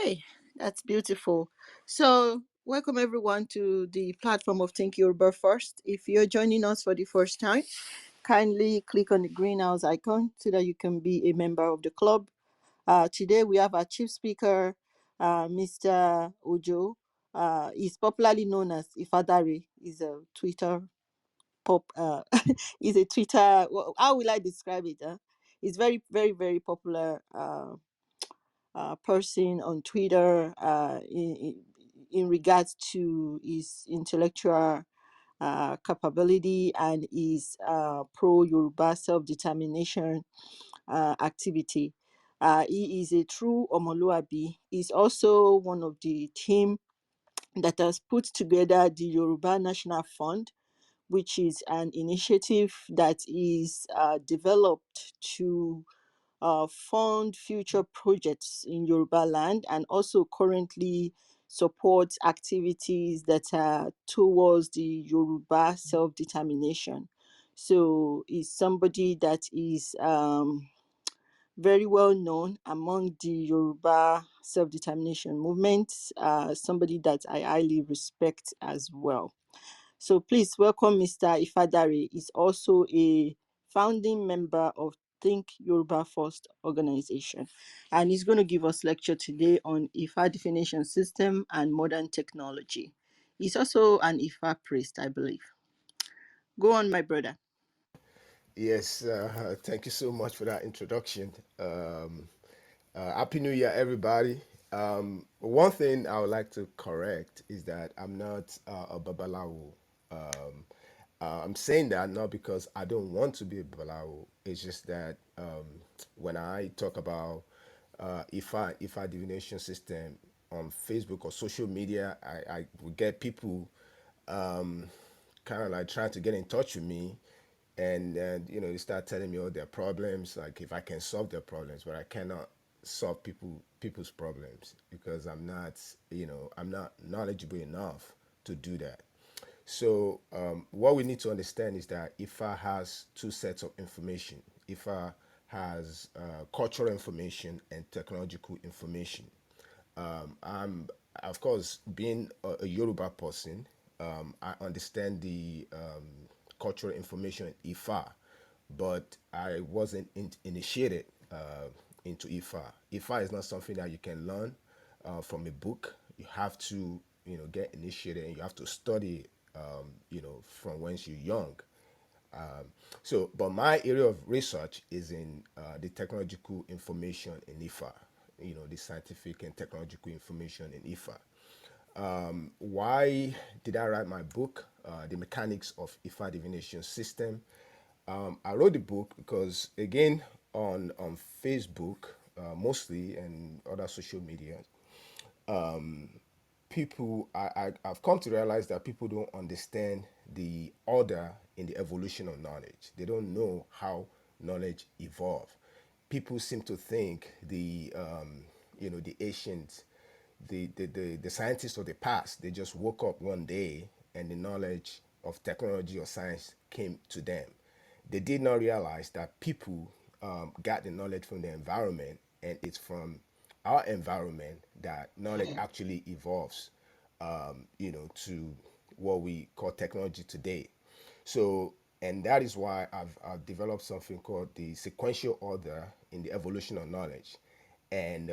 Okay, that's beautiful. So, welcome everyone to the platform of Think Yoruba First. If you're joining us for the first time, kindly click on the greenhouse icon so that you can be a member of the club. Today we have our chief speaker, Mr. Ojo. He's popularly known as IfaDare. He's a Twitter pop. He's a Twitter. How will I describe it? He's very, very, very popular. Person on Twitter in regards to his intellectual capability and his pro Yoruba self determination activity. He is a true Omoluabi. He's also one of the team that has put together the Yoruba National Fund, which is an initiative that is developed to fund future projects in Yoruba land and also currently support activities that are towards the Yoruba self determination. So, is somebody that is very well known among the Yoruba self determination movement, somebody that I highly respect as well. So please welcome Mr. IfaDare. Is also a founding member of Think Yoruba First organization, and he's going to give us lecture today on IFA definition system and modern technology. He's also an IFA priest, I believe. Go on, my brother. Yes, thank you so much for that introduction. Happy New Year, everybody. One thing I would like to correct is that I'm not a babalawo. I'm saying that not because I don't want to be a babalawo. It's just that when I talk about IFA divination system on Facebook or social media, I will get people kind of like trying to get in touch with me and they start telling me all their problems, like if I can solve their problems, but I cannot solve people's problems because I'm not knowledgeable enough to do that. So what we need to understand is that IFA has two sets of information. IFA has cultural information and technological information. I'm, of course, being a Yoruba person, I understand the cultural information in IFA, but I wasn't initiated into IFA. IFA is not something that you can learn from a book. You have to, get initiated and you have to study, from when you're young. But my area of research is in the technological information in IFA, the scientific and technological information in IFA. Why did I write my book, The Mechanics of IFA Divination System? I wrote the book because, again, on Facebook, mostly, and other social media, I've come to realize that people don't understand the order in the evolution of knowledge. They don't know how knowledge evolved. People seem to think the ancients, the scientists of the past, they just woke up one day and the knowledge of technology or science came to them. They did not realize that people got the knowledge from the environment, and it's from our environment that knowledge actually evolves, to what we call technology today. So, and that is why I've developed something called the sequential order in the evolution of knowledge, and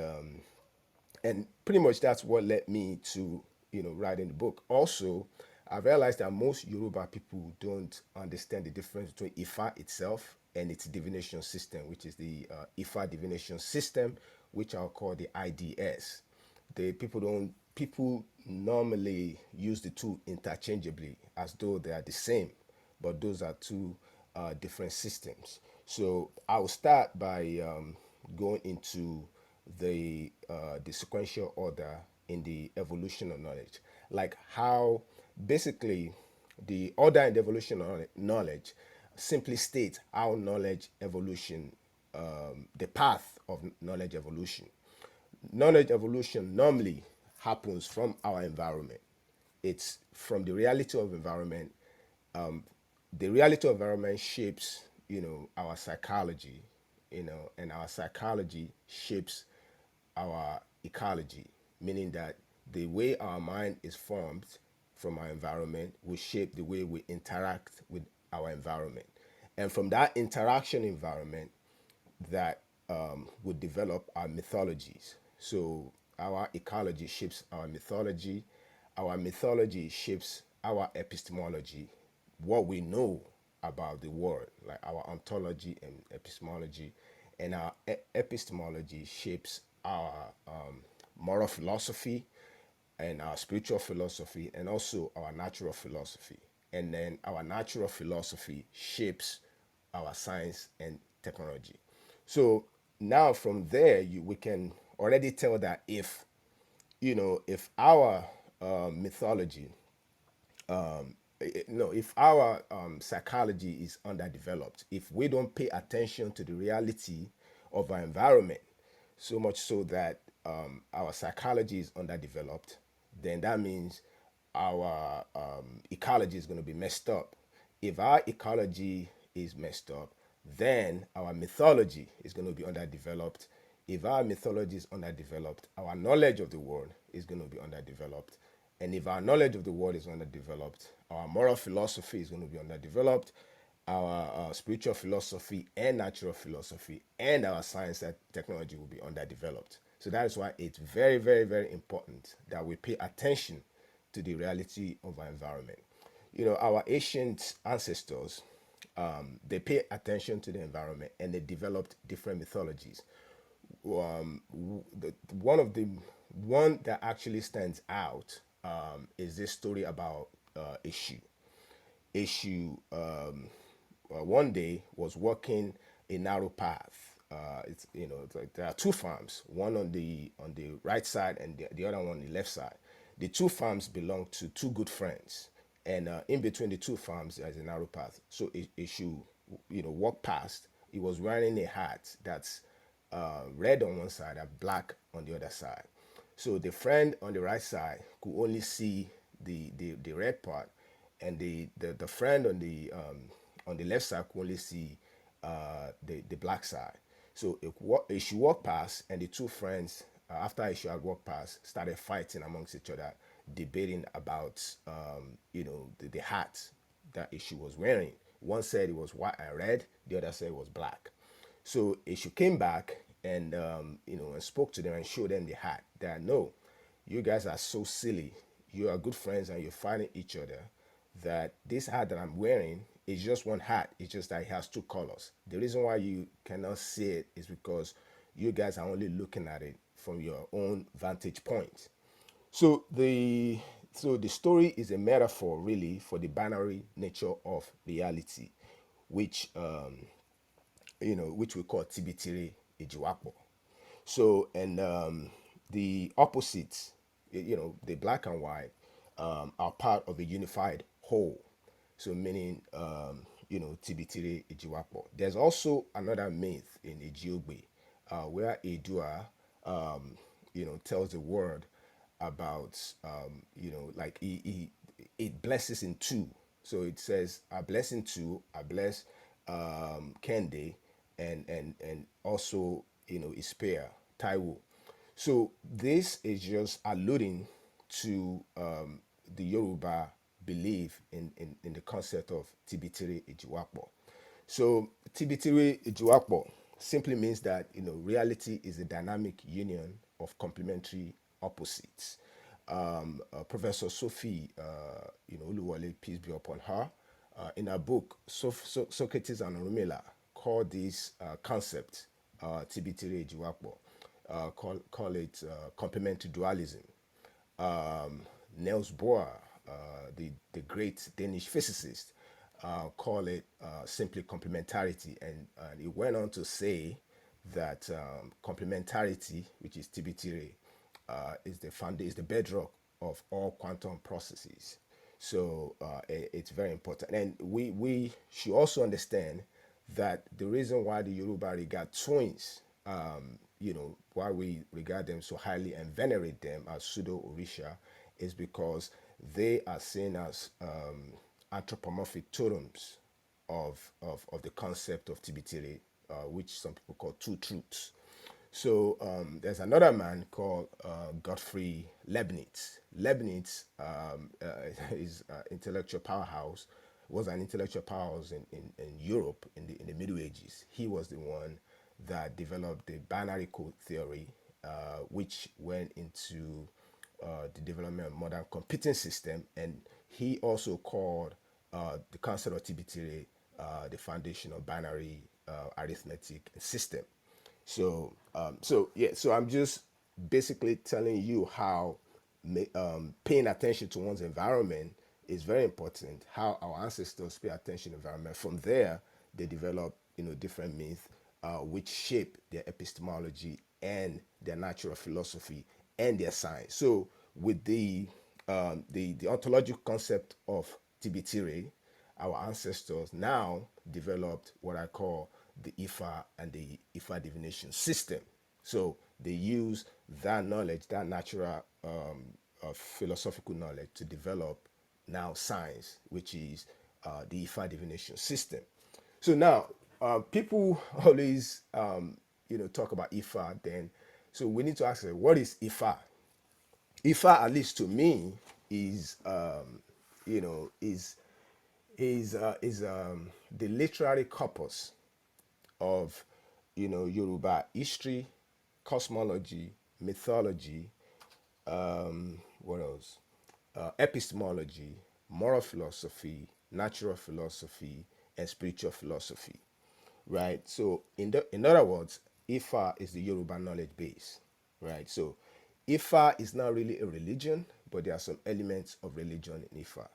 pretty much that's what led me to writing the book. Also, I realized that most Yoruba people don't understand the difference between Ifa itself and its divination system, which is the Ifa divination system, which I'll call the IDS. The people normally use the two interchangeably as though they are the same, but those are two different systems. So I will start by going into the sequential order in the evolution of knowledge, like how basically the order in the evolution of knowledge simply states how knowledge evolution, the path of knowledge evolution. Knowledge evolution normally happens from our environment. It's from the reality of environment. The reality of environment shapes, our psychology, and our psychology shapes our ecology. meaning that the way our mind is formed from our environment will shape the way we interact with our environment. And from that interaction environment, that would develop our mythologies. So our ecology shapes our mythology shapes our epistemology, what we know about the world, like our ontology and epistemology, and our epistemology shapes our moral philosophy and our spiritual philosophy and also our natural philosophy. And then our natural philosophy shapes our science and technology. So now from there, we can already tell that if our mythology, no, if our psychology is underdeveloped, if we don't pay attention to the reality of our environment, so much so that our psychology is underdeveloped, then that means our ecology is going to be messed up. If our ecology is messed up, then our mythology is going to be underdeveloped. If our mythology is underdeveloped, our knowledge of the world is going to be underdeveloped. And if our knowledge of the world is underdeveloped, our moral philosophy is going to be underdeveloped, our spiritual philosophy and natural philosophy and our science and technology will be underdeveloped. So that is why it's very, very, very important that we pay attention to the reality of our environment. Our ancient ancestors, they pay attention to the environment and they developed different mythologies. One that actually stands out is this story about issue. Issue one day was walking a narrow path. It's like there are two farms, one on the right side and the other one on the left side. The two farms belong to two good friends, and in between the two farms there's a narrow path. So Issue, walked past. He was wearing a hat that's red on one side and black on the other side. So the friend on the right side could only see the red part, and the friend on the left side could only see the black side. So she walked past, and the two friends, after she had walked past, started fighting amongst each other, debating about the hat that she was wearing. One said it was white and red, the other said it was black. So Ishu came back and and spoke to them and showed them the hat. That no, you guys are so silly. You are good friends and you're fighting each other. That this hat that I'm wearing is just one hat. It's just that it has two colors. The reason why you cannot see it is because you guys are only looking at it from your own vantage point. So the story is a metaphor really for the binary nature of reality, which which we call Tibitiri Ijiwapo. So, and the opposites, the black and white, are part of a unified whole. So, meaning, Tibitiri Ijiwapo. There's also another myth in Ijiogbe, where Edua, tells the word about, like it blesses in two. So it says, I bless in two, I bless Kende, and also, Ispea, Taiwo. So this is just alluding to the Yoruba belief in the concept of Tibitiri Ijiwapo. So Tibitiri Ijiwapo simply means that reality is a dynamic union of complementary opposites. Professor Sophie, Uluwale, peace be upon her, in her book Socrates and Orunmila, called this concept Tibitiri Ijiwapo, call it complementary dualism. Niels Bohr, the great Danish physicist, call it simply complementarity, and he went on to say that complementarity, which is TBT, is the bedrock of all quantum processes. So it's very important, and we should also understand that the reason why the Yoruba regard twins, why we regard them so highly and venerate them as pseudo Orisha, is because they are seen as anthropomorphic totems of the concept of Tibitiri, which some people call two truths. So there's another man called Gottfried Leibniz. Leibniz is intellectual powerhouse, was an intellectual powerhouse in Europe in the Middle Ages. He was the one that developed the binary code theory, which went into the development of modern computing system, and he also called the concept of TBT the foundation of binary arithmetic system. So I'm just basically telling you how paying attention to one's environment is very important. How our ancestors pay attention to environment. From there, they develop different myths, which shape their epistemology and their natural philosophy and their science. So with the ontological concept of Tibitire, our ancestors now developed what I call the IFA and the IFA divination system. So they use that knowledge, that natural philosophical knowledge, to develop now science, which is the IFA divination system. So now, people always, talk about IFA. Then, so we need to ask, what is IFA? IFA, at least to me, is you know is the literary corpus of Yoruba history, cosmology, mythology, what else? Epistemology, moral philosophy, natural philosophy, and spiritual philosophy. Right. So in other words, Ifa is the Yoruba knowledge base. Right. So Ifa is not really a religion, but there are some elements of religion in Ifa.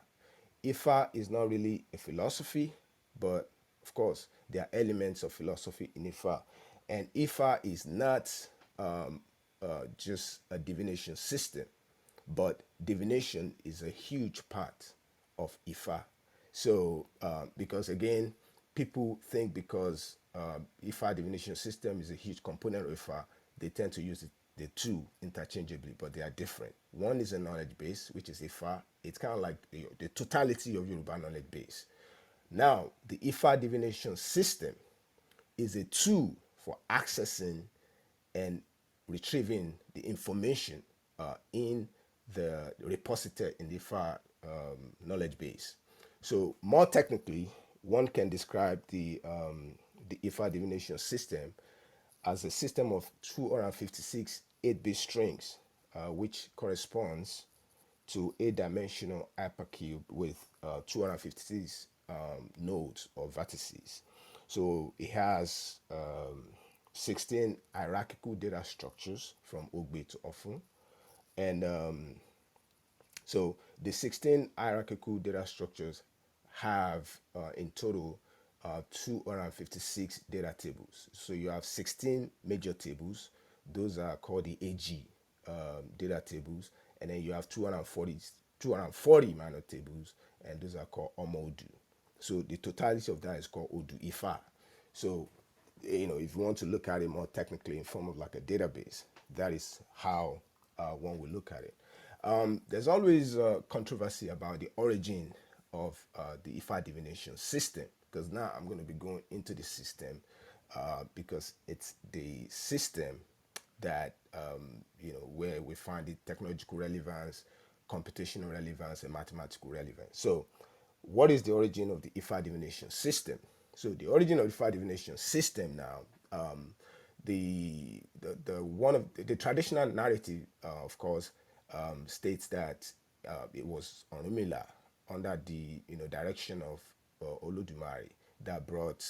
Ifa is not really a philosophy, but of course there are elements of philosophy in Ifa. And Ifa is not just a divination system, but divination is a huge part of Ifa. So, because again, people think because Ifa divination system is a huge component of Ifa, they tend to use the two interchangeably, but they are different. One is a knowledge base, which is Ifa. It's kind of like the totality of Yoruba knowledge base. Now, the Ifa divination system is a tool for accessing and retrieving the information in the repository in the IFA knowledge base. So more technically, one can describe the IFA divination system as a system of 256 8-bit strings, which corresponds to a dimensional hypercube with 256 nodes or vertices. So it has 16 hierarchical data structures from Ogbe to Ofun. And so the 16 hierarchical data structures have in total 256 data tables. So you have 16 major tables. Those are called the AG data tables. And then you have 240 minor tables, and those are called Omodu. So the totality of that is called Odu Ifa. So, if you want to look at it more technically in form of like a database, that is how one will look at it. There's always controversy about the origin of the IFA divination system, because now I'm going to be going into the system because it's the system that where we find the technological relevance, computational relevance, and mathematical relevance. So, what is the origin of the IFA divination system? So, the origin of the IFA divination system now, the one of the traditional narrative, of course, states that it was Orunmila under the direction of Olodumare that brought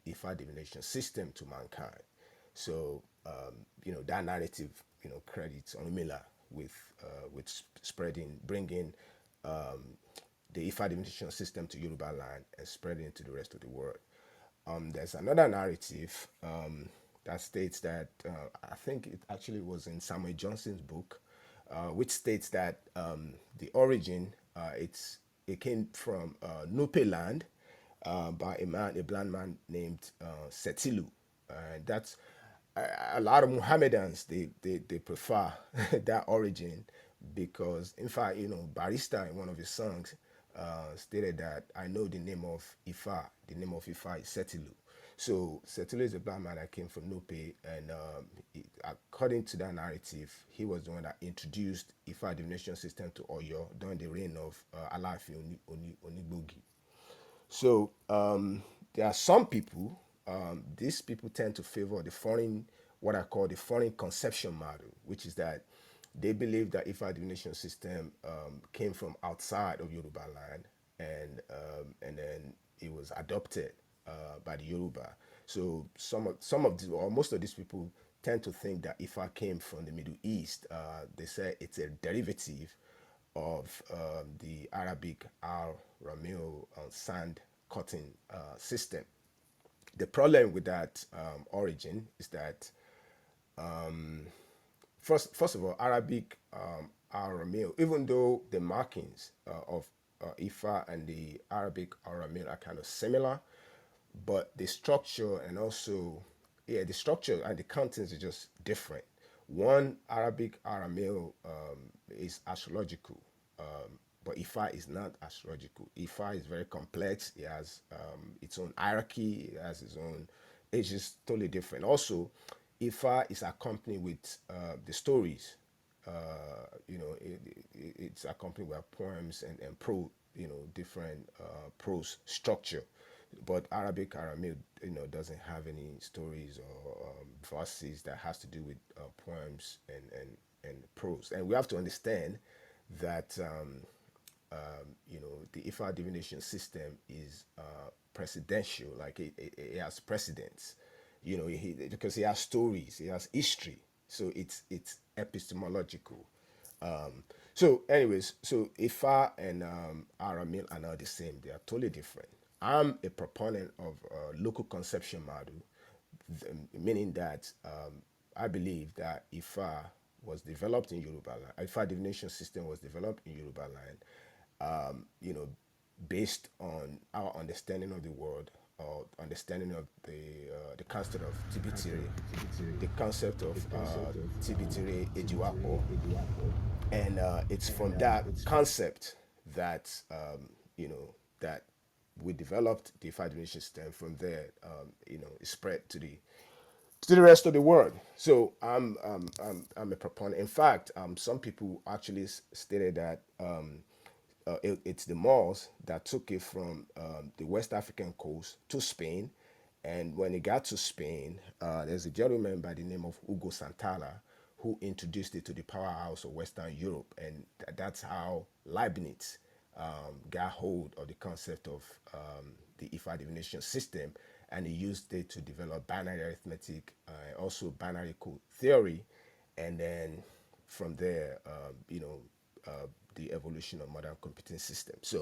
Ifa divination system to mankind. So that narrative credits Orunmila with spreading, bringing the Ifa divination system to Yoruba land and spreading it to the rest of the world. There's another narrative that states that I think it actually was in Samuel Johnson's book, which states that the origin it came from Nupe land by a blind man named Setilu, and that's a lot of Mohammedans they prefer that origin because in fact Barista in one of his songs stated that I know the name of Ifa is Setilu. So Settle is a black man that came from Nupe, and according to that narrative, he was the one that introduced Ifa divination system to Oyo during the reign of Alaafin Onigbogi. So there are some people, these people tend to favor the foreign, what I call the foreign conception model, which is that they believe that Ifa divination system came from outside of Yoruba land, and then it was adopted by the Yoruba. So or most of these people tend to think that Ifa came from the Middle East. They say it's a derivative of the Arabic Al Ramil sand cutting system. The problem with that origin is that first of all, Arabic Aramil, even though the markings of Ifa and the Arabic Aramil are kind of similar, but the structure and also, yeah, the structure and the contents are just different. One Arabic Aramil is astrological, but Ifa is not astrological. Ifa is very complex. It has its own hierarchy. It has its own. It's just totally different. Also, Ifa is accompanied with the stories. It's accompanied with poems and different prose structure. But Arabic Aramaic, doesn't have any stories or verses that has to do with poems and prose. And we have to understand that the Ifa divination system is presidential, like it has precedence, because it has stories, it has history, so it's epistemological. Anyways, so Ifa and Aramil are not the same; they are totally different. I'm a proponent of local conception model, meaning that I believe that Ifa was developed in Yoruba land. Ifa divination system was developed in Yoruba land, based on our understanding of the world, or understanding of the concept of Tibitire, the concept of Tibitire Ejiwapo, and it's from that concept that that we developed the federation system. From there, it spread to the rest of the world. So I'm a proponent. In fact, some people actually stated that it's the Moors that took it from the West African coast to Spain. And when it got to Spain, there's a gentleman by the name of Hugo Santana who introduced it to the powerhouse of Western Europe. And that's how Leibniz got hold of the concept of the Ifa divination system. And he used it to develop binary arithmetic, also binary code theory. And then from there, the evolution of modern computing systems.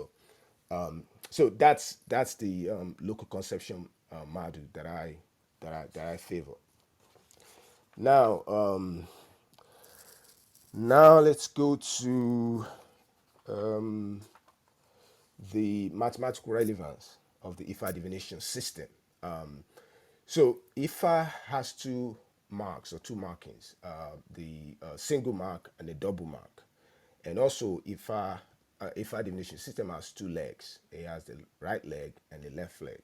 So that's the local conception model that I favor. Now, now let's go to the mathematical relevance of the IFA divination system. So IFA has two marks or two markings, the single mark and the double mark. And also IFA divination system has two legs. It has the right leg and the left leg.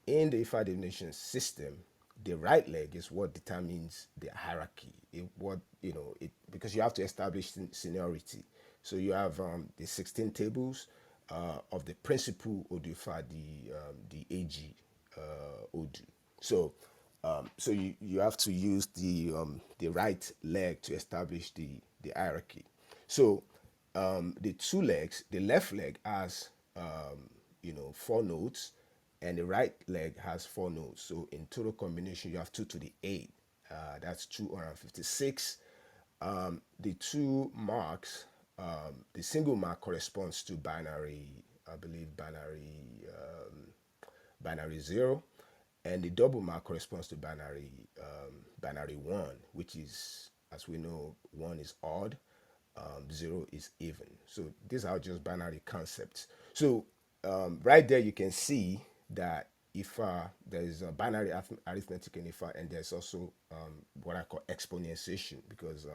In the IFA divination system, the right leg is what determines the hierarchy. Because you have to establish seniority. So you have the 16 tables of the principal Odufa, the AG Odu. So you have to use the right leg to establish the hierarchy. So the two legs, the left leg has four nodes, and the right leg has four nodes. So in total combination, you have 2 to the 8. That's 256. The two marks, the single mark corresponds to binary, I believe binary 0, and the double mark corresponds to binary 1, which is, as we know, 1 is odd, 0 is even. So these are just binary concepts. So right there you can see that if there is a binary arithmetic in IFA, and there's also what I call exponentiation, because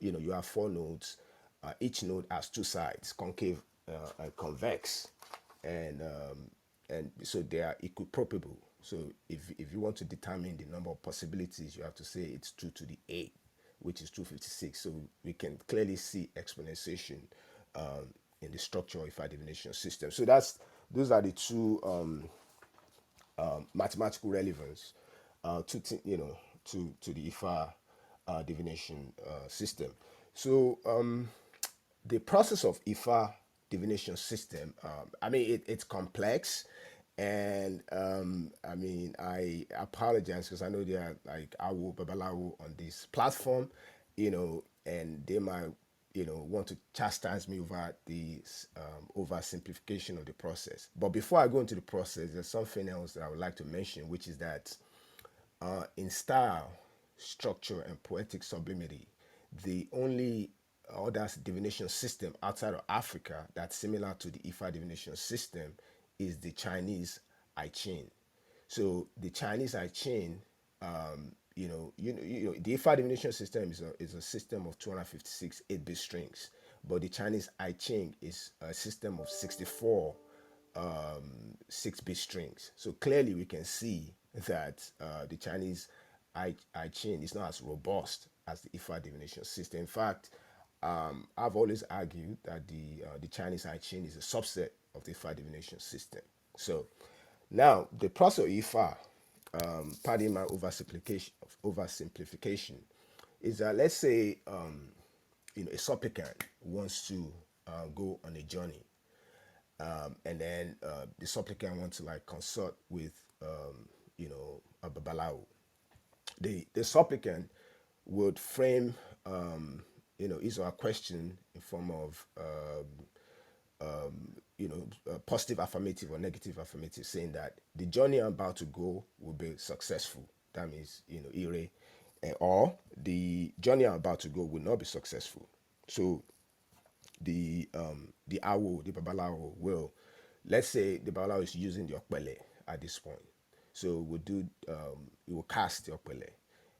you have four nodes. Each node has two sides, concave and convex, and and so they are equiprobable. So if you want to determine the number of possibilities, you have to say it's 2 to the 8, which is 256. So we can clearly see exponentiation in the structure of IFA divination system. So those are the two mathematical relevance to the IFA divination system. So the process of IFA divination system, I mean, it's complex, and I mean, I apologize because I know there are like Awo Babalawo on this platform, and they might want to chastise me over the oversimplification of the process. But before I go into the process, there's something else that I would like to mention, which is that in style, structure, and poetic sublimity, the only other divination system outside of Africa that's similar to the Ifa divination system is the Chinese I Ching. So the Chinese I Ching, the Ifa divination system is a system of 256 8-bit strings, but the Chinese I Ching is a system of 64 6-bit strings. So clearly we can see that the Chinese I Ching is not as robust as the Ifa divination system. In fact, I've always argued that the Chinese I Ching is a subset of the Ifa divination system. So now the process of Ifa, pardon my oversimplification, is that let's say a supplicant wants to go on a journey, and then the supplicant wants to like consult with a babalao. The supplicant would frame his or her question in form of positive affirmative or negative affirmative, saying that the journey I'm about to go will be successful. That means ire, or the journey I'm about to go will not be successful. So the awo, the babalawo will, let's say the babalawo is using the okpele at this point. So we'll do it will cast the okpele.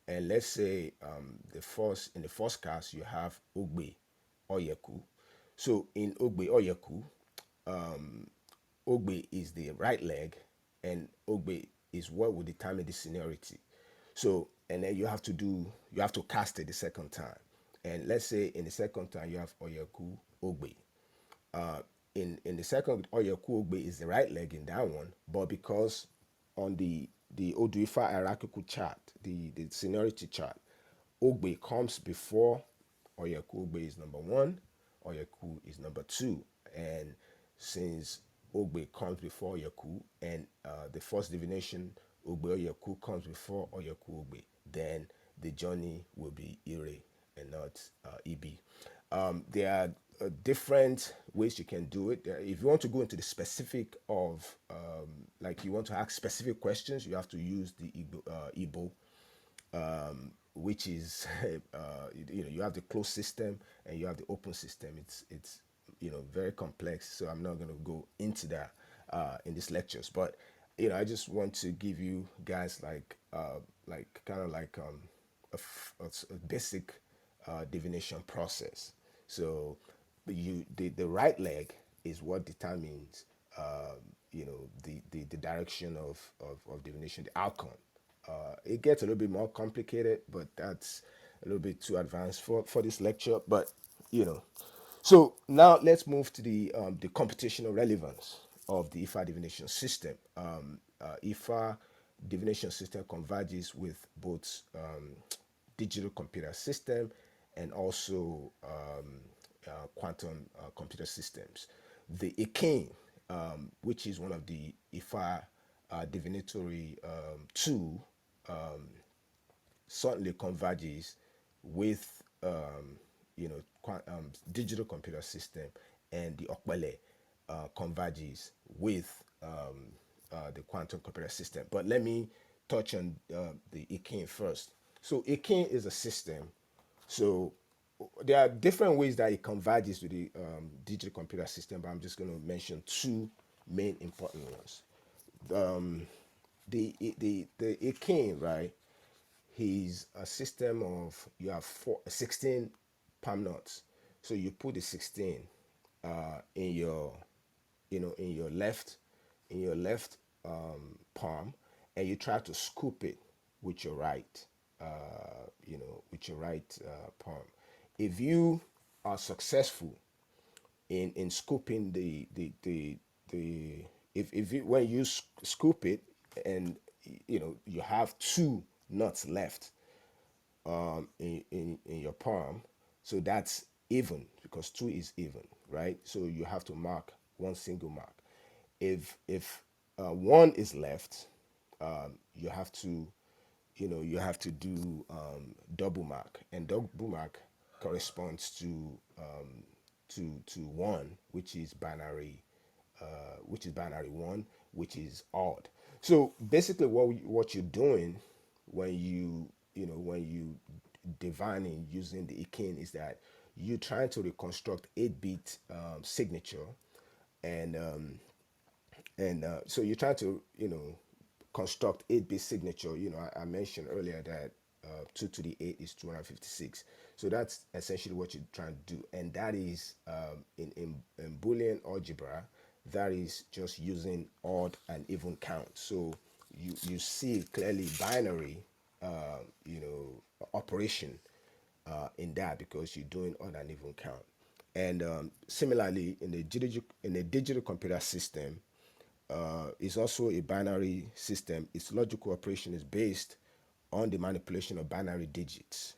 And let's say in the first cast you have ogbe oyeku. So in ogbe oyeku, ogbe is the right leg, and ogbe is what will determine the seniority. So, and then you have to cast it the second time. And let's say in the second time you have oyeku ogbe. In the second, oyeku ogbe is the right leg in that one, but because on the Oduifa hierarchical chart, the seniority chart, ogbe comes before oyeku. Ogbe is number one, oyeku is number two, and since ogbe comes before oyeku, and the first divination ogbe oyeku comes before oyeku ogbe, then the journey will be ire and not eb. There are different ways you can do it. If you want to go into the specific of, like you want to ask specific questions, you have to use the Igbo, which is, you have the closed system and you have the open system. It's very complex, so I'm not going to go into that in these lectures. But I just want to give you guys like kind of like a basic divination process. So the right leg is what determines the direction of divination, the outcome. It gets a little bit more complicated, but that's a little bit too advanced for this lecture. But so now let's move to the computational relevance of the IFA divination system. IFA divination system converges with both digital computer system and also quantum computer systems. The IKIN, which is one of the IFA divinatory tool, certainly converges with digital computer system, and the Okbele converges with the quantum computer system. But let me touch on the IKIN first. So IKIN is a system. So there are different ways that it converges to the digital computer system, but I'm just going to mention two main important ones. The IKIN, right? He's a system of, you have 16 palm knots. So you put the 16 in your in your left in your left palm, and you try to scoop it with your right, with your right palm. If you are successful in scooping the if you, when you scoop it, and you have two nuts left in your palm, so that's even, because two is even, right? So you have to mark one single mark. If one is left, you have to you have to do double mark, and double mark corresponds to one, which is binary one, which is odd. So basically, what you're doing when you divining using the IKIN is that you're trying to reconstruct 8-bit signature, and so you're trying to construct 8-bit signature. I mentioned earlier that 2 to the 8 is 256. So that's essentially what you're trying to do, and that is in Boolean algebra. That is just using odd and even count. So you see clearly binary, operation in that, because you're doing odd and even count. And similarly, in the digital computer system, is also a binary system. Its logical operation is based on the manipulation of binary digits,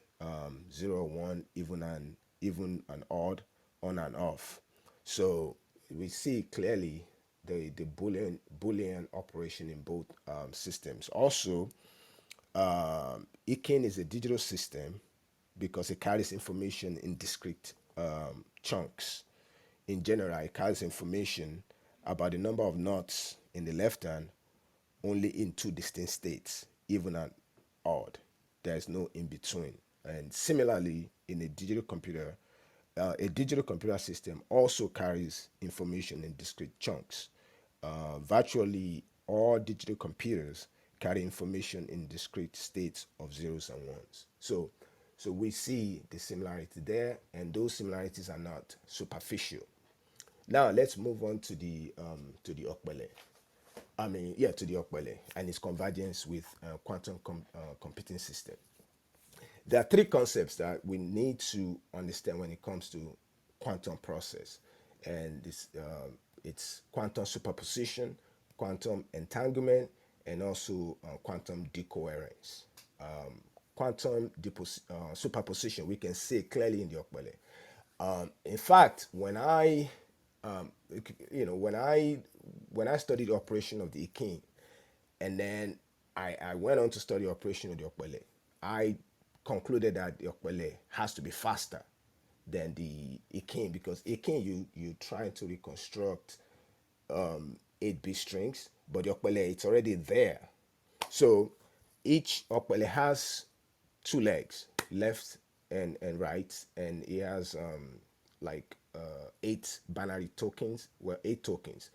0, 1, even and odd, on and off. So we see clearly the Boolean operation in both systems. Also, IKIN is a digital system because it carries information in discrete chunks. In general, it carries information about the number of knots in the left hand only in two distinct states, even and odd. There is no in between. And similarly, in a digital computer system also carries information in discrete chunks. Virtually all digital computers carry information in discrete states of zeros and ones. So we see the similarity there, and those similarities are not superficial. Now let's move on to the Okbele. To the Okbele and its convergence with quantum computing system. There are three concepts that we need to understand when it comes to quantum process, and it's quantum superposition, quantum entanglement, and also quantum decoherence. Quantum superposition we can see clearly in the Okbele. In fact, um, when I studied the operation of the Ikin, and then I went on to study operation of the Okpele, I concluded that the Okpele has to be faster than the Ikin, because Ikin you trying to reconstruct 8-bit strings, but the Okpele it's already there. So each Okpele has two legs, left and right, and it has like eight binary tokens. Well, eight tokens.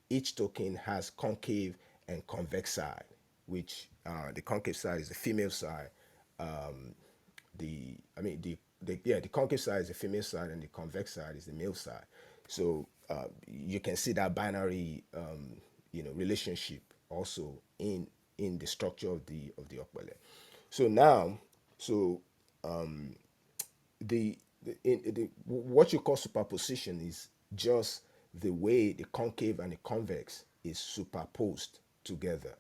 Each token has concave and convex side, which the concave side is the female side. The concave side is the female side, and the convex side is the male side. So you can see that binary relationship also in the structure of the Okbele. So now, so what you call superposition is just the way the concave and the convex is superposed together.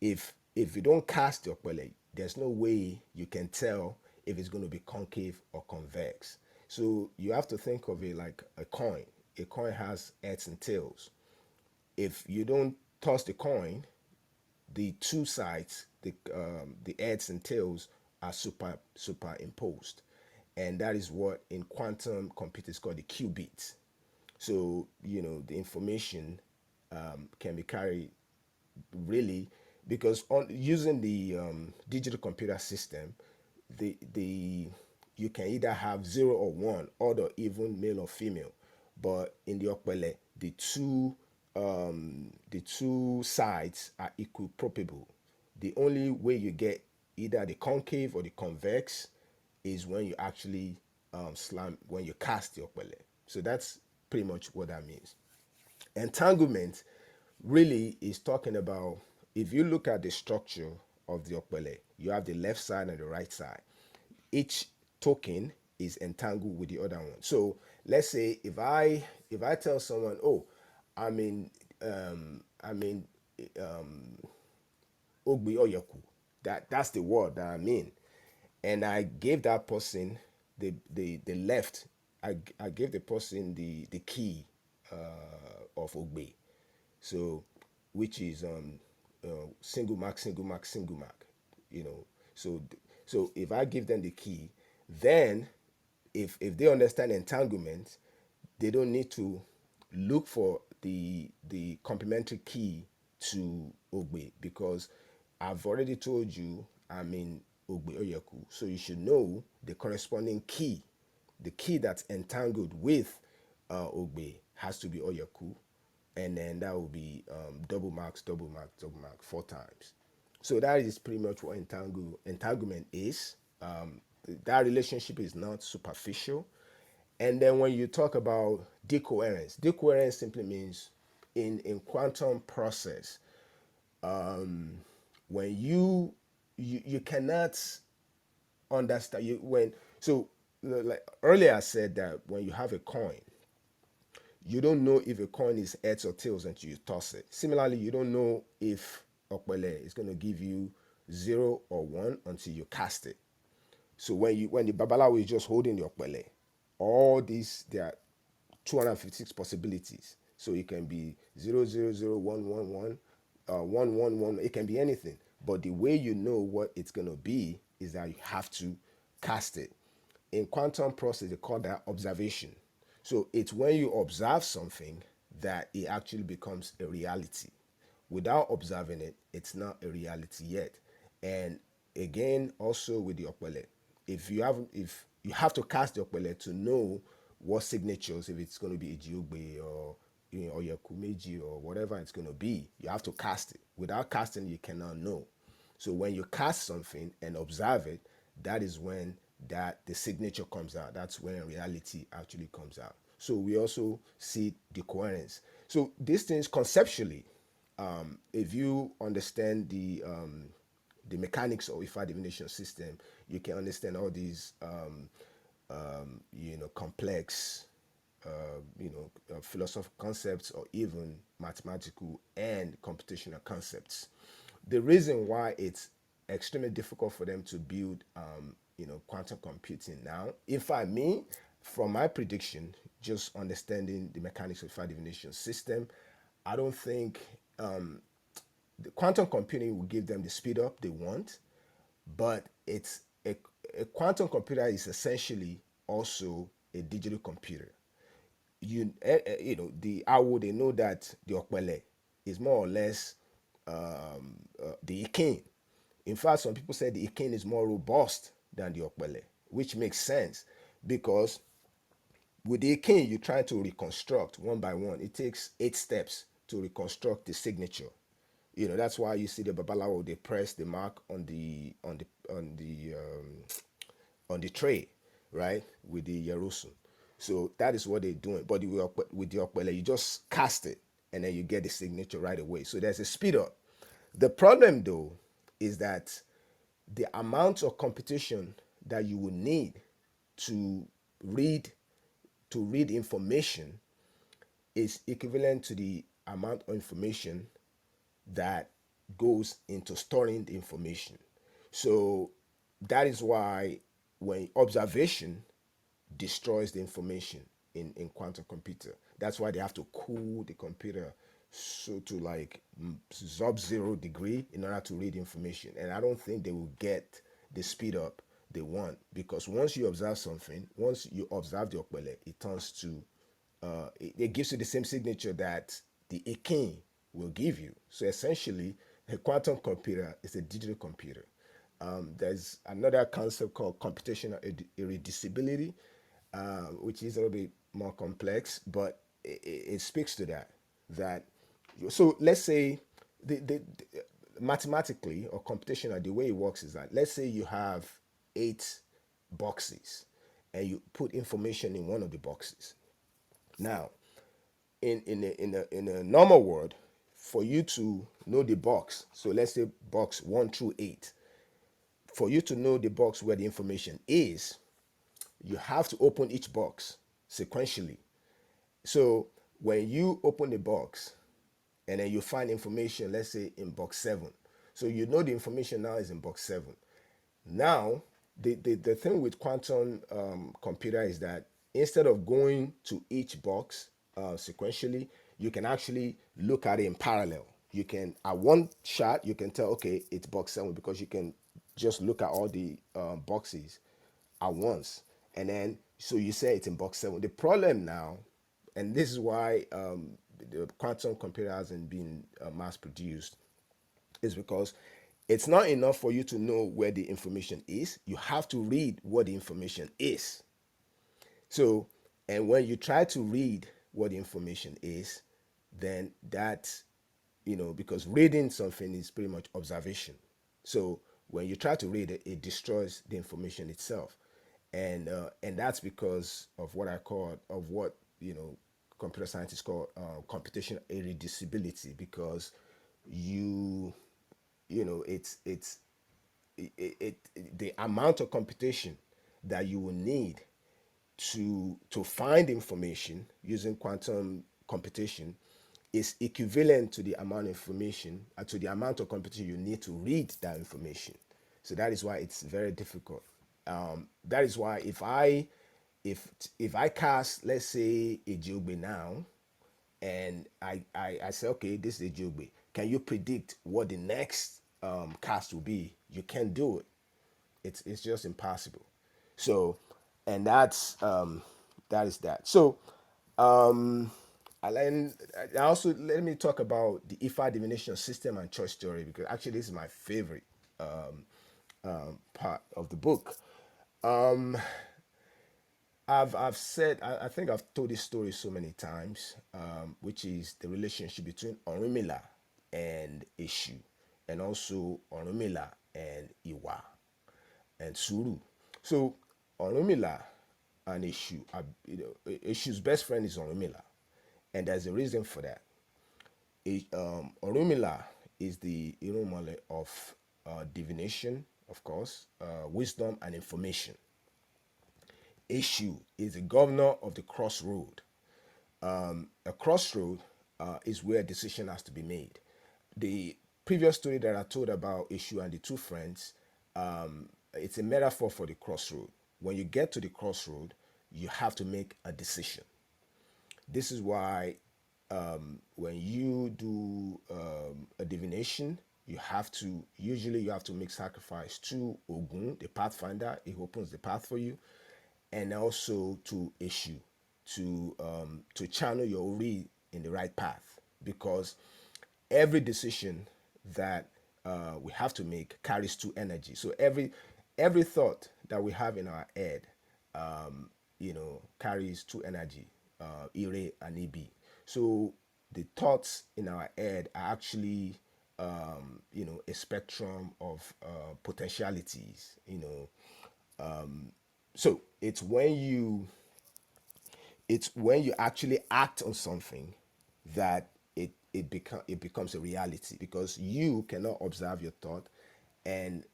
If you don't cast your Okpele, there's no way you can tell if it's going to be concave or convex. So you have to think of it like a coin. A coin has heads and tails. If you don't toss the coin, the two sides, the heads and tails, are superimposed, and that is what in quantum computing is called the qubit. So the information can be carried, really, because on using the digital computer system, the you can either have 0 or 1, odd or even, male or female. But in the Okpele, the two sides are equiprobable. The only way you get either the concave or the convex is when you actually when you cast the Okpele. So that's pretty much what that means. Entanglement really is talking about, if you look at the structure of the okpele, you have the left side and the right side. Each token is entangled with the other one. So let's say if I tell someone, oh, I'm in I'm in Ogbi Oyaku. That's the word that I'm in. And I gave that person the left. I gave the person the key of Ogbe. So which is single mark, single mark, single mark. You know. So so if I give them the key, then if they understand entanglement, they don't need to look for the complementary key to Ogbe, because I've already told you I'm in Ogbe Oyeku. So you should know the corresponding key. The key that's entangled with Ogbe has to be Oyeku, and then that will be double marks, double mark, double mark 4 times. So that is pretty much what entanglement is. That relationship is not superficial. And then when you talk about decoherence, decoherence simply means in quantum process, when you cannot understand you when so like earlier I said that when you have a coin, you don't know if a coin is heads or tails until you toss it. Similarly, you don't know if Okpele is going to give you 0 or 1 until you cast it. So when the Babalawo is just holding the Okpele, all these there are 256 possibilities. So it can be 0 0 0 1 1 1, 1 1 1. It can be anything. But the way you know what it's gonna be is that you have to cast it. In quantum process, they call that observation. So it's when you observe something that it actually becomes a reality. Without observing it, it's not a reality yet. And again, also with the Okpele, if you have to cast the Okpele to know what signatures, if it's going to be Ijiogbe or or Yakumeji or whatever it's going to be, you have to cast it. Without casting, you cannot know. So when you cast something and observe it, that is when that the signature comes out. That's when reality actually comes out. So we also see the coherence. So these things conceptually, if you understand the mechanics of IFA divination system, you can understand all these complex philosophical concepts, or even mathematical and computational concepts. The reason why it's extremely difficult for them to build quantum computing now, if I mean, from my prediction, just understanding the mechanics of IFA divination system, I don't think the quantum computing will give them the speed up they want, but a quantum computer is essentially also a digital computer. The Awo, they know that the Okpele is more or less the Ikin. In fact, some people say the Ikin is more robust than the Okpele, which makes sense because with the Ikin, you try to reconstruct one by one. It takes 8 steps to reconstruct the signature. That's why you see the Babalawo, they press the mark on the tray, right, with the Yerusun. So that is what they're doing. But with the Okpele, you just cast it and then you get the signature right away. So there's a speed up. The problem though is that the amount of computation that you will need to read information is equivalent to the amount of information that goes into storing the information. So that is why when observation destroys the information in quantum computer, that's why they have to cool the computer so to like sub-zero degree in order to read information. And I don't think they will get the speed up they want, because once you observe something, once you observe the Okpele, it turns to it gives you the same signature that the Akin will give you. So essentially, a quantum computer is a digital computer. There's another concept called computational irreducibility, which is a little bit more complex, but it speaks to that. That so let's say the mathematically or computational, the way it works is that, let's say you have 8 boxes and you put information in one of the boxes. Now, in a normal world, for you to know the box, so let's say box 1 through 8, for you to know the box where the information is, you have to open each box sequentially. So when you open the box and then you find information, let's say in box 7, so you know the information now is in box 7. Now, the thing with quantum computer is that instead of going to each box sequentially, you can actually look at it in parallel. You can, at one shot, you can tell, okay, it's box 7 because you can just look at all the boxes at once. And then, so you say it's in box 7. The problem now, and this is why the quantum computer hasn't been mass produced, is because it's not enough for you to know where the information is. You have to read what the information is. So, and when you try to read what the information is, then that's, because reading something is pretty much observation. So when you try to read it, it destroys the information itself, and that's because of what computer scientists call computational irreducibility, because you you know the amount of computation that you will need to find information using quantum computation is equivalent to the amount of information to the amount of computation you need to read that information. So that is why it's very difficult. That is why if I cast, let's say, a geogbe now, and I say, okay, this is a geogbe. Can you predict what the next cast will be? You can't do it. It's just impossible. So, and that is that. So, I also, let me talk about the IFA divination system and choice theory, because actually this is my favorite part of the book. I've said, I think I've told this story so many times, which is the relationship between Orunmila and Eshu, and also Orunmila and Iwa and Suru. So Orunmila and Eshu are, Eshu's best friend is Orunmila, and there's a reason for that. Orunmila is the Irumale of divination, of course, wisdom and information. Eshu is the governor of the crossroad. A crossroad is where a decision has to be made. The previous story that I told about Eshu and the two friends, it's a metaphor for the crossroad. When you get to the crossroad, you have to make a decision. This is why when you do a divination, you have to make sacrifice to Ogun, the pathfinder. He opens the path for you, and also to Issue, to channel your Ori in the right path, because every decision that we have to make carries two energy. So every thought that we have in our head, carries two energy, Ire and Ibi. So the thoughts in our head are actually, a spectrum of potentialities. So it's when you actually act on something that it becomes a reality, because you cannot observe your thought, and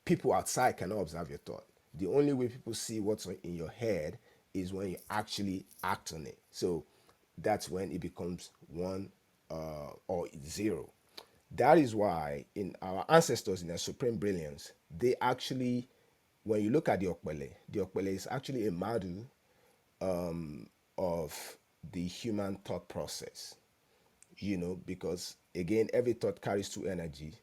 people outside cannot observe your thought. The only way people see what's in your head is when you actually act on it. So that's when it becomes one or zero. That is why in our ancestors, in their supreme brilliance, they actually, when you look at the Okpele is actually a model of the human thought process, because again, every thought carries two energy.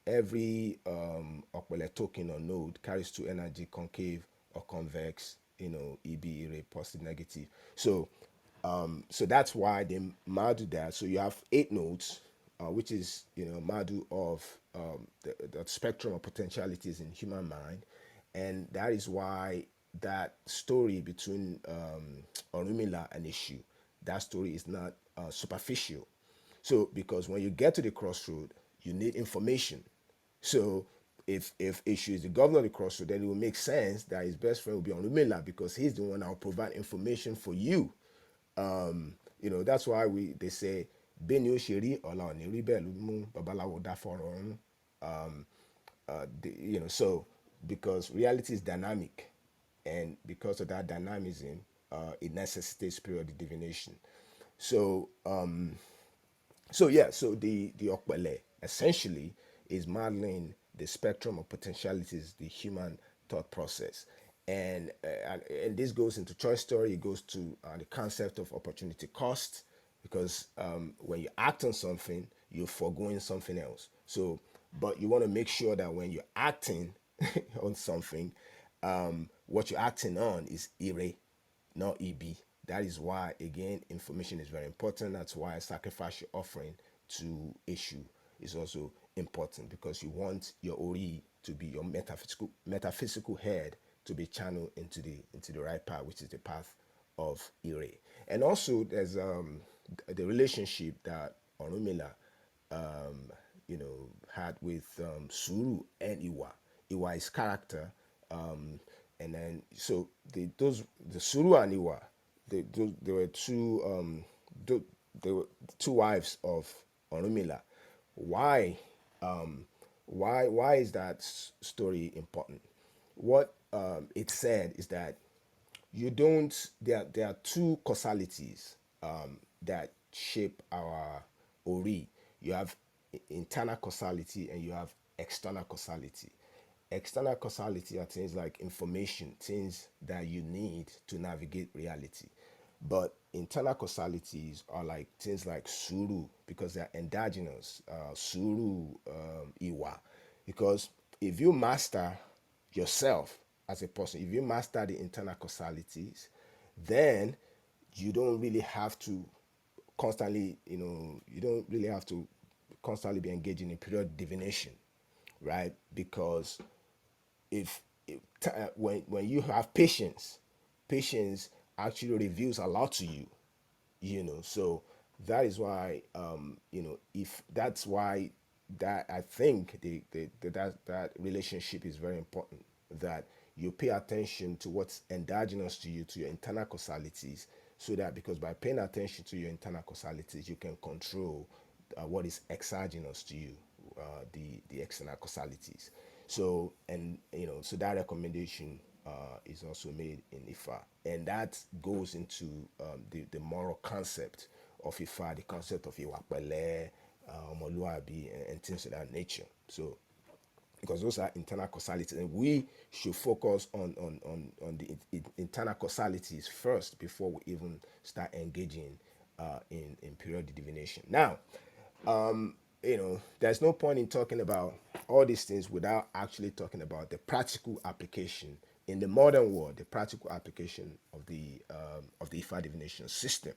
Every Okpele token or node carries two energy, concave or convex, EB, ray, positive, negative. So that's why they model that. So you have 8 nodes, which is model of the spectrum of potentialities in human mind, and that is why that story between Orunmila and Eshu, that story is not superficial. So because when you get to the crossroad, you need information. So if Eshu is the governor of the crossroad, then it will make sense that his best friend will be Orunmila, because he's the one that will provide information for you. That's why they say bẹ́ẹ̀ ni ó ṣe rí ọ̀la ò ní rí bẹ́ẹ̀ ló mú babaláwo dá fọ̀rọ̀ ọ̀run. So because reality is dynamic, and because of that dynamism, it necessitates periodic divination. So so the Okpele essentially is modeling the spectrum of potentialities, the human thought process, and this goes into choice story. It goes to the concept of opportunity cost, because when you act on something, you're foregoing something else. So, but you want to make sure that when you're acting on something, what you're acting on is ire, not EB. That is why, again, information is very important. That's why sacrifice you're offering to issue is also important, because you want your Ori to be your metaphysical head to be channeled into the right path, which is the path of Ire. And also, there's the relationship that Orunmila had with Suru and Iwa. Iwa is character, and then so the Suru and Iwa, they were two they were two wives of Orunmila. Why why is that story important? What it said is that you don't there are two causalities that shape our ori. You have internal causality and you have external causality. External causality are things like information, things that you need to navigate reality. But internal causalities are like things like suru, because they're endogenous, suru, iwa. Because if you master yourself as a person, if you master the internal causalities, then you don't really have to constantly, you don't really have to constantly be engaging in period divination, right? Because when you have patience, patience actually reveals a lot to you, so that is why if that's why that I think that relationship is very important, that you pay attention to what's endogenous to you, to your internal causalities, so that, because by paying attention to your internal causalities, you can control what is exogenous to you, the external causalities. So, and so that recommendation is also made in IFA, and that goes into the moral concept of IFA, the concept of Iwapele, Omoluabi, and things of that nature. So, because those are internal causalities, and we should focus on the internal causalities first before we even start engaging in periodic divination. Now, there's no point in talking about all these things without actually talking about the practical application in the modern world, the practical application of the IFA divination system.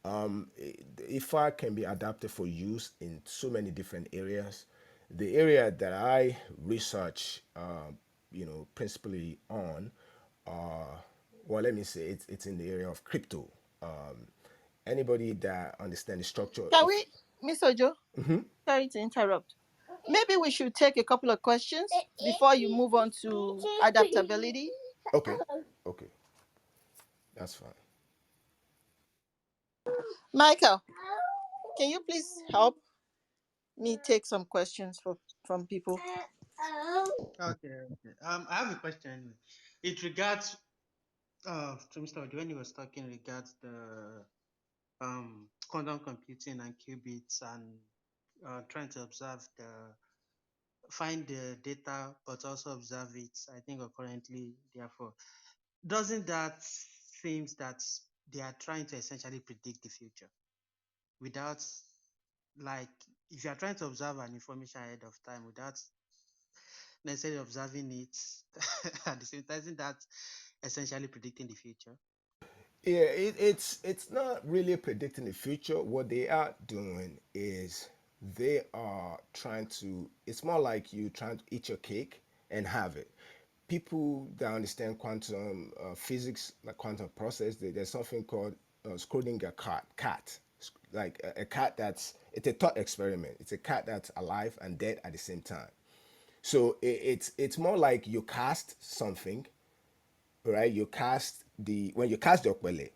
IFA can be adapted for use in so many different areas. The area that I research, principally on, well, let me say it's in the area of crypto. Anybody that understands the structure Can of. we, Miss Ojo? Sorry to interrupt. Maybe we should take a couple of questions before you move on to adaptability. Okay, okay, that's fine. Michael, can you please help me take some questions from people? Okay. I have a question anyway. It regards to Mr. Ojo when he was talking regards the quantum computing and qubits and trying to observe the find the data but also observe it. I think currently therefore doesn't that seems that they are trying to essentially predict the future without, like, if you are trying to observe an information ahead of time without necessarily observing it at the same time, isn't that essentially predicting the future? Yeah, it's not really predicting the future. What they are doing is they are trying to. It's more like you trying to eat your cake and have it. People that understand quantum physics, like quantum process, there's something called Schrodinger cat, like a cat that's it's a thought experiment. It's a cat that's alive and dead at the same time. So it's more like you cast something, right? You cast the when you cast the okpele,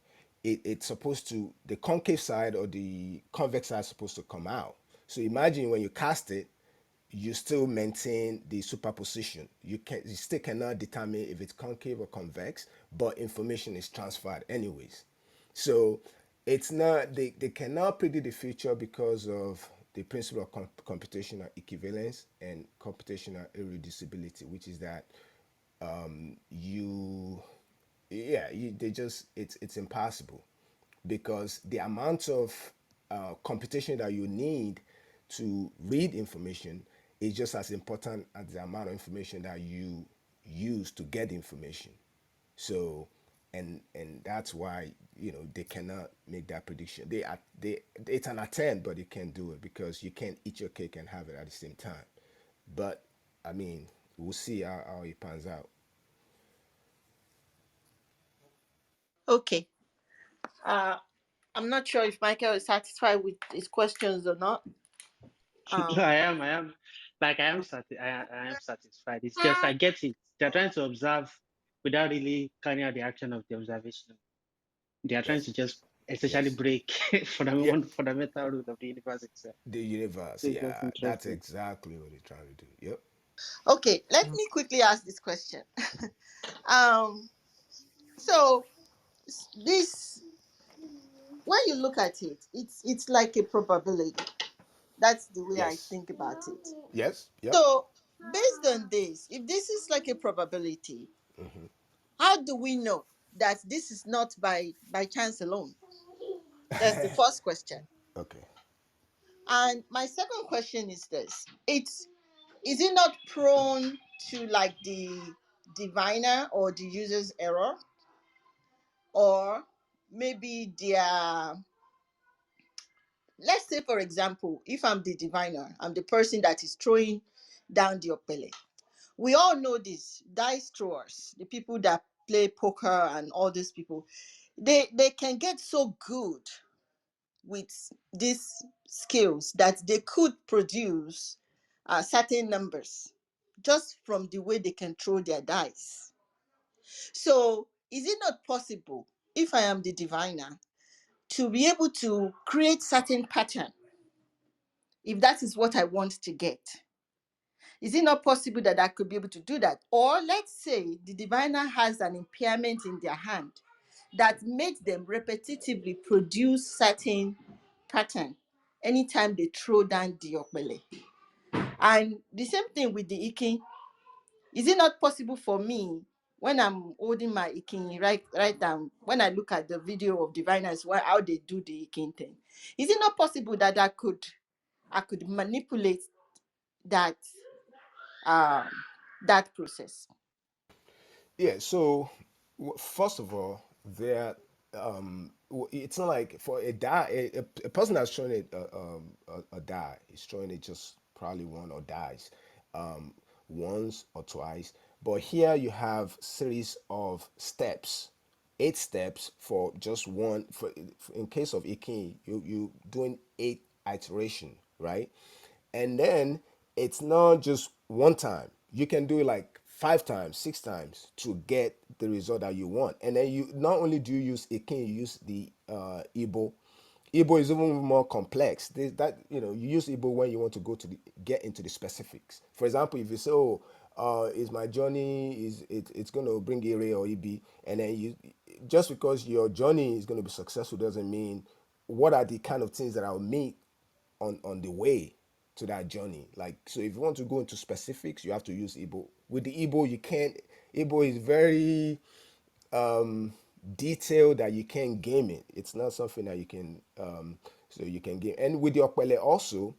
it's supposed to, the concave side or the convex side is supposed to come out. So imagine when you cast it, you still maintain the superposition. You still cannot determine if it's concave or convex, but information is transferred anyways. So it's not, they cannot predict the future because of the principle of computational equivalence and computational irreducibility, which is that you yeah they just it's impossible because the amount of computation that you need to read information is just as important as the amount of information that you use to get information. So and that's why they cannot make that prediction. They it's an attempt, but they can't do it because you can't eat your cake and have it at the same time. But I mean, we'll see how it pans out. Okay. Uh, I'm not sure if Michael is satisfied with his questions or not. Um, I am, like I am satisfied. It's just I get it. They're trying to observe without really carrying out the action of the observation. They are trying Yes, to just essentially yes, break yeah. fundamental rule of the universe itself. The universe, So it's just yeah, that's interesting. exactly what they're trying to do. Yep. okay, let me quickly ask this question. um, so this, when you look at it, it's like a probability. That's the way I Yes. think about it. Yes. Yep. So, based on this, if this is like a probability, how do we know that this is not by chance alone? That's the first question. Okay. And my second question is this: It's is it not prone to like the diviner or the user's error, or maybe their, let's say for example, if I'm the diviner, I'm the person that is throwing down the opele. We all know this dice throwers, the people that play poker and all these people, they can get so good with these skills that they could produce certain numbers just from the way they can throw their dice. So is it not possible, if I am the diviner, to be able to create certain pattern if that is what I want to get? Is it not possible that I could be able to do that? Or let's say the diviner has an impairment in their hand that makes them repetitively produce certain pattern anytime they throw down the okbele. And the same thing with the ikin. Is it not possible for me, when I'm holding my ikin, right down, when I look at the video of diviners, how they do the ikin thing, is it not possible that I could manipulate that um that process? Yeah. So first of all, there it's not like for a die a person that's throwing it a die is throwing it just probably one or dies once or twice. But here you have series of steps, 8 steps for just one. For in case of ikin, you doing 8 iteration, right? And then it's not just one time. You can do it like 5 times, 6 times to get the result that you want. And then you not only do you use ikin, you use the Igbo. Igbo is even more complex. That you use Igbo when you want to go to get into the specifics. For example, if you say, "Oh, is my journey it's going to bring area or EB," and then you just because your journey is going to be successful doesn't mean what are the kind of things that I'll meet on the way to that journey. Like, so if you want to go into specifics, you have to use Igbo. With the Igbo, you can't. Igbo is very detailed that you can't game it. It's not something that you can so you can game. And with the Okpele also,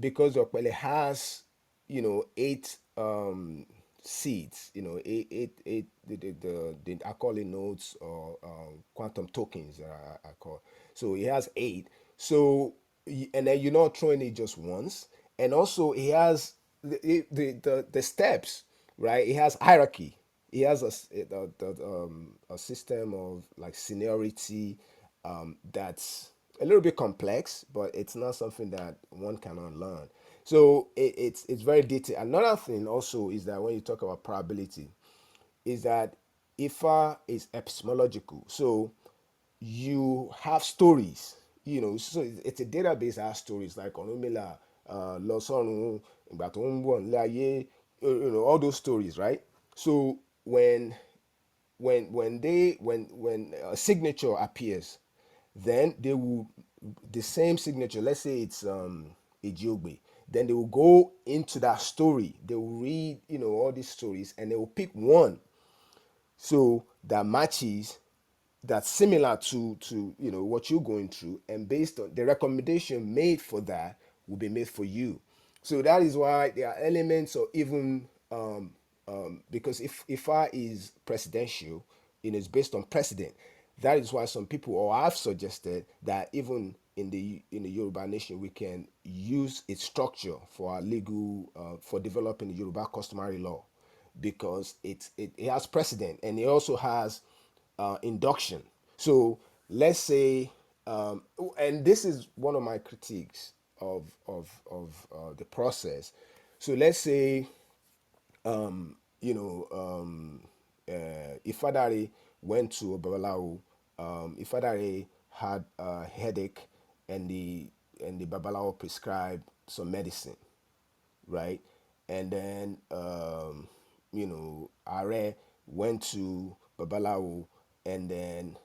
because the Okpele has 8 seeds, eight the I call it nodes or quantum tokens that I call. So he has 8. So and then you're not throwing it just once. And also he has the steps, right? He has hierarchy. He has a system of like seniority that's a little bit complex, but it's not something that one cannot learn. So it's very detailed. Another thing also is that when you talk about probability, is that IFA is epistemological. So you have stories, so it's a database that has stories like Onumila, Losonu, ìgbà tó ń bọ̀ nílé ayé, all those stories, right? So when a signature appears, then they will, the same signature, let's say it's Ejiobe, then they will go into that story, they will read, all these stories, and they will pick one so that matches, that's similar to what you're going through, and based on the recommendation made for that will be made for you. So that is why there are elements of even because if I is presidential, it's based on precedent. That is why some people, or I've suggested that even in the Yoruba nation, we can use its structure for our legal for developing the Yoruba customary law, because it has precedent, and it also has induction. So let's say, and this is one of my critiques of the process. So let's say, IfaDare went to Babalawo. IfaDare had a headache, and the Babalawo prescribed some medicine, right? And then Are went to Babalawo, and then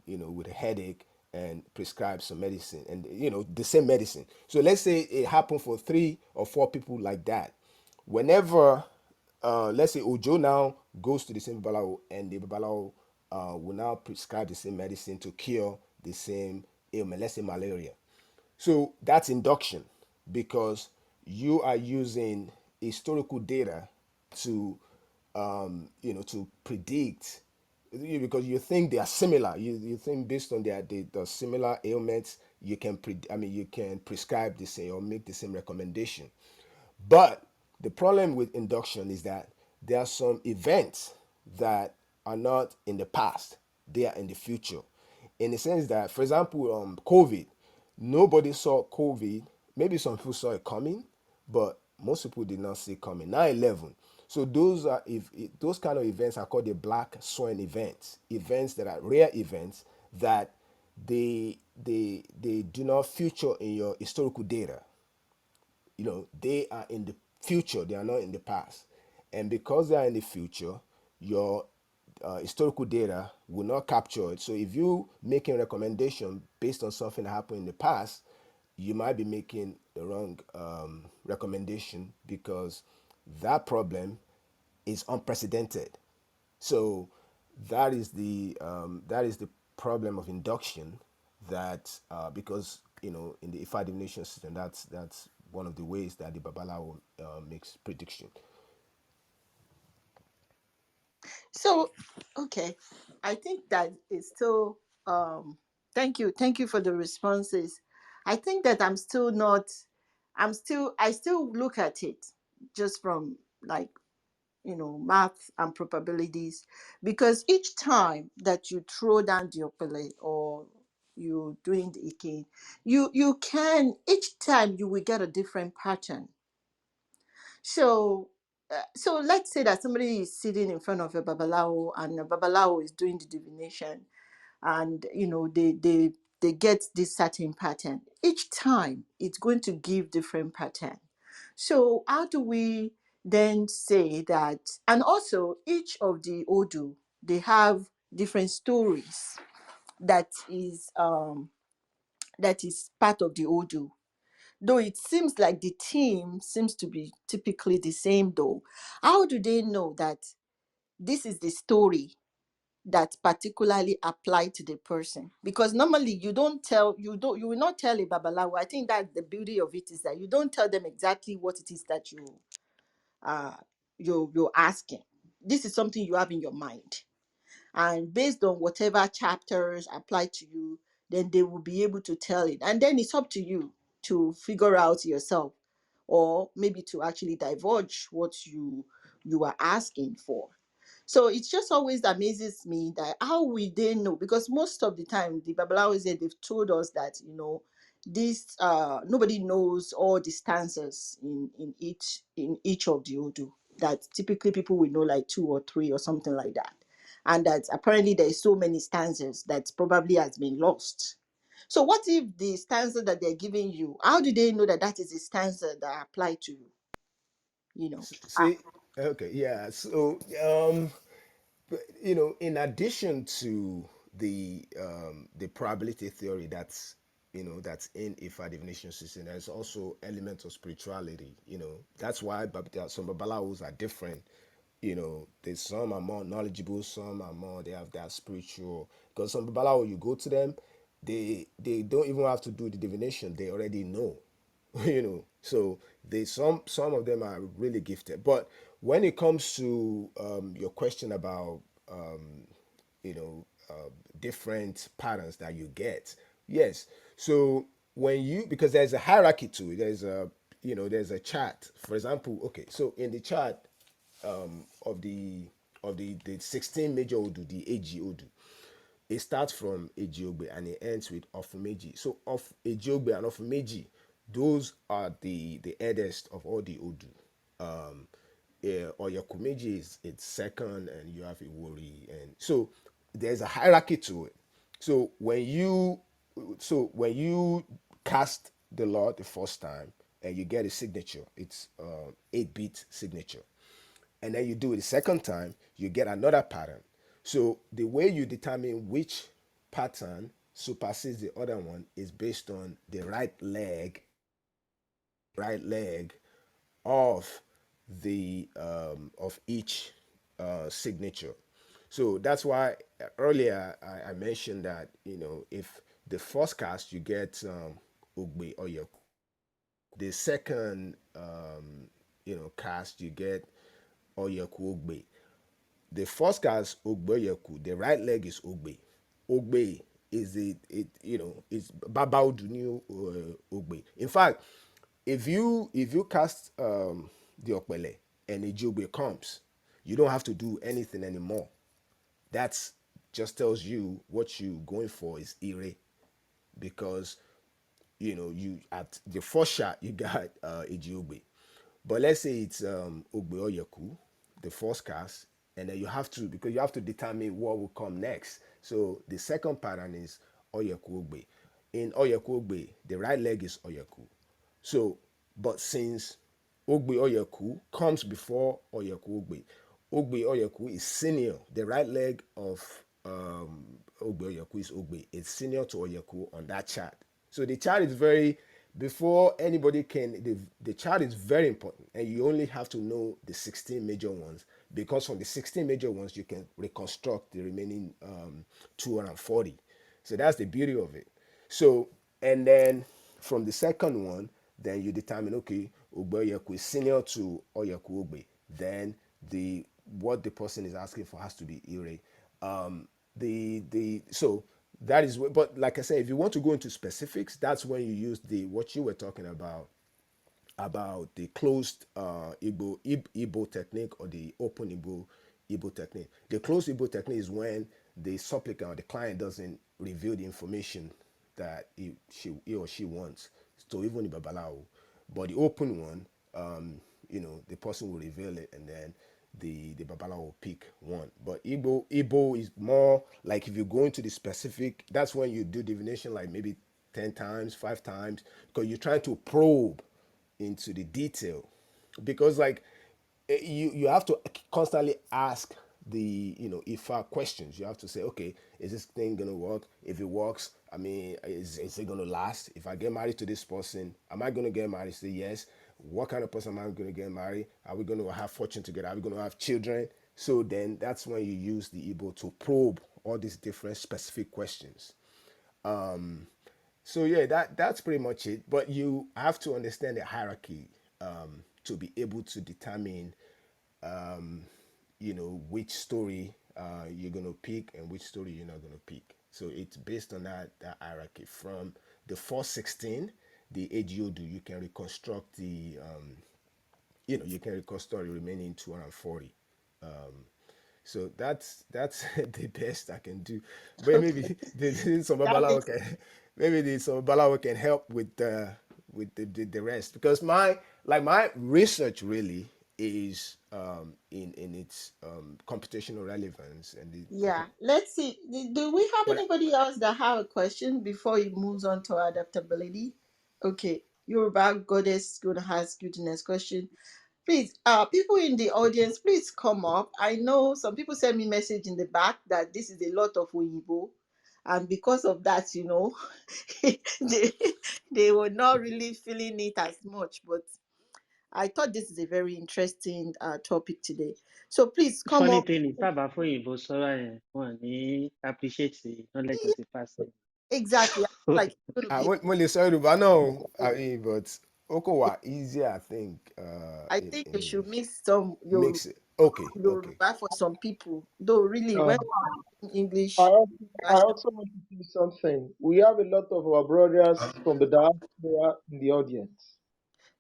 with a headache, and prescribed some medicine, and the same medicine. So let's say it happened for 3 or 4 people like that. Whenever let's say Ojo now goes to the same Babalawo, and the Babalawo will now prescribe the same medicine to cure the same ailment, let's say malaria. So that's induction, because you are using historical data to to predict, because you think they are similar. You think based on the similar ailments, you can you can prescribe the same or make the same recommendation. But the problem with induction is that there are some events that are not in the past, they are in the future. In the sense that, for example, COVID, nobody saw COVID. Maybe some people saw it coming, but most people did not see it coming. 9/11. So those are, if those kind of events are called the black swan events, events that are rare events that they do not feature in your historical data. They are in the future, they are not in the past. And because they are in the future, your historical data will not capture it. So if you making a recommendation based on something that happened in the past, you might be making the wrong recommendation, because that problem is unprecedented. So that is the problem of induction. That because in the IFA divination system, that's one of the ways that the Babalawo makes prediction. So, okay, I think that it's still. Thank you for the responses. I think that I'm still not. I still look at it just from, like, math and probabilities, because each time that you throw down the opele, or you doing the again, you can, each time you will get a different pattern. So, let's say that somebody is sitting in front of a babalawo, and a babalawo is doing the divination, and they get this certain pattern. Each time, it's going to give different pattern. So how do we then say that? And also, each of the Odu, they have different stories that is part of the Odu. Though it seems like the theme seems to be typically the same, though, how do they know that this is the story that particularly apply to the person? Because normally you will not tell a babalawo. I think that the beauty of it is that you don't tell them exactly what it is that uh you're asking. This is something you have in your mind, and based on whatever chapters apply to you, then they will be able to tell it, and then it's up to you to figure out yourself, or maybe to actually divulge what you are asking for. So it just always amazes me that how we they know, because most of the time the babalawos here, they've told us that this nobody knows all the stanzas in each of the Odu, that typically people will know like two or three or something like that. and that apparently there is so many stanzas that probably has been lost. So what if the stanza that they're giving you, how do they know that that is the stanza that apply to you? You know, See, okay, yeah. So, but, in addition to the probability theory that's in IFA divination system, there's also elements of spirituality. That's why some babalawos are different. There's some are more knowledgeable, some are more they have that spiritual. Because some babalawo, you go to them, they don't even have to do the divination; they already know. So some of them are really gifted, but when it comes to your question about you know different patterns that you get, yes. So when you, because there's a hierarchy to it, there's a chart, for example. Okay, so in the chart of the 16 major odu, the AG odu, it starts from Ejiogbe and it ends with Ofumeji. So of Ejiogbe and Ofumeji, those are the eldest of all the Odu. Oyakumeji is its second, and you have Iwori, and so there's a hierarchy to it. So when you cast the law the first time and you get a signature, it's 8-bit signature, and then you do it the second time, you get another pattern. So the way you determine which pattern supersedes the other one is based on the right leg of the of each signature. So that's why earlier I mentioned that if the first cast you get Ugbe or Yaku, the second cast you get Oyeku Ogbe. The first cast Ogbe, the right leg is Ogbe. Ogbe is is Baba Odunio Ogbe. In fact, if you cast the Okpele and the Jogbe comes, you don't have to do anything anymore. That's just tells you what you going for is Ire, because you at the first shot you got Ejiogbe. But let's say it's Ogbe Oyeku, the first cast, and then because you have to determine what will come next. So the second pattern is Oyeku Ogbe. In Oyeku Ogbe, the right leg is Oyeku. So, but since Ogbe Oyeku comes before Oyeku Ogbe, Ogbe Oyeku is senior. The right leg of Ogbe Oyeku is Ogbe. It's senior to Oyeku on that chart. So the chart is before anybody can, the chart is very important, and you only have to know the 16 major ones, because from the 16 major ones you can reconstruct the remaining 240. So that's the beauty of it. So, and then from the second one, then you determine, okay, Ogbe Oyeku is senior to Oyeku Ogbe. Then what the person is asking for has to be Ire. So that is, but like I said, if you want to go into specifics, that's when you use what you were talking about the closed Igbo technique, or the open Igbo technique. The closed Igbo technique is when the supplicant or the client doesn't reveal the information that he or she wants. So even the Babalao. But the open one, the person will reveal it, and then the Babala will pick one. But Igbo is more like, if you go into the specific, that's when you do divination like maybe 10 times, 5 times, because you're trying to probe into the detail. Because like you have to constantly ask the IFA questions. You have to say, okay, is this thing gonna work? If it works, I mean, is it gonna last? If I get married to this person, am I gonna get married? Say yes. What kind of person am I gonna get married? Are we gonna have fortune together? Are we gonna have children? So then that's when you use the Igbo to probe all these different specific questions. So yeah, that's pretty much it. But you have to understand the hierarchy to be able to determine, which story you're gonna pick and which story you're not gonna pick. So it's based on that hierarchy. From the first 16, the AGODU, you can reconstruct you can reconstruct the remaining 240. So that's the best I can do. But maybe some that Babalawo makes can help with the rest, because my research really is in its computational relevance and Yeah, let's see. Do we have but anybody else that have a question before it moves on to adaptability? Okay, Yoruba goddess is going to ask you the next question. Please, people in the audience, please come up. I know some people send me message in the back that this is a lot of Weibo, and because of that, they they were not really feeling it as much. But I thought this is a very interesting topic today. So please come Funny up. thing is, tábà fún òyìnbó sọ́ra yẹn, wọn ní appreciate the knowledge of the person. Exactly. I feel like it's going to be. mo lè sọ Yorùbá náà I mean, but ó kò wá easier I think I think we in should mix some mix it. Okay, okay. Yoruba for some people. Though really, when Um, I English, also, I also want to say something. We have a lot of our brothers from the diaspora in the audience.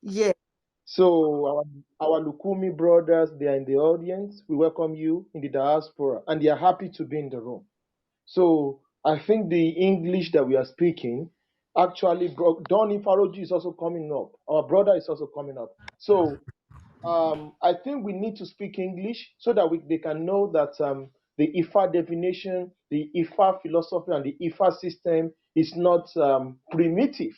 yeah, So our Lukumi brothers, they are in the audience. We welcome you in the diaspora, and they are happy to be in the room. So I think the English that we are speaking actually, Donny Faroji is also coming up. Our brother is also coming up. So I think we need to speak English so that they can know that the IFA definition, the IFA philosophy, and the IFA system is not primitive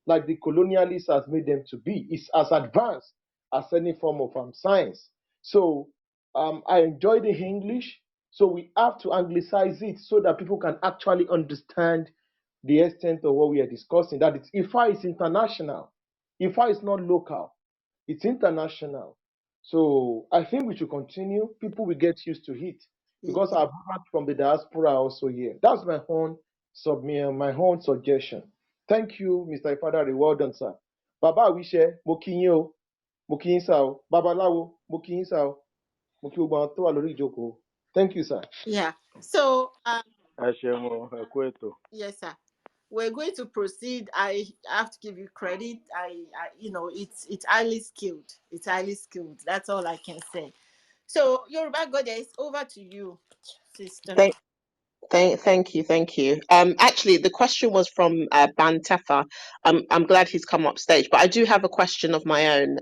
like the colonialists has made them to be. It's as advanced as any form of science. So I enjoy the English. So we have to anglicize it so that people can actually understand the extent of what we are discussing. That it's IFA is international. IFA is not local. It's international. So I think we should continue. People will get used to it because yeah, our brothers from the diaspora are also here. That's my own my own suggestion. Thank you, Mr. Ifadare. Well done, sir. Bàbá Àwíṣẹ, mo kí yín o, mo kí yín sá o. Babaláwo, mo kí yín sá o. Mo kí gbogbo àwọn tó wà lórí ìjókòó. Thank you, sir. yeah. So, Ẹ ṣeun o, ẹ kú ètò. yes, sir. We're going to proceed. I have to give you credit. It's highly skilled. It's highly skilled. That's all I can say. So, Yoruba goddess, over to you, sister. Thank, thank you. Actually, the question was from Bantefa. I'm glad he's come up stage, but I do have a question of my own.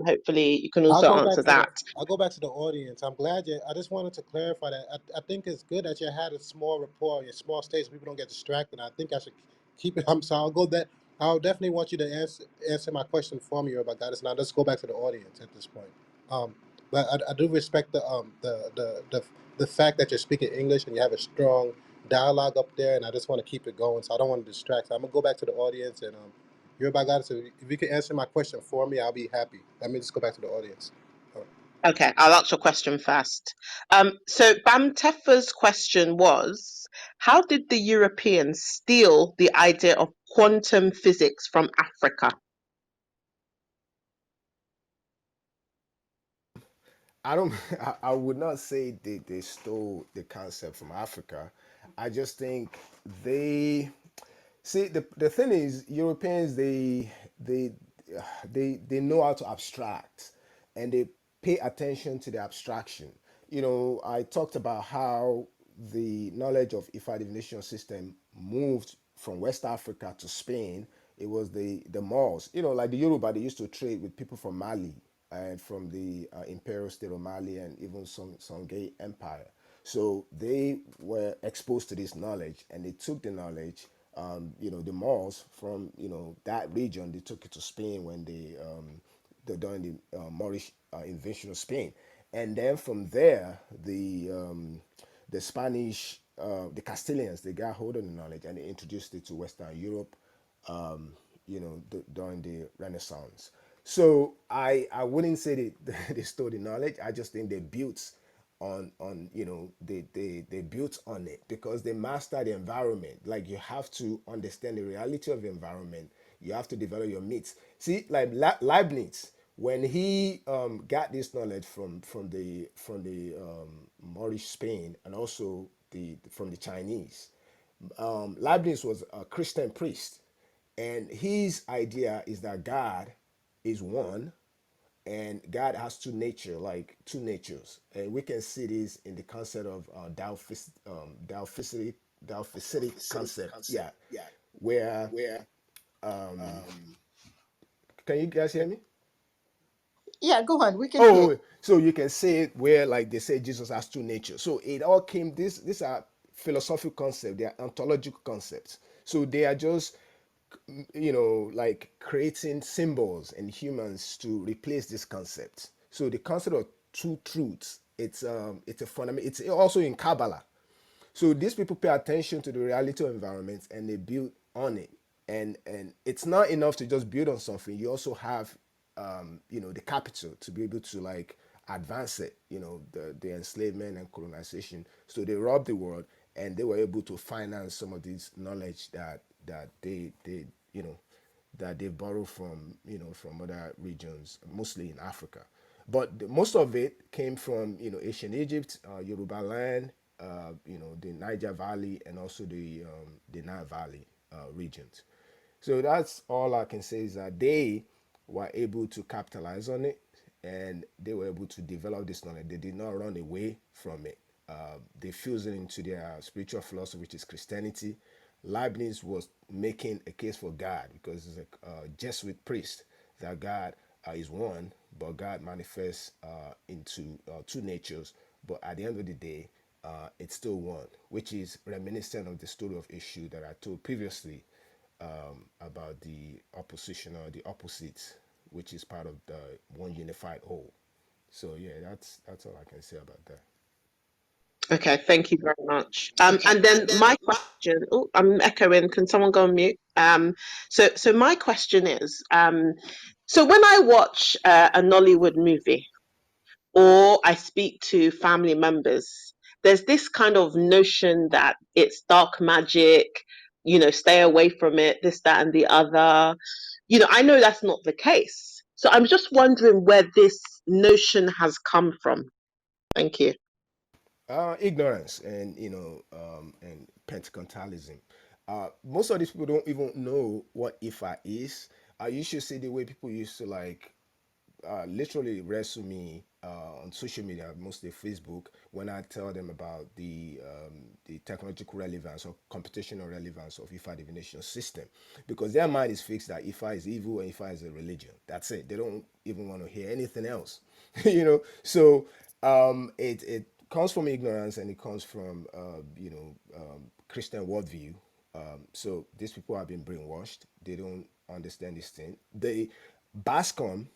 Hopefully, you can I'll also go back answer to the that. I'll go back to the audience. I'm glad you. I just wanted to clarify that. I think it's good that you had a small rapport, a small stage, so people don't get distracted. I think I should keep it. I'm sorry. I'll go that. I'll definitely want you to answer my question for me about that. Now let's go back to the audience at this point. Um, but I do respect the fact that you're speaking English and you have a strong dialogue up there, and I just want to keep it going. So I don't want to distract. So I'm gonna go back to the audience and you're about God. So if you can answer my question for me, I'll be happy. Let me just go back to the audience. All right. Okay, I'll ask your question first. So Bantefa's question was, how did the Europeans steal the idea of quantum physics from Africa? I don't. I would not say they stole the concept from Africa. I just think they see the thing is Europeans they they know how to abstract and they pay attention to the abstraction. You know, I talked about how the knowledge of IFA divination system moved from West Africa to Spain. It was the Moors, you know, like the Yoruba. They used to trade with people from Mali and from the imperial state of Mali and even some gay empire. So they were exposed to this knowledge and they took the knowledge, you know, the Moors from, you know, that region, they took it to Spain when during the Moorish invasion of Spain. And then from there, the Spanish, the Castilians, they got hold of the knowledge and they introduced it to Western Europe, you know, during the Renaissance. So I wouldn't say they stole the knowledge. I just think they built on you know they built on it because they master the environment. Like you have to understand the reality of the environment. You have to develop your myths. See, like Leibniz, when he got this knowledge from the Moorish Spain and also the from the Chinese, Leibniz was a Christian priest, and his idea is that God is one, and God has two natures, and we can see this in the concept of Dao-Physitic concept. Yeah, where can you guys hear me? Yeah, go on. We can hear. Oh, so you can say it where like they say Jesus has two natures. So it all came. These are philosophical concepts. They are ontological concepts. So they are just like creating symbols in humans to replace this concept. So the concept of two truths. It's a fundament. It's also in Kabbalah. So these people pay attention to the reality of environments and they build on it. And it's not enough to just build on something. You also have the capital to be able to like advance it, the enslavement and colonization. So they robbed the world and they were able to finance some of this knowledge that they you know that they borrow from from other regions, mostly in Africa. But most of it came from ancient Egypt, Yoruba land, the Niger Valley, and also the Nile Valley regions. So that's all I can say is that they were able to capitalize on it, and they were able to develop this knowledge. They did not run away from it. They fused it into their spiritual philosophy, which is Christianity. Leibniz was making a case for God because he's a Jesuit priest that God is one, but God manifests into two natures. But at the end of the day, it's still one, which is reminiscent of the story of issue that I told previously about the opposition or the opposites, which is part of the one unified whole. So yeah, that's all I can say about that. Okay, thank you very much. Okay. And then my question, oh, I'm echoing. Can someone go on mute? So my question is, so when I watch a Nollywood movie or I speak to family members, there's this kind of notion that it's dark magic, stay away from it, this, that, and the other. I know that's not the case. So I'm just wondering where this notion has come from. Thank you. Ignorance and and Pentecostalism. Most of these people don't even know what IFA is. You should see the way people used to like literally wrestle me on social media, mostly Facebook, when I tell them about the technological relevance or computational relevance of IFA divination system, because their mind is fixed that IFA is evil and IFA is a religion. That's it. They don't even want to hear anything else, So it comes from ignorance and it comes from Christian worldview. So these people have been brainwashed. They don't understand this thing. Bascom,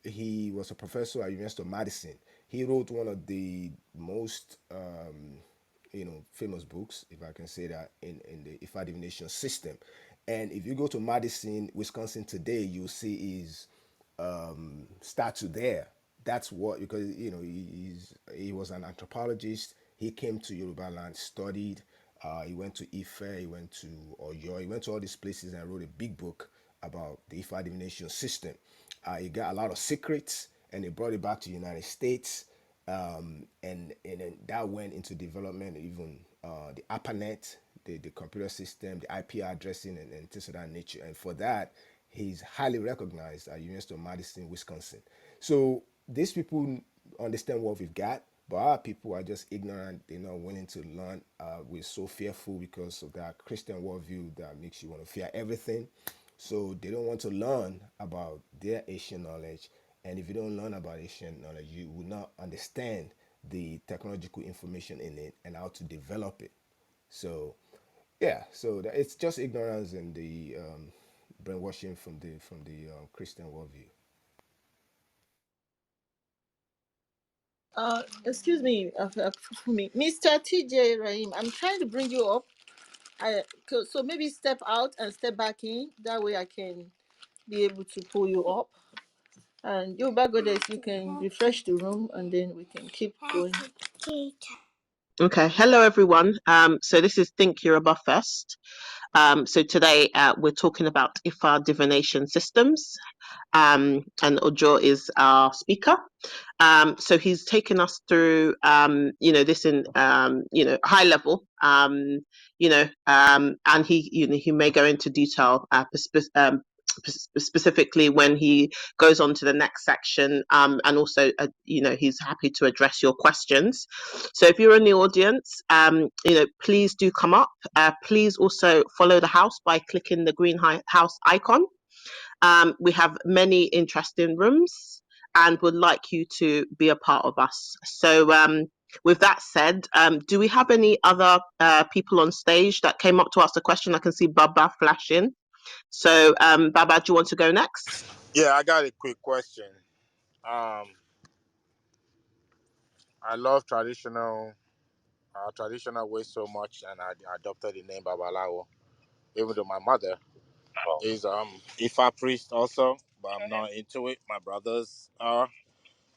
he was a professor at University of Madison. He wrote one of the most famous books, if I can say that, in the IFA divination system. And if you go to Madison, Wisconsin today, you'll see his statue there. That's what, because he was an anthropologist. He came to Yoruba land, studied. He went to Ife, he went to Oyo, he went to all these places and wrote a big book about the Ifa divination system. He got a lot of secrets and he brought it back to the United States. And then that went into development, even the ARPANET, the computer system, the IP addressing, and things of that nature. And for that, he's highly recognized at University of Madison, Wisconsin. So these people understand what we've got, but our people are just ignorant. They're not willing to learn. We're so fearful because of that Christian worldview that makes you want to fear everything. So they don't want to learn about their Asian knowledge. And if you don't learn about Asian knowledge, you will not understand the technological information in it and how to develop it. So yeah, so it's just ignorance and the brainwashing from the Christian worldview. Excuse me, Mr. TJ Rahim. I'm trying to bring you up. So maybe step out and step back in. That way I can be able to pull you up. And you back goddess, you can refresh the room and then we can keep going. Okay, hello everyone. So this is Think Yoruba First. So today we're talking about IFA divination systems. And Ojo is our speaker. So he's taken us through, this in, high level, and he may go into detail, specifically when he goes on to the next section, and also, he's happy to address your questions. So if you're in the audience, please do come up. Please also follow the house by clicking the green house icon. We have many interesting rooms. and would like you to be a part of us. So, with that said, do we have any other people on stage that came up to ask the question? I can see Baba flashing. So, Baba, do you want to go next? Yeah, I got a quick question. Um, I love traditional ways so much, and I adopted the name Babalawo, even though my mother is Ifa priest also, but I'm not into it. My brothers are,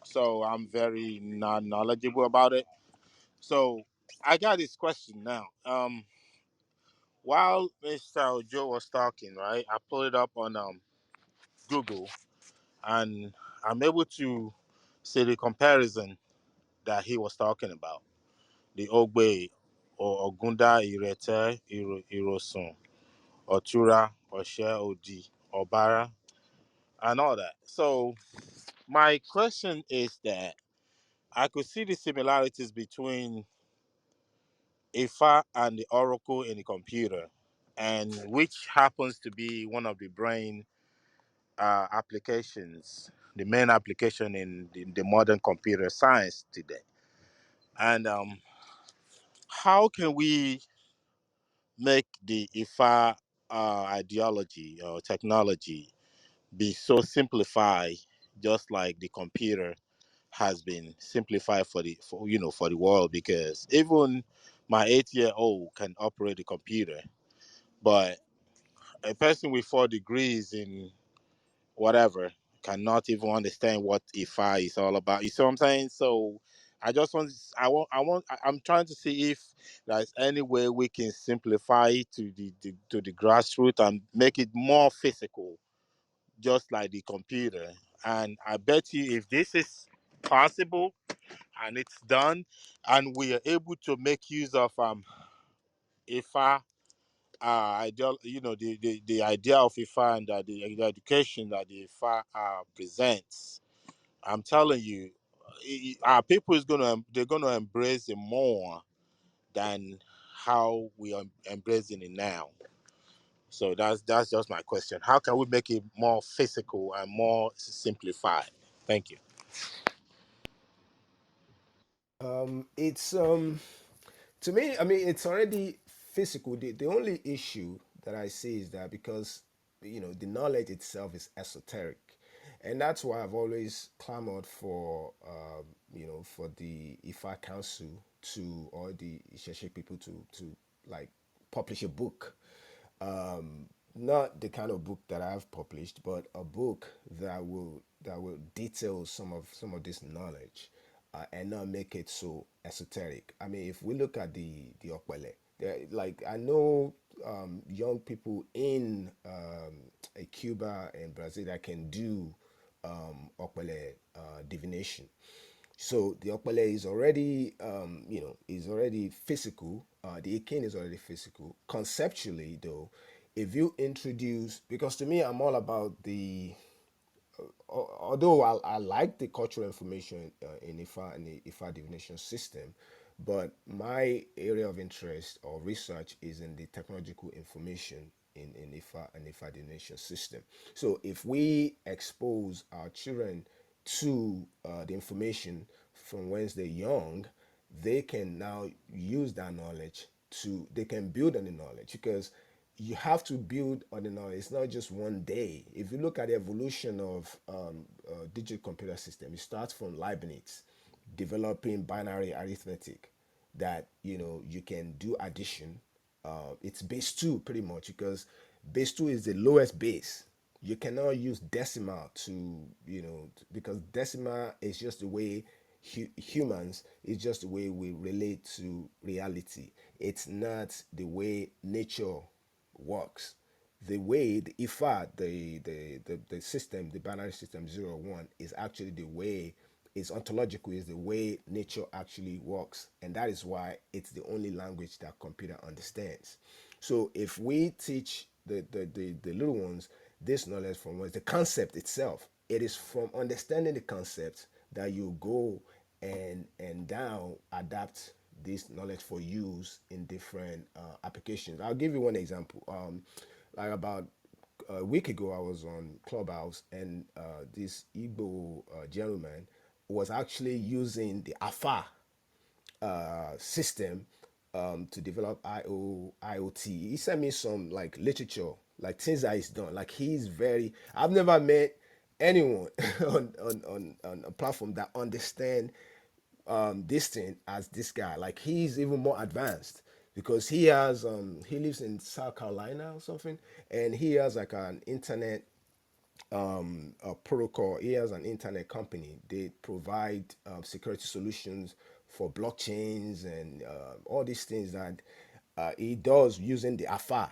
so I'm very not knowledgeable about it. So I got this question now. While Mr. Ojo was talking, right, I pulled it up on Google, and I'm able to see the comparison that he was talking about. The Ogbe or Ogunda Irete Irosun, Otura, Oshe Odi, Obara, and all that. So my question is that I could see the similarities between Ifa and the Oracle in the computer, and which happens to be one of the brain applications, the main application in the modern computer science today. And how can we make the IFA ideology or technology be so simplified, just like the computer has been simplified for the world? Because even my 8-year old can operate the computer, but a person with 4 degrees in whatever cannot even understand what IFA is all about. You see what I'm saying? So I just want, I'm trying to see if there's any way we can simplify it to the grassroots and make it more physical, just like the computer. And I bet you, if this is possible and it's done, and we are able to make use of IFA ideal, the idea of IFA and the education that the IFA presents. I'm telling you, our people they're gonna embrace it more than how we are embracing it now. So that's just my question. How can we make it more physical and more simplified? Thank you. It's to me, I mean, it's already physical. The only issue that I see is that because the knowledge itself is esoteric, and that's why I've always clamored for for the IFA Council to, or the Isheshe people to like publish a book, not the kind of book that I've published, but a book that will detail some of this knowledge, and not make it so esoteric. I mean, if we look at the Okwele, like I know young people in Cuba and Brazil that can do Okwele divination. So the Okpele is already, is already physical. The Akin is already physical. Conceptually, though, if you introduce, because to me, I'm all about although I like the cultural information in IFA and the IFA divination system, but my area of interest or research is in the technological information in IFA and IFA divination system. So if we expose our children to the information from when they're young, they can now use that knowledge they can build on the knowledge, because you have to build on the knowledge. It's not just one day. If you look at the evolution of digital computer system, it starts from Leibniz developing binary arithmetic, that you can do addition. It's base 2 pretty much, because base 2 is the lowest base. You cannot use decimal to, because decimal is just the way humans, is just the way we relate to reality. It's not the way nature works. The way the IFA, the system, the binary system 0 1, is actually the way, is ontological, is the way nature actually works. And that is why it's the only language that computer understands. So if we teach the little ones this knowledge from what's the concept itself, it is from understanding the concept that you go and now adapt this knowledge for use in different applications. I'll give you one example. Like about a week ago I was on Clubhouse, and this Igbo gentleman was actually using the IFA system to develop IoT. He sent me some like literature, like things that he's done. Like he's very. I've never met anyone on a platform that understand this thing as this guy. Like he's even more advanced because he lives in South Carolina or something, and he has like an internet a protocol. He has an internet company. They provide security solutions for blockchains and all these things that he does using the AFA.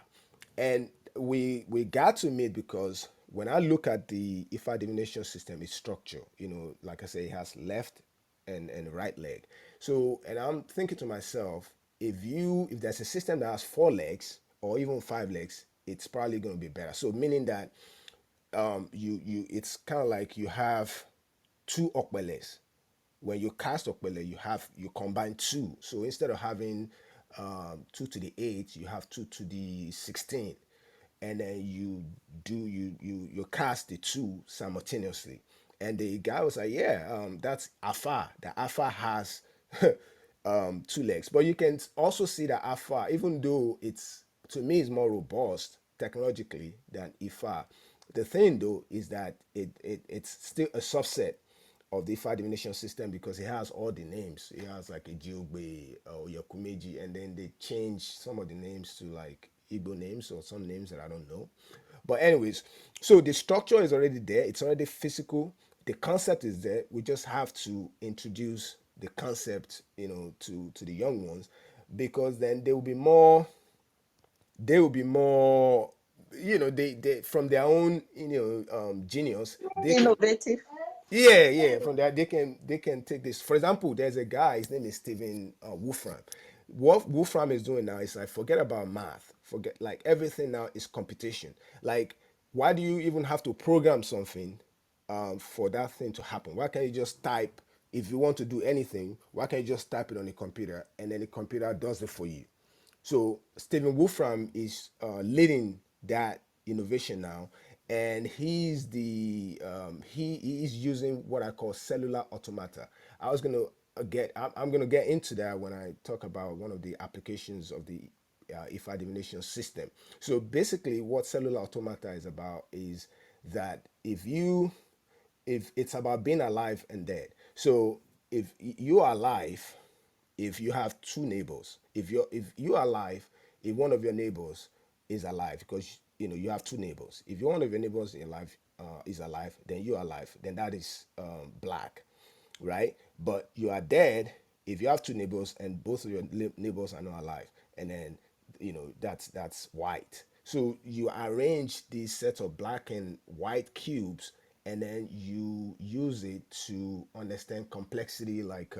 And we got to meet because when I look at the IFA divination system, its structure, like I say, it has left and right leg. So, and I'm thinking to myself, if there's a system that has 4 legs or even 5 legs, it's probably going to be better. So, meaning that you it's kind of like you have two okbeles. When you cast okbele, you combine two. So instead of having 2 to the 8, you have 2 to the 16, and then you cast the two simultaneously. And the guy was like, yeah, that's afa. The afa has 2 legs, but you can also see that afa, even though it's, to me, is more robust technologically than ifa. The thing though is that it's still a subset of the IFA divination system because it has all the names. It has like a Jiogbe or Yakumeji, and then they change some of the names to like Igbo names or some names that I don't know. But anyways, so the structure is already there. It's already physical. The concept is there. We just have to introduce the concept, to the young ones, because then they will be more, they from their own, genius, they can, Innovative. yeah, from that they can take this. For example, there's a guy. His name is Stephen Wolfram. What Wolfram is doing now is like, forget about math. Forget, like, everything now is computation. Like, why do you even have to program something for that thing to happen? Why can't you just type? If you want to do anything, why can't you just type it on the computer and then the computer does it for you? So Stephen Wolfram is leading that innovation now, and he is using what I call cellular automata. I'm gonna get into that when I talk about one of the applications of the IFA divination system. So basically, what cellular automata is about is that if it's about being alive and dead. So if you are alive, if you have two neighbors, if you are alive, if one of your neighbors is alive, because you have two neighbors. If one of your neighbors is alive, then you are alive. Then that is black, right? But you are dead if you have two neighbors and both of your neighbors are not alive, and then that's white. So you arrange these sets of black and white cubes, and then you use it to understand complexity, like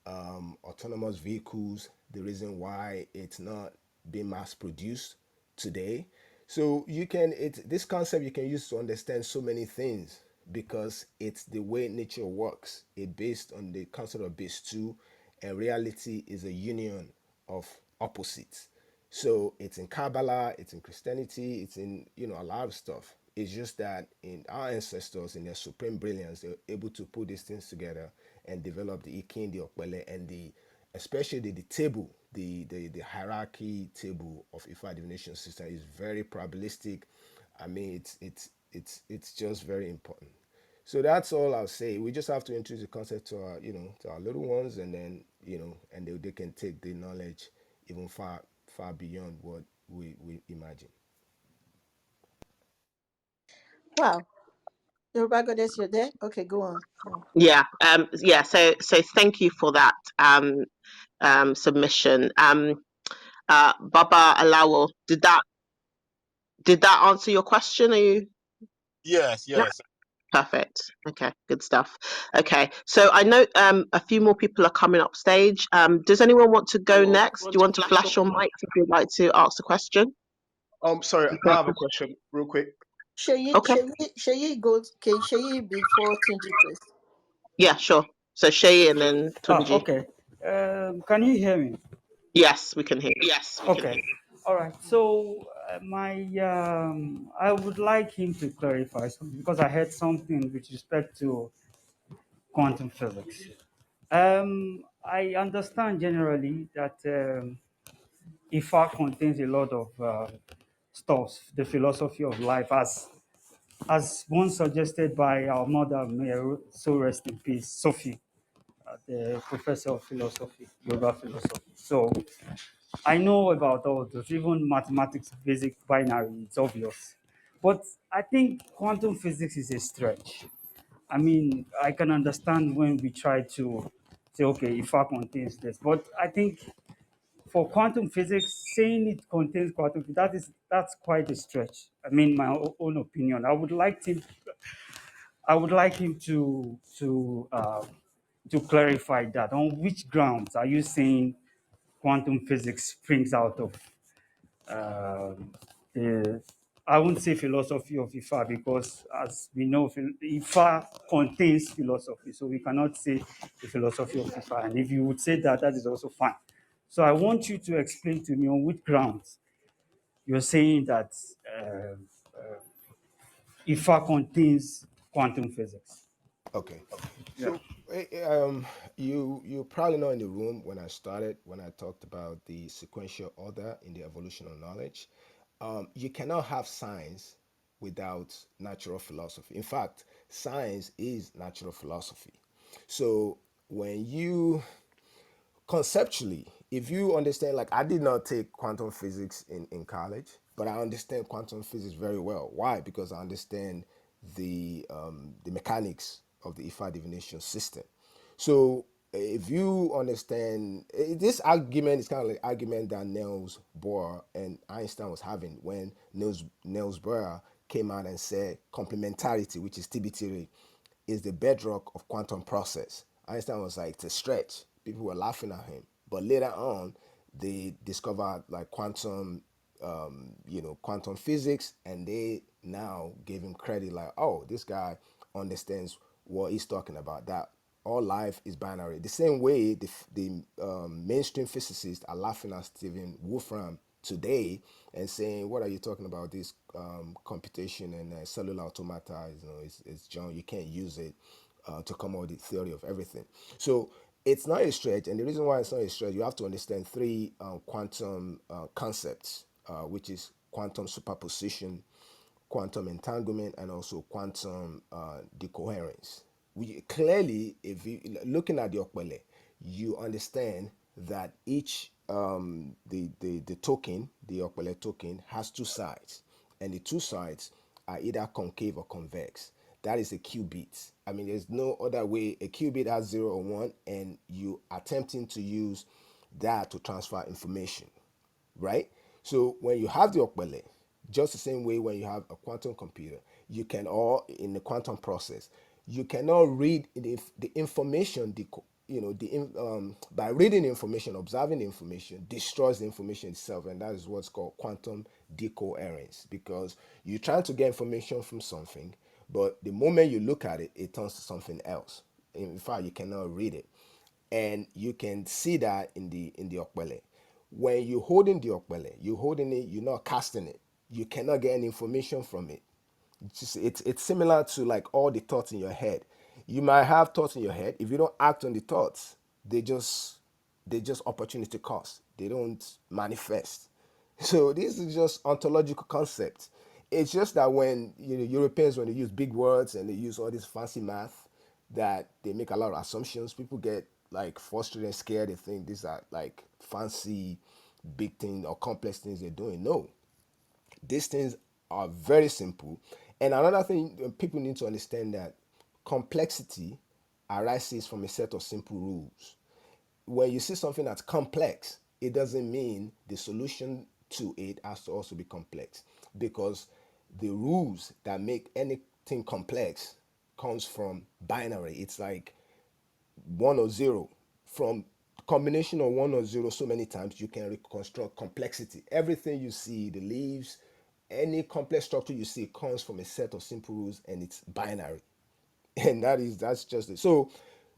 autonomous vehicles, the reason why it's not being mass produced today. So this concept you can use to understand so many things, because it's the way nature works. It's based on the concept of base two, and reality is a union of opposites. So it's in Kabbalah, it's in Christianity, it's in a lot of stuff. It's just that in our ancestors, in their supreme brilliance, they're able to put these things together and develop the Ikin, the Okpele, and especially the table, the hierarchy table of Ifa divination system is very probabilistic. I mean, it's just very important. So that's all I'll say. We just have to introduce the concept to our little ones, and then and they can take the knowledge even far beyond what we imagine. Wow. Yoruba Goddess, you're there? Okay, go on. Yeah. Yeah. So thank you for that submission. Baba Alawal, did that answer your question? Are you? Yes, Yeah. yes. Perfect. Okay, good stuff. Okay, so I know a few more people are coming up stage. Does anyone want to go next? Do you want to flash your mic if you'd like to ask the question? Sorry, I have a question real quick. Okay. Shayi goes. Okay, Shayi before Tunji, please. Yeah, sure. So Shay and then Ah, Tunji. okay. Can you hear me? Yes, we can hear you. Okay. All right. So I would like him to clarify something because I heard something with respect to quantum physics. I understand generally that IFA contains a lot of stuff, the philosophy of life, as once suggested by our mother, may her so rest in peace, Sophie, the professor of philosophy, Yoruba philosophy. So I know about all those, even mathematics, basic binary, it's obvious. But I think quantum physics is a stretch. I mean, I can understand when we try to say, okay, if I contains this, but I think for quantum physics, saying it contains quantum, that's quite a stretch. I mean, my own opinion. I would like him to clarify that. On which grounds are you saying quantum physics springs out of the, I wouldn't say philosophy of IFA because, as we know, IFA contains philosophy, so we cannot say the philosophy of IFA. And if you would say that, that is also fine. So I want you to explain to me on which grounds you're saying that uh, IFA contains quantum physics. Okay. Yeah. So, you probably know in the room when I started, when I talked about the sequential order in the evolution of knowledge, you cannot have science without natural philosophy. In fact, science is natural philosophy. So when you conceptually, if you understand, like I did not take quantum physics in college, but I understand quantum physics very well. Why? Because I understand the mechanics of the IFA divination system. So if you understand this argument is kind of like argument that Niels Bohr and Einstein was having when Niels Bohr came out and said complementarity, which is TBT, is the bedrock of quantum process. Einstein was like, it's a stretch. People were laughing at him. But later on, they discovered like quantum physics, and they now gave him credit like, oh, this guy understands what he's talking about. That all life is binary. The same way the mainstream physicists are laughing at Stephen Wolfram today and saying, "What are you talking about? This computation and cellular automata? It's John. You can't use it to come up with the theory of everything." So it's not a stretch, and the reason why it's not a stretch, you have to understand three quantum concepts, which is quantum superposition, quantum entanglement, and also quantum decoherence. We clearly, if you looking at the Okpele, you understand that each the token, the Okpele token, has two sides, and the two sides are either concave or convex. That is a qubit. I mean, there's no other way. A qubit has 0 or 1, and you attempting to use that to transfer information, right? So when you have the Okpele, just the same way when you have a quantum computer, you can all in the quantum process, you cannot read the information, by reading the information, observing the information, destroys the information itself, and that is what's called quantum decoherence. Because you're trying to get information from something, but the moment you look at it, it turns to something else. In fact, you cannot read it, and you can see that in the Okpele. When you're holding the Okpele, you're holding it, you're not casting it. You cannot get any information from it. It's similar to like all the thoughts in your head. You might have thoughts in your head. If you don't act on the thoughts, they just opportunity cost. They don't manifest. So this is just ontological concepts. It's just that when Europeans, when they use big words and they use all this fancy math, that they make a lot of assumptions. People get like frustrated and scared. They think these are like fancy, big things or complex things they're doing. No, these things are very simple. And another thing people need to understand, that complexity arises from a set of simple rules. When you see something that's complex, it doesn't mean the solution to it has to also be complex, because the rules that make anything complex comes from binary. It's like 1 or 0. From combination of 1 or 0 so many times, you can reconstruct complexity. Everything you see, the leaves, any complex structure you see comes from a set of simple rules, and it's binary. And that's just it. So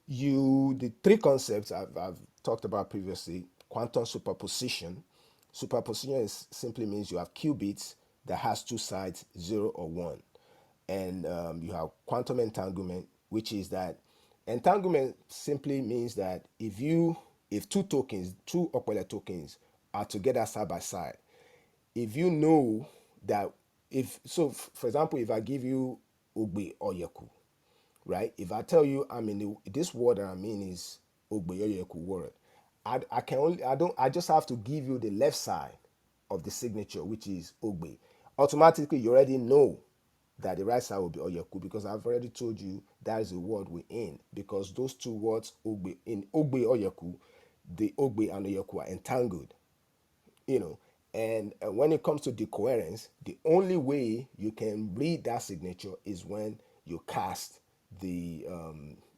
the three concepts I've talked about previously: quantum superposition. Superposition simply means you have qubits that has two sides, 0 or 1. And you have quantum entanglement, which is that entanglement simply means that if two Okpele tokens are together side by side, if you know that if so for example, if I give you Ogbe or Yeku, right? If I tell you I'm in this word that I'm in is Ogbeyoyeku word, I can only I just have to give you the left side of the signature, which is Ogbe. Automatically, you already know that the right side will be Oyeku because I've already told you that is the word we're in. Because those two words, Ogbe in Ogbe Oyeku, the Ogbe and Oyeku are entangled, you know. And when it comes to decoherence, the only way you can read that signature is when you cast the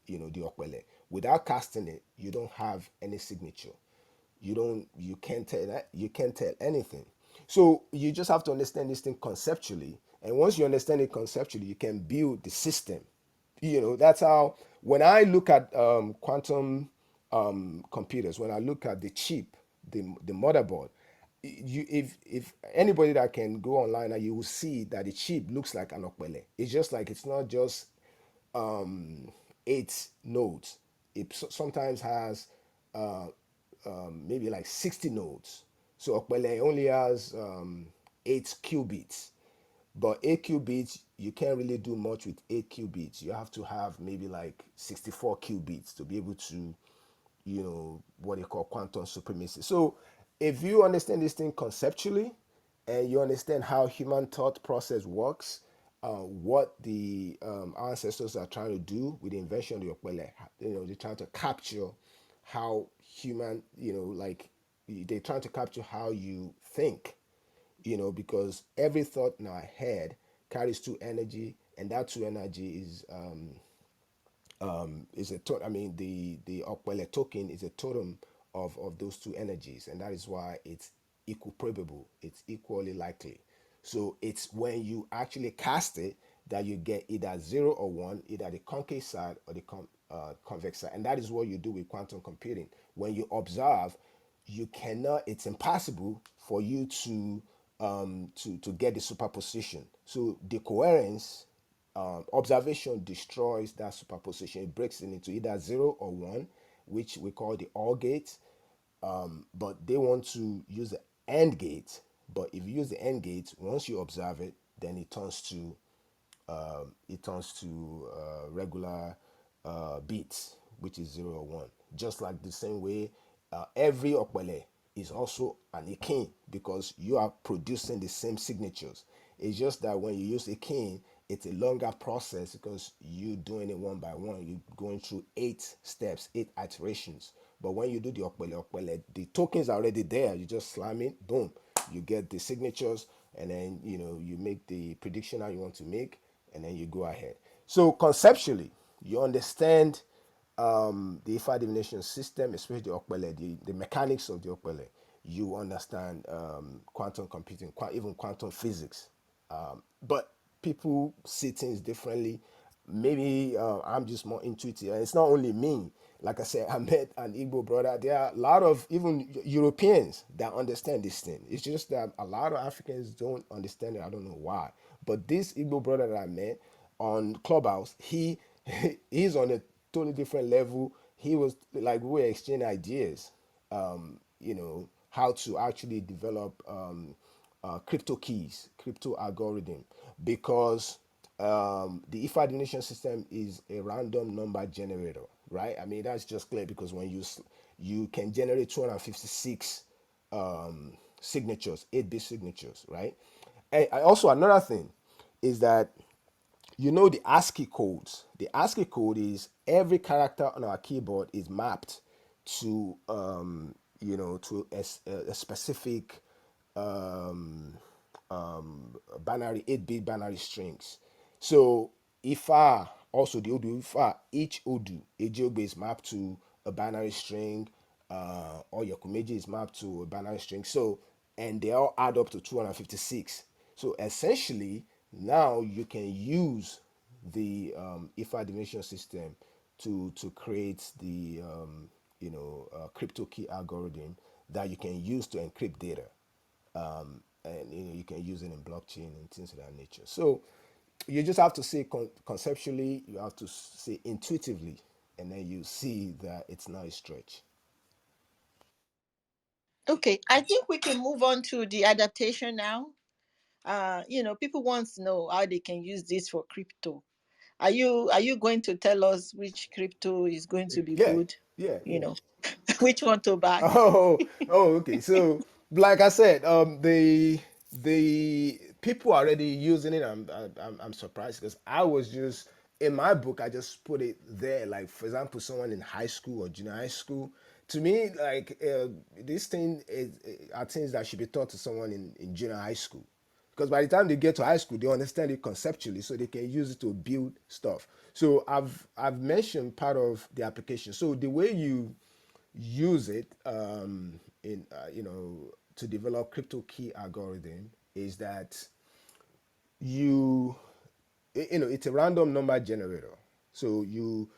Okpele. Without casting it, you don't have any signature. You can't tell anything. So you just have to understand this thing conceptually, and once you understand it conceptually, you can build the system. That's how, when I look at quantum computers, when I look at the chip, the motherboard, if anybody that can go online, and you will see that the chip looks like an okpele. It's just like, it's not just 8 nodes. It sometimes has maybe like 60 nodes. So Okpele only has 8 qubits. But 8 qubits, you can't really do much with 8 qubits. You have to have maybe like 64 qubits to be able to, what they call quantum supremacy. So if you understand this thing conceptually, and you understand how human thought process works, what the ancestors are trying to do with the invention of the Okpele, they're trying to capture how human, like they're trying to capture how you think, because every thought in our head carries two energy, and that two energy is a I mean, the Okpele token is a totem of those two energies, and that is why it's equiprobable. It's equally likely. So it's when you actually cast it that you get either 0 or 1, either the concave side or the convex side, and that is what you do with quantum computing. When you observe, you cannot. It's impossible for you to get the superposition. So the coherence, observation destroys that superposition. It breaks it into either 0 or 1, which we call the OR gate. But they want to use the AND gate. But if you use the AND gate, once you observe it, then it turns to regular bits, which is 0 or 1. Just like the same way, every Okpele is also an Akin, because you are producing the same signatures. It's just that when you use Akin, it's a longer process because you're doing it one by one. You're going through 8 steps, 8 iterations. But when you do the Okpele, the tokens are already there. You just slam it, boom, you get the signatures, and then you make the prediction how you want to make, and then you go ahead. So conceptually, you understand the IFA divination system, especially the Okpele, the mechanics of the Okpele. You understand quantum computing, even quantum physics. But people see things differently. Maybe I'm just more intuitive. And it's not only me. Like I said, I met an Igbo brother. There are a lot of even Europeans that understand this thing. It's just that a lot of Africans don't understand it. I don't know why. But this Igbo brother that I met on Clubhouse, he's on a totally different level. He was like, we were exchanging ideas, how to actually develop crypto keys, crypto algorithm, because the IFA divination system is a random number generator, right? I mean, that's just clear because when you can generate 256 signatures, 8-bit signatures, right? And also another thing is that the ASCII codes. The ASCII code is every character on our keyboard is mapped to a specific binary 8-bit binary strings. So IFA, also the Odu IFA, each Odu Ejiogbe is mapped to a binary string, or Yakumeji is mapped to a binary string. So, and they all add up to 256. So essentially, now you can use the IFA dimension system to create the crypto key algorithm that you can use to encrypt data. and you can use it in blockchain and things of that nature. So you just have to say conceptually, you have to say intuitively, and then you see that it's not a stretch. Okay, I think we can move on to the adaptation now. People want to know how they can use this for crypto. Are you going to tell us which crypto is going to be Yeah, good? yeah, You yeah. know, which one to back? Okay. So, like I said, the people are already using it. I'm surprised because I was just in my book. I just put it there. Like for example, someone in high school or junior high school. To me, like this thing are things that should be taught to someone in junior high school. Because by the time they get to high school, they understand it conceptually, so they can use it to build stuff. So I've mentioned part of the application. So the way you use it in to develop crypto key algorithm is that you it's a random number generator. So you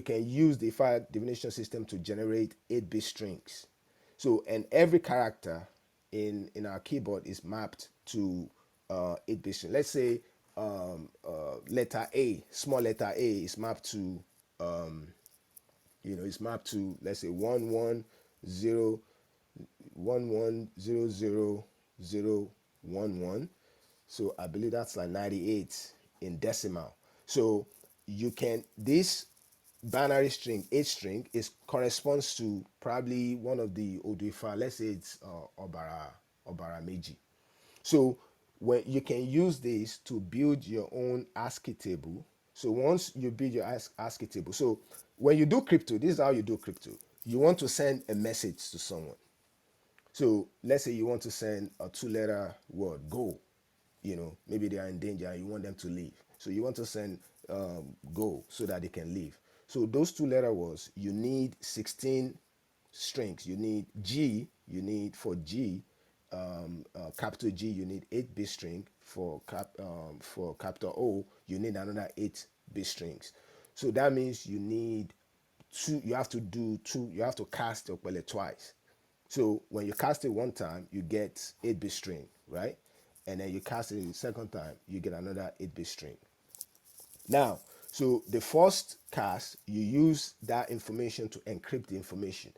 can use the file divination system to generate 8-bit strings. So and every character in our keyboard is mapped to 8-bit string. Let's say letter A, small letter A is mapped to it's mapped to, let's say, 110 1100 011. So I believe that's like 98 in decimal. So you can this binary string, H string, is corresponds to probably one of the Oduifa. Let's say it's Obara Meiji. So when you can use this to build your own ASCII table. So once you build your ASCII table, so when you do crypto, this is how you do crypto. You want to send a message to someone. So let's say you want to send a 2-letter word, go. Maybe they are in danger and you want them to leave. So you want to send go so that they can leave. So those 2-letter words, you need 16 strings. You need G, you need for G, capital G, you need 8-bit string. For capital O, you need another 8-bit strings. So that means you need two. You have to do two. You have to cast your pellet twice. So when you cast it one time, you get 8-bit string, right? And then you cast it the second time, you get another 8-bit string. Now, so the first cast, you use that information to encrypt the information.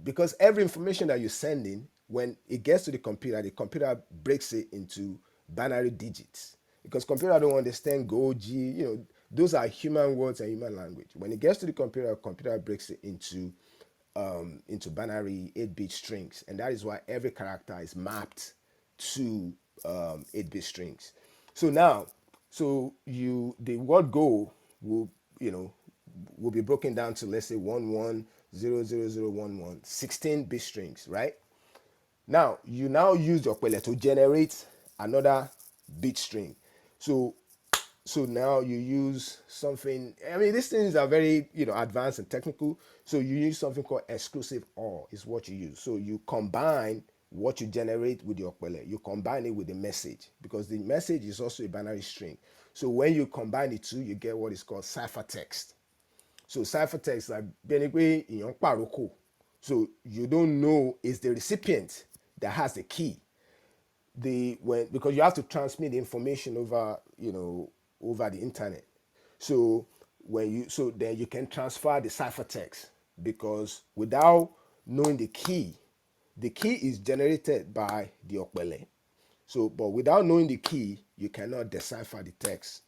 Because every information that you're sending, when it gets to the computer breaks it into binary digits. Because computer don't understand Go, G, those are human words and human language. When it gets to the computer breaks it into binary 8-bit strings, and that is why every character is mapped to 8-bit strings. So now, the word go will you know will be broken down to, let's say, 11000011, 16-bit strings, right? Now you use your quelle to generate another bit string. So now you use something. I mean, these things are very advanced and technical. So you use something called exclusive OR is what you use. So you combine what you generate with your quelle. You combine it with the message, because the message is also a binary string. So when you combine the two, you get what is called ciphertext. So ciphertext, like benigwe in your paroko. So you don't know is the recipient that has the key. Because you have to transmit the information over the internet. So then you can transfer the ciphertext, because without knowing the key is generated by the okbele. So but without knowing the key, you cannot decipher the text.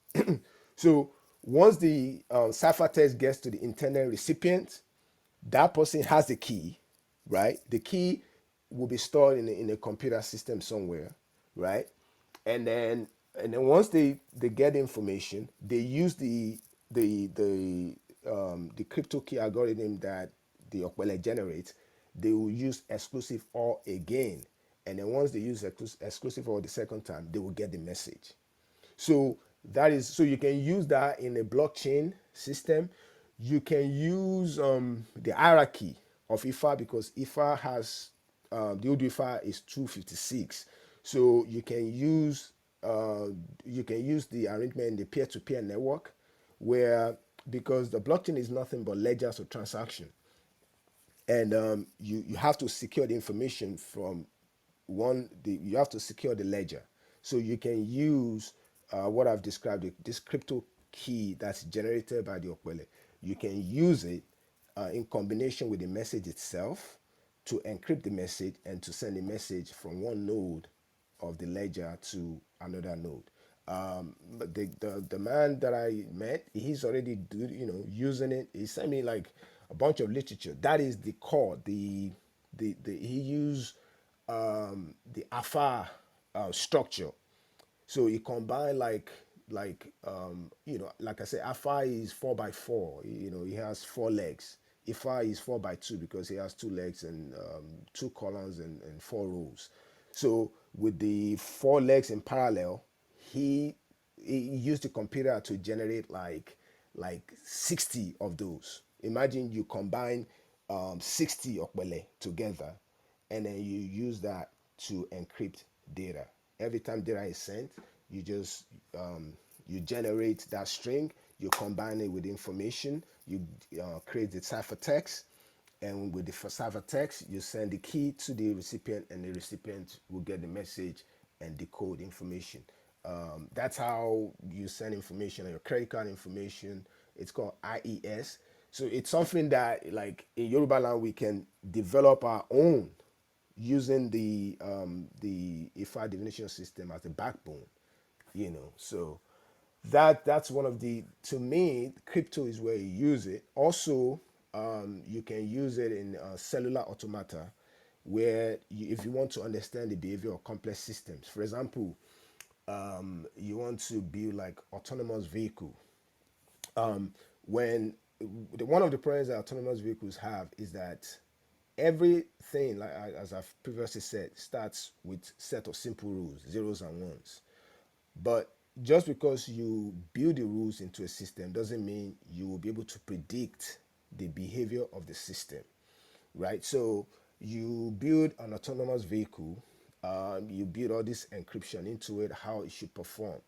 So once the ciphertext gets to the intended recipient, that person has the key, right? The key will be stored in a computer system somewhere, right? And then once they get the information, they use the crypto key algorithm that the Okpele generates. They will use exclusive OR again, and then once they use exclusive OR the second time, they will get the message. So you can use that in a blockchain system. You can use the hierarchy of IFA, because IFA has the old IFA is 256. So you can use the arrangement in the peer-to-peer network, where, because the blockchain is nothing but ledgers of transaction, and you have to secure the information from you have to secure the ledger. So you can use what I've described, this crypto key that's generated by the Okwele. You can use it in combination with the message itself to encrypt the message and to send a message from one node of the ledger to another node. But the man that I met, he's already using it. He sent me like a bunch of literature. That is the core. The he used the AFA structure. So you combine like I said, Afa is 4 by 4. He has 4 legs. Ifa is 4 by 2 because he has 2 legs and 2 columns and 4 rows. So with the 4 legs in parallel, he he used the computer to generate like 60 of those. Imagine you combine 60 Okbele together, and then you use that to encrypt data. Every time data is sent, you just you generate that string, you combine it with information, you create the ciphertext, and with the ciphertext, you send the key to the recipient, and the recipient will get the message and decode information. That's how you send information, your credit card information. It's called IES. So it's something that, like in Yoruba land, we can develop our own using the IFA divination system as the backbone. So that's one of the, to me, crypto is where you use it. Also, you can use it in cellular automata, where if you want to understand the behavior of complex systems. For example, you want to build like autonomous vehicle. When one of the problems that autonomous vehicles have is that everything, like as I've previously said, starts with set of simple rules, zeros and ones. But just because you build the rules into a system doesn't mean you will be able to predict the behavior of the system, right? So you build an autonomous vehicle, you build all this encryption into it, how it should perform.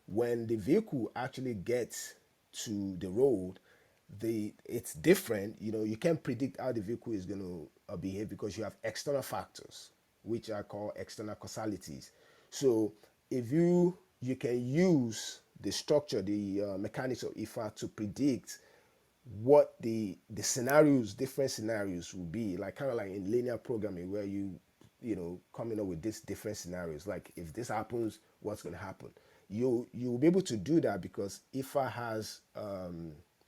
When the vehicle actually gets to the road, it's different. You can't predict how the vehicle is going to behave because you have external factors, which are called external causalities. So if you can use the structure, the mechanics of IFA to predict what the scenarios, different scenarios will be, like kind of like in linear programming, where coming up with these different scenarios, like if this happens, what's going to happen. You'll be able to do that because IFA has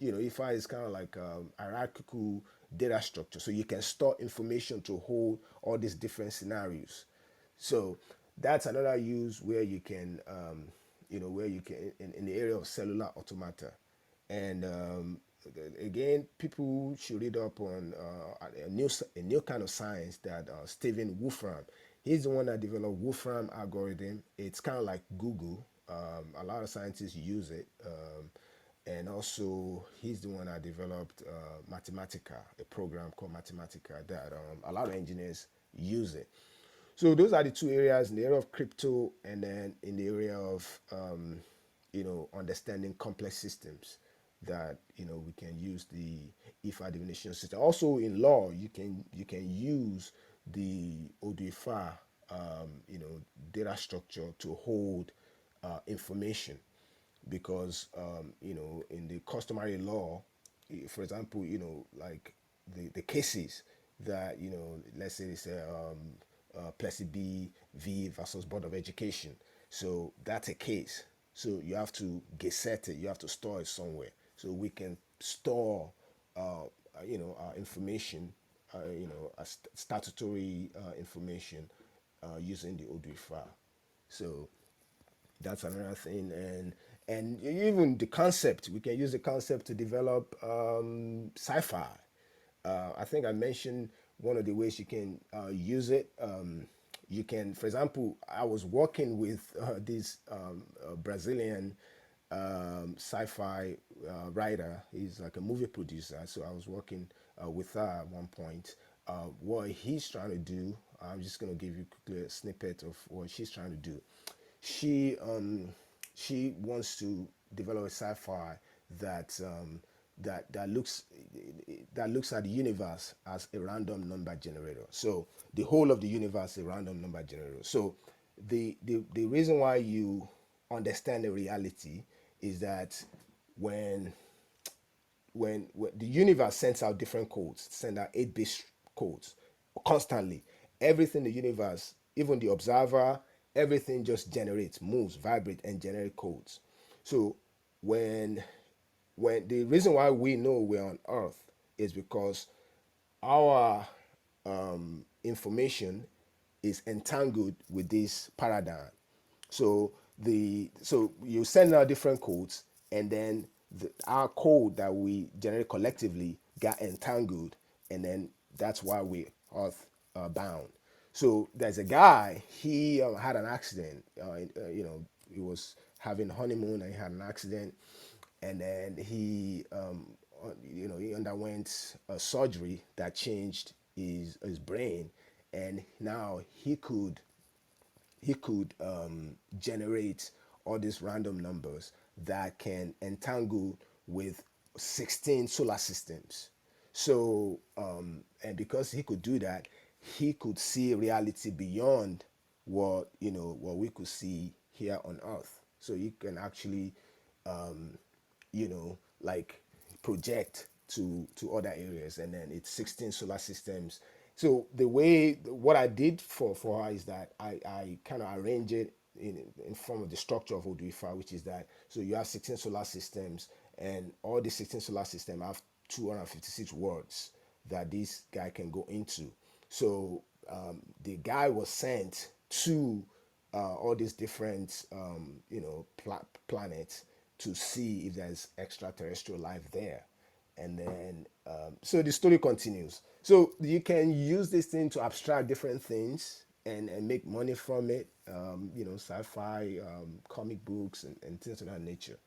IFA is kind of like hierarchical data structure, so you can store information to hold all these different scenarios. So that's another use where you can where you can in the area of cellular automata. And again, people should read up on a new kind of science that Stephen Wolfram. He's the one that developed Wolfram algorithm. It's kind of like Google. A lot of scientists use it. And also, he's the one that developed Mathematica, a program called Mathematica that a lot of engineers use it. So those are the two areas, in the area of crypto, and then in the area of understanding complex systems, that we can use the IFA divination system. Also in law, you can use the ODIFA data structure to hold information, because in the customary law, for example, like the cases that let's say it's a Plessy B V versus Board of Education. So that's a case. So you have to gazette it. You have to store it somewhere. So we can store, our information, statutory information, using the ODIFA. So that's another thing. And even the concept, we can use the concept to develop sci-fi. I think I mentioned one of the ways you can use it. You can, for example, I was working with this Brazilian sci-fi writer. He's like a movie producer. So I was working with her at one point. What he's trying to do, I'm just going to give you quickly a snippet of what she's trying to do. She wants to develop a sci-fi that that looks at the universe as a random number generator. So the whole of the universe is a random number generator. So the reason why you understand the reality is that when when the universe sends out different codes, send out 8-bit codes constantly. Everything in the universe, even the observer, everything just generates, moves, vibrates, and generate codes. So when the reason why we know we're on Earth is because our information is entangled with this paradigm. So you send out different codes, and then our code that we generate collectively got entangled, and then that's why we Earth bound. So there's a guy. He had an accident. He was having honeymoon and he had an accident, and then he underwent a surgery that changed his brain, and now he could generate all these random numbers that can entangle with 16 solar systems. So, and because he could do that, he could see reality beyond what we could see here on Earth. So he can actually, like project to other areas, and then it's 16 solar systems. So the way what I did for her is that I kind of arrange it in form of the structure of Oduifa, which is that so you have 16 solar systems, and all the 16 solar systems have 256 words that this guy can go into. So the guy was sent to all these different planets to see if there's extraterrestrial life there. And then so the story continues. So you can use this thing to abstract different things and make money from it, sci-fi, comic books, and things of that nature.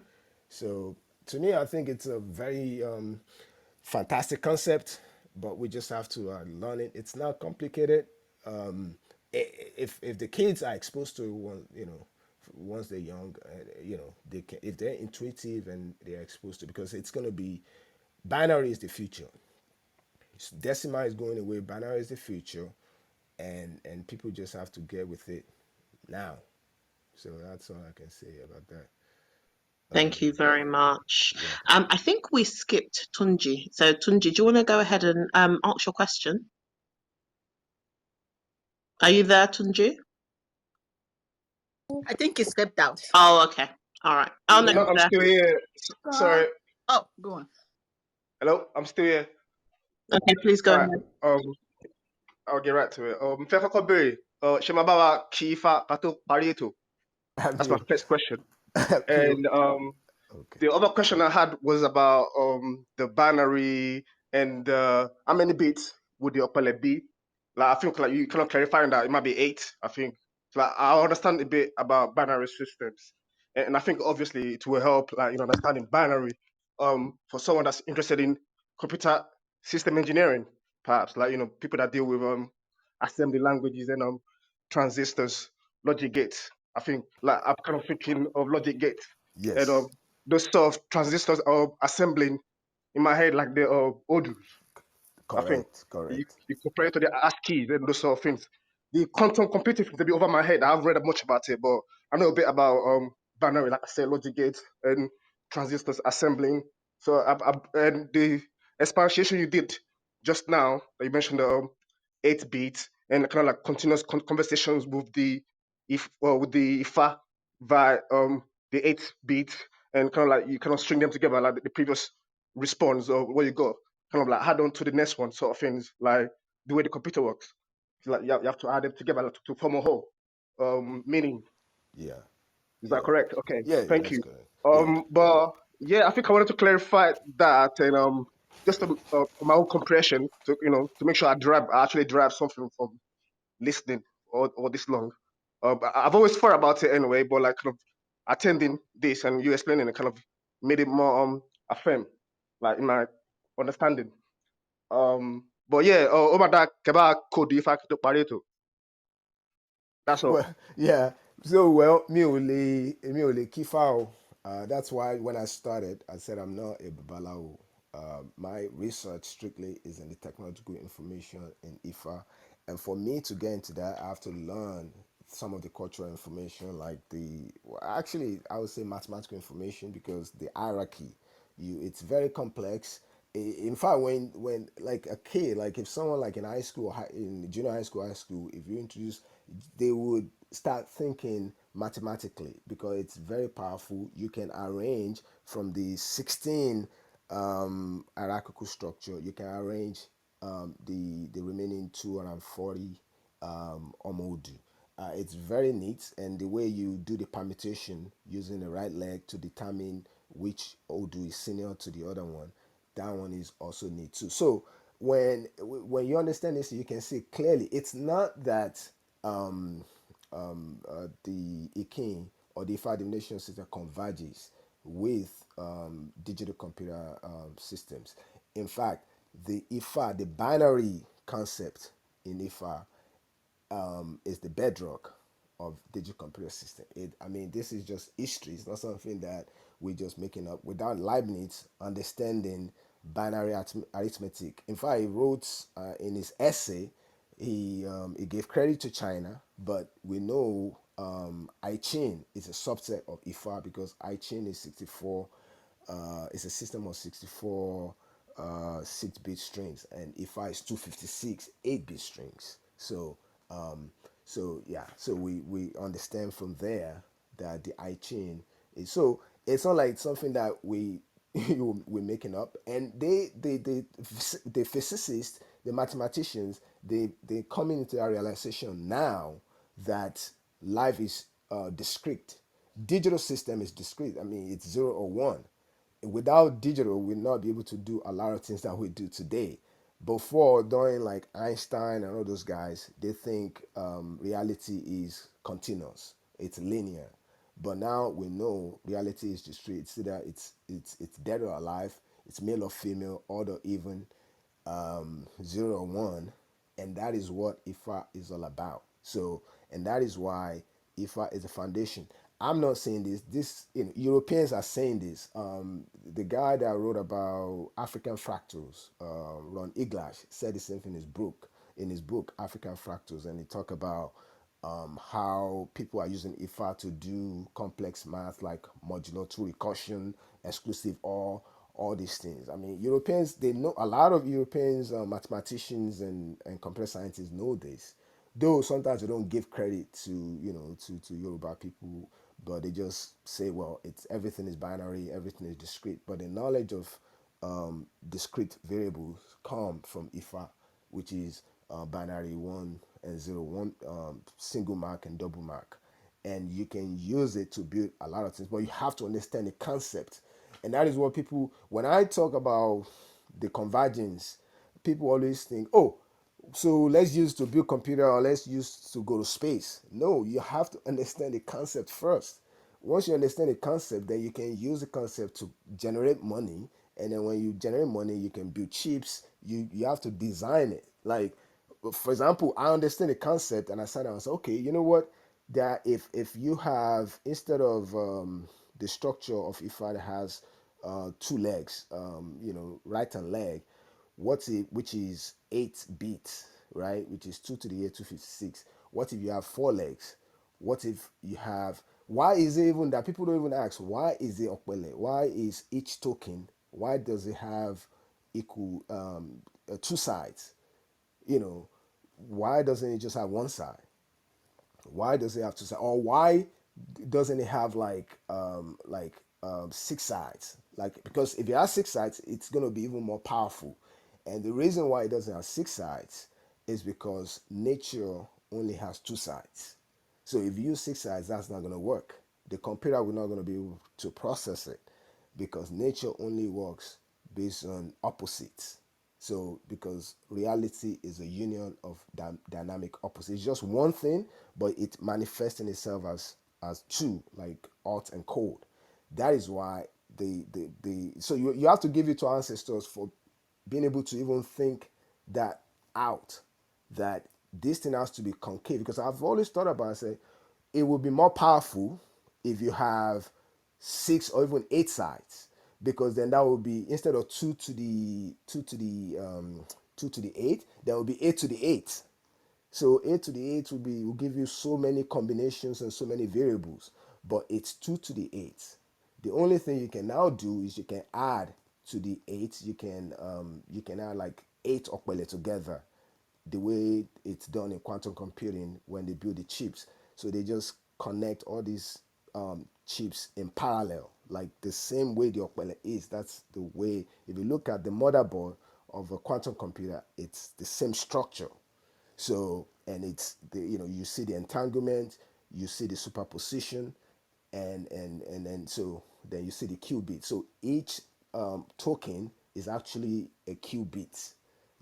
So to me, I think it's a very fantastic concept, but we just have to learn it. It's not complicated. If the kids are exposed to one, once they're young, they can, if they're intuitive and they're exposed to, because it's going to be binary is the future. Decimal is going away. Binary is the future, and people just have to get with it now. So that's all I can say about that. Thank you very much. You're welcome. I think we skipped Tunji. So Tunji, do you want to go ahead and ask your question? Are you there, Tunji? I think he stepped out. Oh, okay. All right. Oh no, No, he's I'm there. still here. God. Sorry. Oh, go on. Hello, I'm still here. Okay, please go All right. ahead. Um, I'll get right to it. Fefa Kobiri, Shemabawa Kifa Kato Parieto. That's my Mute. first question. Mute. And Okay. the other question I had was about the binary and how many bits would the upper be? Like I think like you kind of clarifying that it might be 8. I think so, like I understand a bit about binary systems, and I think obviously it will help like understanding binary for someone that's interested in computer system engineering, perhaps like people that deal with assembly languages and transistors, logic gates. I think like I'm kind of thinking of logic gates and Yes. those sort of transistors are assembling in my head like the odors. I think Correct. Correct. you compare it to the ASCII and those sort of things. The quantum computing things a bit over my head. I haven't read much about it, but I know a bit about binary, like I said, logic gates and transistors assembling. So and the explanation you did just now, that you mentioned the 8 bit and kind of like continuous conversations with the with the IFA via the 8 bit and kind of like you kind of string them together like the previous response or what you got kind of like add on to the next one sort of things like the way the computer works. It's like you have to add them together like, to form a whole meaning. Yeah. Is that Yeah. correct? Okay, Yeah. thank That's you. good. Yeah. But yeah, I think I wanted to clarify that and just for my own comprehension to to make sure I actually derive something from listening all this long. I've always thought about it anyway, but like kind of attending this and you explaining it kind of made it more affirm, like in my understanding. But yeah, over that keba code if I could Pareto. That's all. Well, yeah. So well, me only kifao. That's why when I started, I said I'm not a babalao. my research strictly is in the technological information in IFA, and for me to get into that, I have to learn some of the cultural information, like actually I would say mathematical information, because the hierarchy, it's very complex. In fact, when like a kid, like if someone like in high school, in junior high school, if you introduce, they would start thinking mathematically, because it's very powerful. You can arrange from the 16 hierarchical structure, you can arrange the remaining 240 omodu. It's very neat, and the way you do the permutation using the right leg to determine which odu is senior to the other one, that one is also neat too. So when you understand this, you can see clearly it's not that the IKIN or the IFA divination system converges with digital computer systems. In fact, the IFA, the binary concept in IFA, is the bedrock of digital computer system. I mean, this is just history. It's not something that we're just making up. Without Leibniz understanding binary arithmetic, in fact, he wrote in his essay, he gave credit to China, but we know I Ching is a subset of IFA, because I Ching is 64. It's a system of 64 6-bit strings, and IFA is 256 8-bit strings. So we understand from there that the I chain is, so it's not like something that we're making up. And the physicists, the mathematicians, they coming into that realization now that life is discrete. Digital system is discrete. I mean, it's 0 or 1. Without digital, we'll not be able to do a lot of things that we do today. Before, during like Einstein and all those guys, they think reality is continuous, it's linear. But now we know reality is discrete. It's either it's dead or alive, it's male or female, odd or even, 0 or 1, and that is what IFA is all about. So, and that is why IFA is a foundation. I'm not saying this. Europeans are saying this. The guy that wrote about African fractals, Ron Iglash, said the same thing in his book. African Fractals, and he talked about how people are using IFA to do complex math like modular 2 recursion, exclusive OR, all these things. I mean, Europeans, they know, a lot of Europeans, mathematicians and computer scientists know this. Though sometimes they don't give credit to, to Yoruba people, but they just say, well, it's everything is binary, everything is discrete. But the knowledge of discrete variables come from IFA, which is binary 1 and 0, single mark and double mark, and you can use it to build a lot of things. But you have to understand the concept, and that is what people. When I talk about the convergence, people always think, oh, so let's use to build computer, or let's use to go to space. No, you have to understand the concept first. Once you understand the concept, then you can use the concept to generate money, and then when you generate money, you can build chips. You have to design it. Like, for example, I understand the concept, and I sat down and said, okay, you know what, that if you have, instead of the structure of IFA that has 2 legs, right and leg, which is 8 bits, right? Which is 2 to the 8 256. What if you have 4 legs? What if you have? Why is it even that people don't even ask? Why is it okpele? Why is each token? Why does it have equal 2 sides? You know, why doesn't it just have one side? Why does it have to say? Or why doesn't it have like 6 sides? Like, because if it has 6 sides, it's gonna be even more powerful. And the reason why it doesn't have 6 sides is because nature only has 2 sides. So if you use 6 sides, that's not gonna work. The computer will not gonna be able to process it, because nature only works based on opposites. So, because reality is a union of dynamic opposites. It's just one thing, but it manifests in itself as two, like hot and cold. That is why the so you have to give it to our ancestors for being able to even think that out, that this thing has to be concave. Because I've always thought about it, say it would be more powerful if you have 6 or even 8 sides, because then that would be, instead of 2 to the 8, that would be 8 to the 8. So 8 to the 8 will give you so many combinations and so many variables, but it's 2 to the 8. The only thing you can now do is you can add to the 8. You can add like 8 okpele together, the way it's done in quantum computing when they build the chips. So they just connect all these chips in parallel, like the same way the okpele is. That's the way. If you look at the motherboard of a quantum computer, it's the same structure. So, and it's the, you see the entanglement, you see the superposition, and so then you see the qubit. So each token is actually a qubit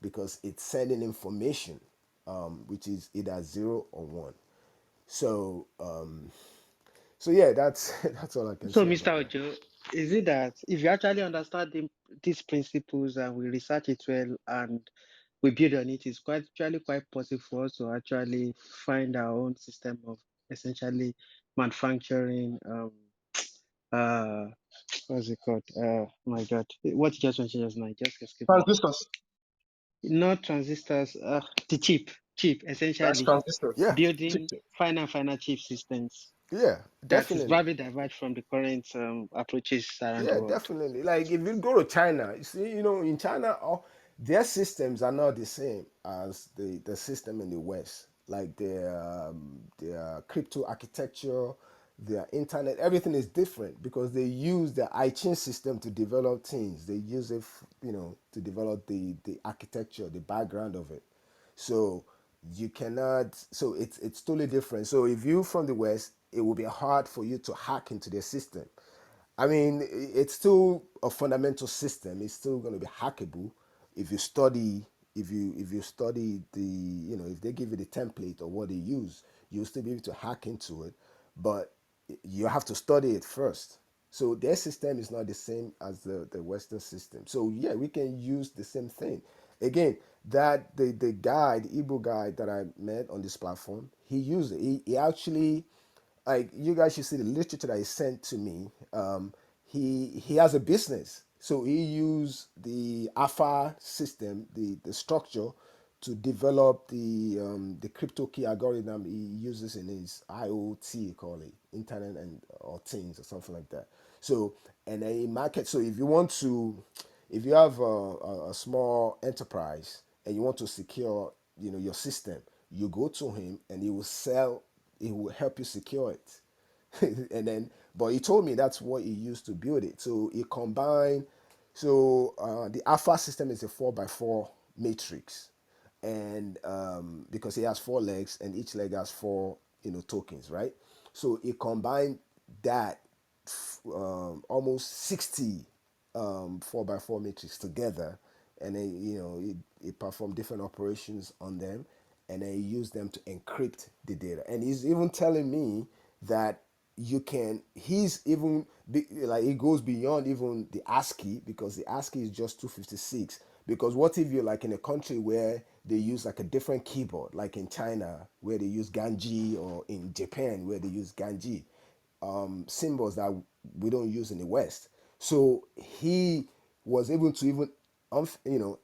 because it's sending information, which is either 0 or 1. So, so yeah, that's that's all I can So, say Mr. about that. Ojo, is it that if you actually understand these principles and we research it well and we build on it, it's quite possible for us to actually find our own system of essentially manufacturing uh what's it called? My God, what you just mentioned just now just escaped me. Transistors. Not transistors, the chip, That's essentially transistors. Yeah, Chip. building final chip systems yeah, that is definitely. very diverse from the current approaches around the Yeah, world. definitely. Like if you go to China, you see, in China, their systems are not the same as the system in the West. Like their crypto architecture, their internet, everything is different because they use the iChain system to develop things. They use it, to develop the architecture, the background of it. So you cannot. So it's totally different. So if you from the West, it will be hard for you to hack into their system. I mean, it's still a fundamental system. It's still going to be hackable if you study. If you study if they give you the template or what they use, you'll still be able to hack into it. But you have to study it first. So their system is not the same as the Western system. So yeah, we can use the same thing. Again, that the guy, the Igbo guy that I met on this platform, he used it. He actually, like, you guys should see the literature that he sent to me. He has a business, so he used the AFA system, the structure, to develop the crypto key algorithm he uses in his IoT, call it Internet and or Things or something like that. So, and then he market. So if you want to, if you have a small enterprise and you want to secure, your system, you go to him and he will help you secure it. And then, but he told me that's what he used to build it. So he combined. So the alpha system is a 4 by 4 matrix, and because it has 4 legs and each leg has four, tokens, right? So he combined that, almost 60 4 by 4 matrix together, and then he performed different operations on them, and then he used them to encrypt the data. And he's even telling me that he's even like, it goes beyond even the ASCII, because the ASCII is just 256. Because what if you're like in a country where they use like a different keyboard, like in China where they use Ganji, or in Japan where they use Ganji, symbols that we don't use in the West. So he was able to even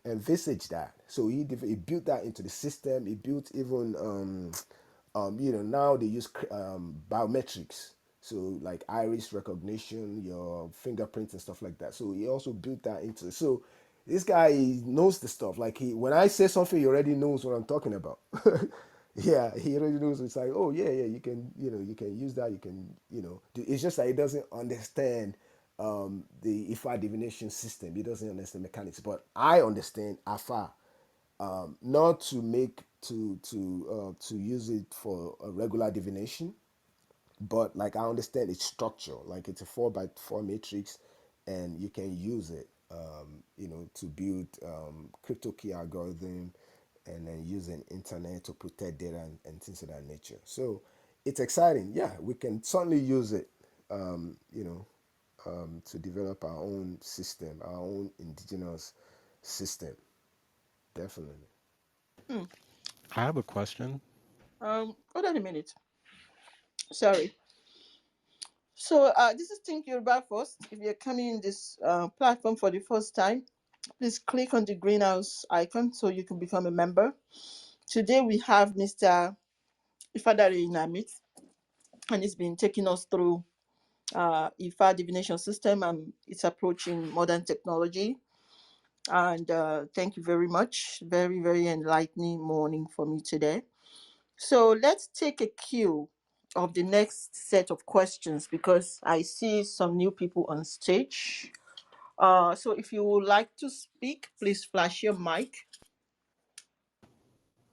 envisage that. So he built that into the system. He built even now they use biometrics. So like iris recognition, your fingerprints and stuff like that. So he also built that into it. So this guy, he knows the stuff. Like, when I say something, he already knows what I'm talking about. Yeah, he already knows. It's like, oh yeah, yeah, you can use that. You can, it's just that he doesn't understand the IFA divination system. He doesn't understand mechanics. But I understand AFA, not to make to use it for a regular divination, but like, I understand its structure. Like, it's a 4 by 4 matrix, and you can use it, to build crypto key algorithm, and then using internet to protect data, and things of that nature. So it's exciting. Yeah, we can certainly use it, to develop our own system, our own indigenous system. Definitely. Hmm. I have a question. Hold on a minute. Sorry. So this is Think Yoruba First. If you're coming in this platform for the first time, please click on the greenhouse icon so you can become a member. Today we have Mr. IfaDare in our midst, and he's been taking us through IFA divination system and its approach in modern technology. And thank you very much. Very, very enlightening morning for me today. So let's take a cue of the next set of questions because I see some new people on stage. So if you would like to speak, please flash your mic.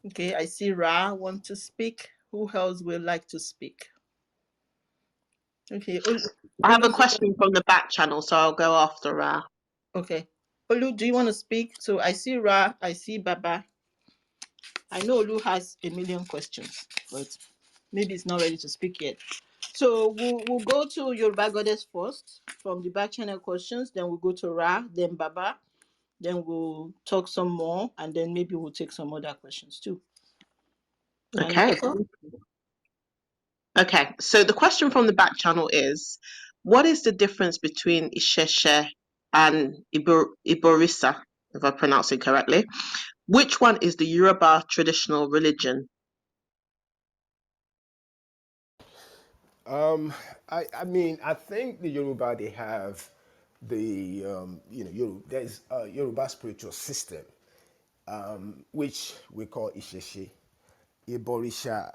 Okay, I see Ra want to speak. Who else would like to speak? Okay, I have a Olu, question from the back channel, so I'll go after Ra. okay. Olu, do you want to speak? So I see Ra, I see Baba. I know Olu has a million questions, but maybe it's not ready to speak yet. So we'll go to Yoruba Goddess first from the back channel questions, then we'll go to Ra, then Baba, then we'll talk some more, and then maybe we'll take some other questions too. Can you Okay. talk? Okay. So the question from the back channel is, what is the difference between Isheshe and Iborisa, if I pronounce it correctly? Which one is the Yoruba traditional religion? I mean, I think the Yoruba, they have the there's a Yoruba spiritual system, which we call Isheshe, Iborisha.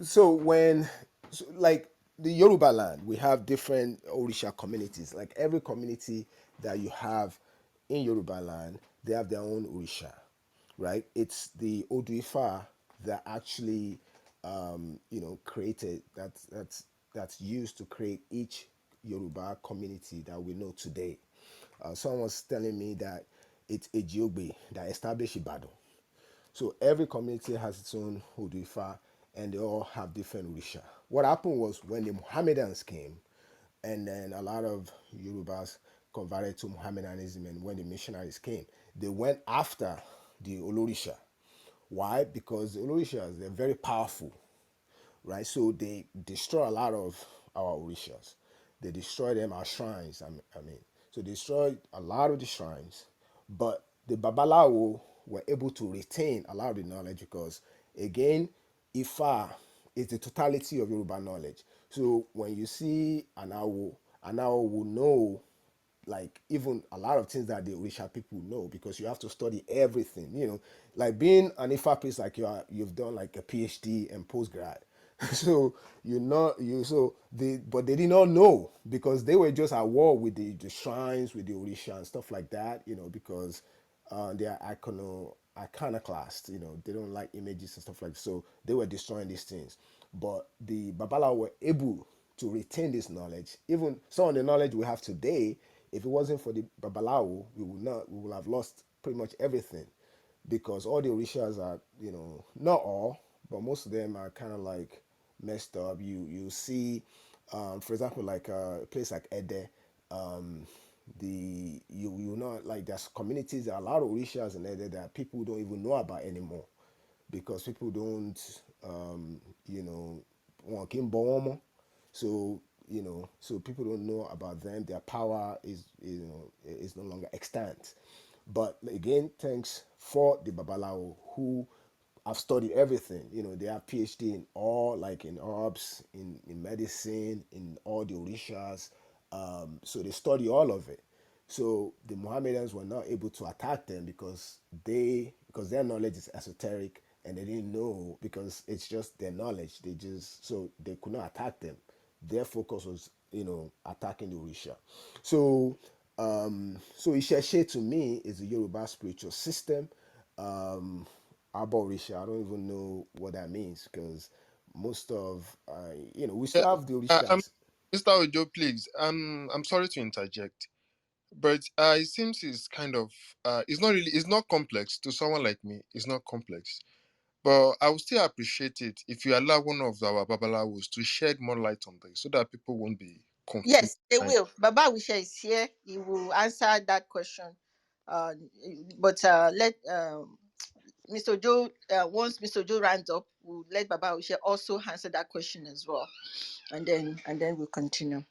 So when, so like the Yoruba land, we have different Orisha communities. Like every community that you have in Yoruba land, they have their own Orisha, right? It's the Oduifa that actually, created that's used to create each Yoruba community that we know today. Someone was telling me that it's Ejiobe that established Ibadan. So every community has its own Oduifa and they all have different Orisha. What happened was when the Mohammedans came, and then a lot of Yorubas converted to Mohammedanism, and when the missionaries came, they went after the Olorisha. Why? Because the Olorishas, they're very powerful, right? So they destroy a lot of our orishas. They destroy them, our shrines. I mean, so they destroyed a lot of the shrines, but the Babalawo were able to retain a lot of the knowledge because, again, Ifa is the totality of Yoruba knowledge. So when you see an awo will know like even a lot of things that the Orisha people know because you have to study everything. Like being an IFA priest, like you've done like a PhD and postgrad. So you know you so they but they did not know because they were just at war with the shrines, with the Orisha and stuff like that. Because they are iconoclast. They don't like images and stuff like that. So they were destroying these things. But the Babala were able to retain this knowledge. Even some of the knowledge we have today, if it wasn't for the Babalawo, we would have lost pretty much everything. Because all the Orishas are, not all, but most of them are kind of like messed up. You see, for example, like a place like Ede, you know like there's communities, there are a lot of Orishas in Ede that people don't even know about anymore because people don't, wọn kì í bọ wọn mọ́. So so people don't know about them. Their power is no longer extant. But again, thanks for the Babalawo who have studied everything. They have PhD in all, like in herbs, in medicine, in all the orishas. So they study all of it. So the Mohammedans were not able to attack them because their knowledge is esoteric and they didn't know because it's just their knowledge. So they could not attack them. Their focus was, attacking the Orisha. So Isheshe to me is a Yoruba spiritual system. Abo Orisha, I don't even know what that means because most of, we Yeah, still have the I'm Orishas. Mr. Ojo, please. I'm sorry to interject, but it seems it's kind of it's not complex to someone like me. It's not complex, but I would still appreciate it if you allow one of our babalawos to shed more light on this, so that people won't be confused. Yes, they Kind. will. Baba Wisha is here. He will answer that question. Uh, but let Mr. Joe, once Mr. Joe rounds up, we'll let Baba Wisha also answer that question as well. and then we'll continue.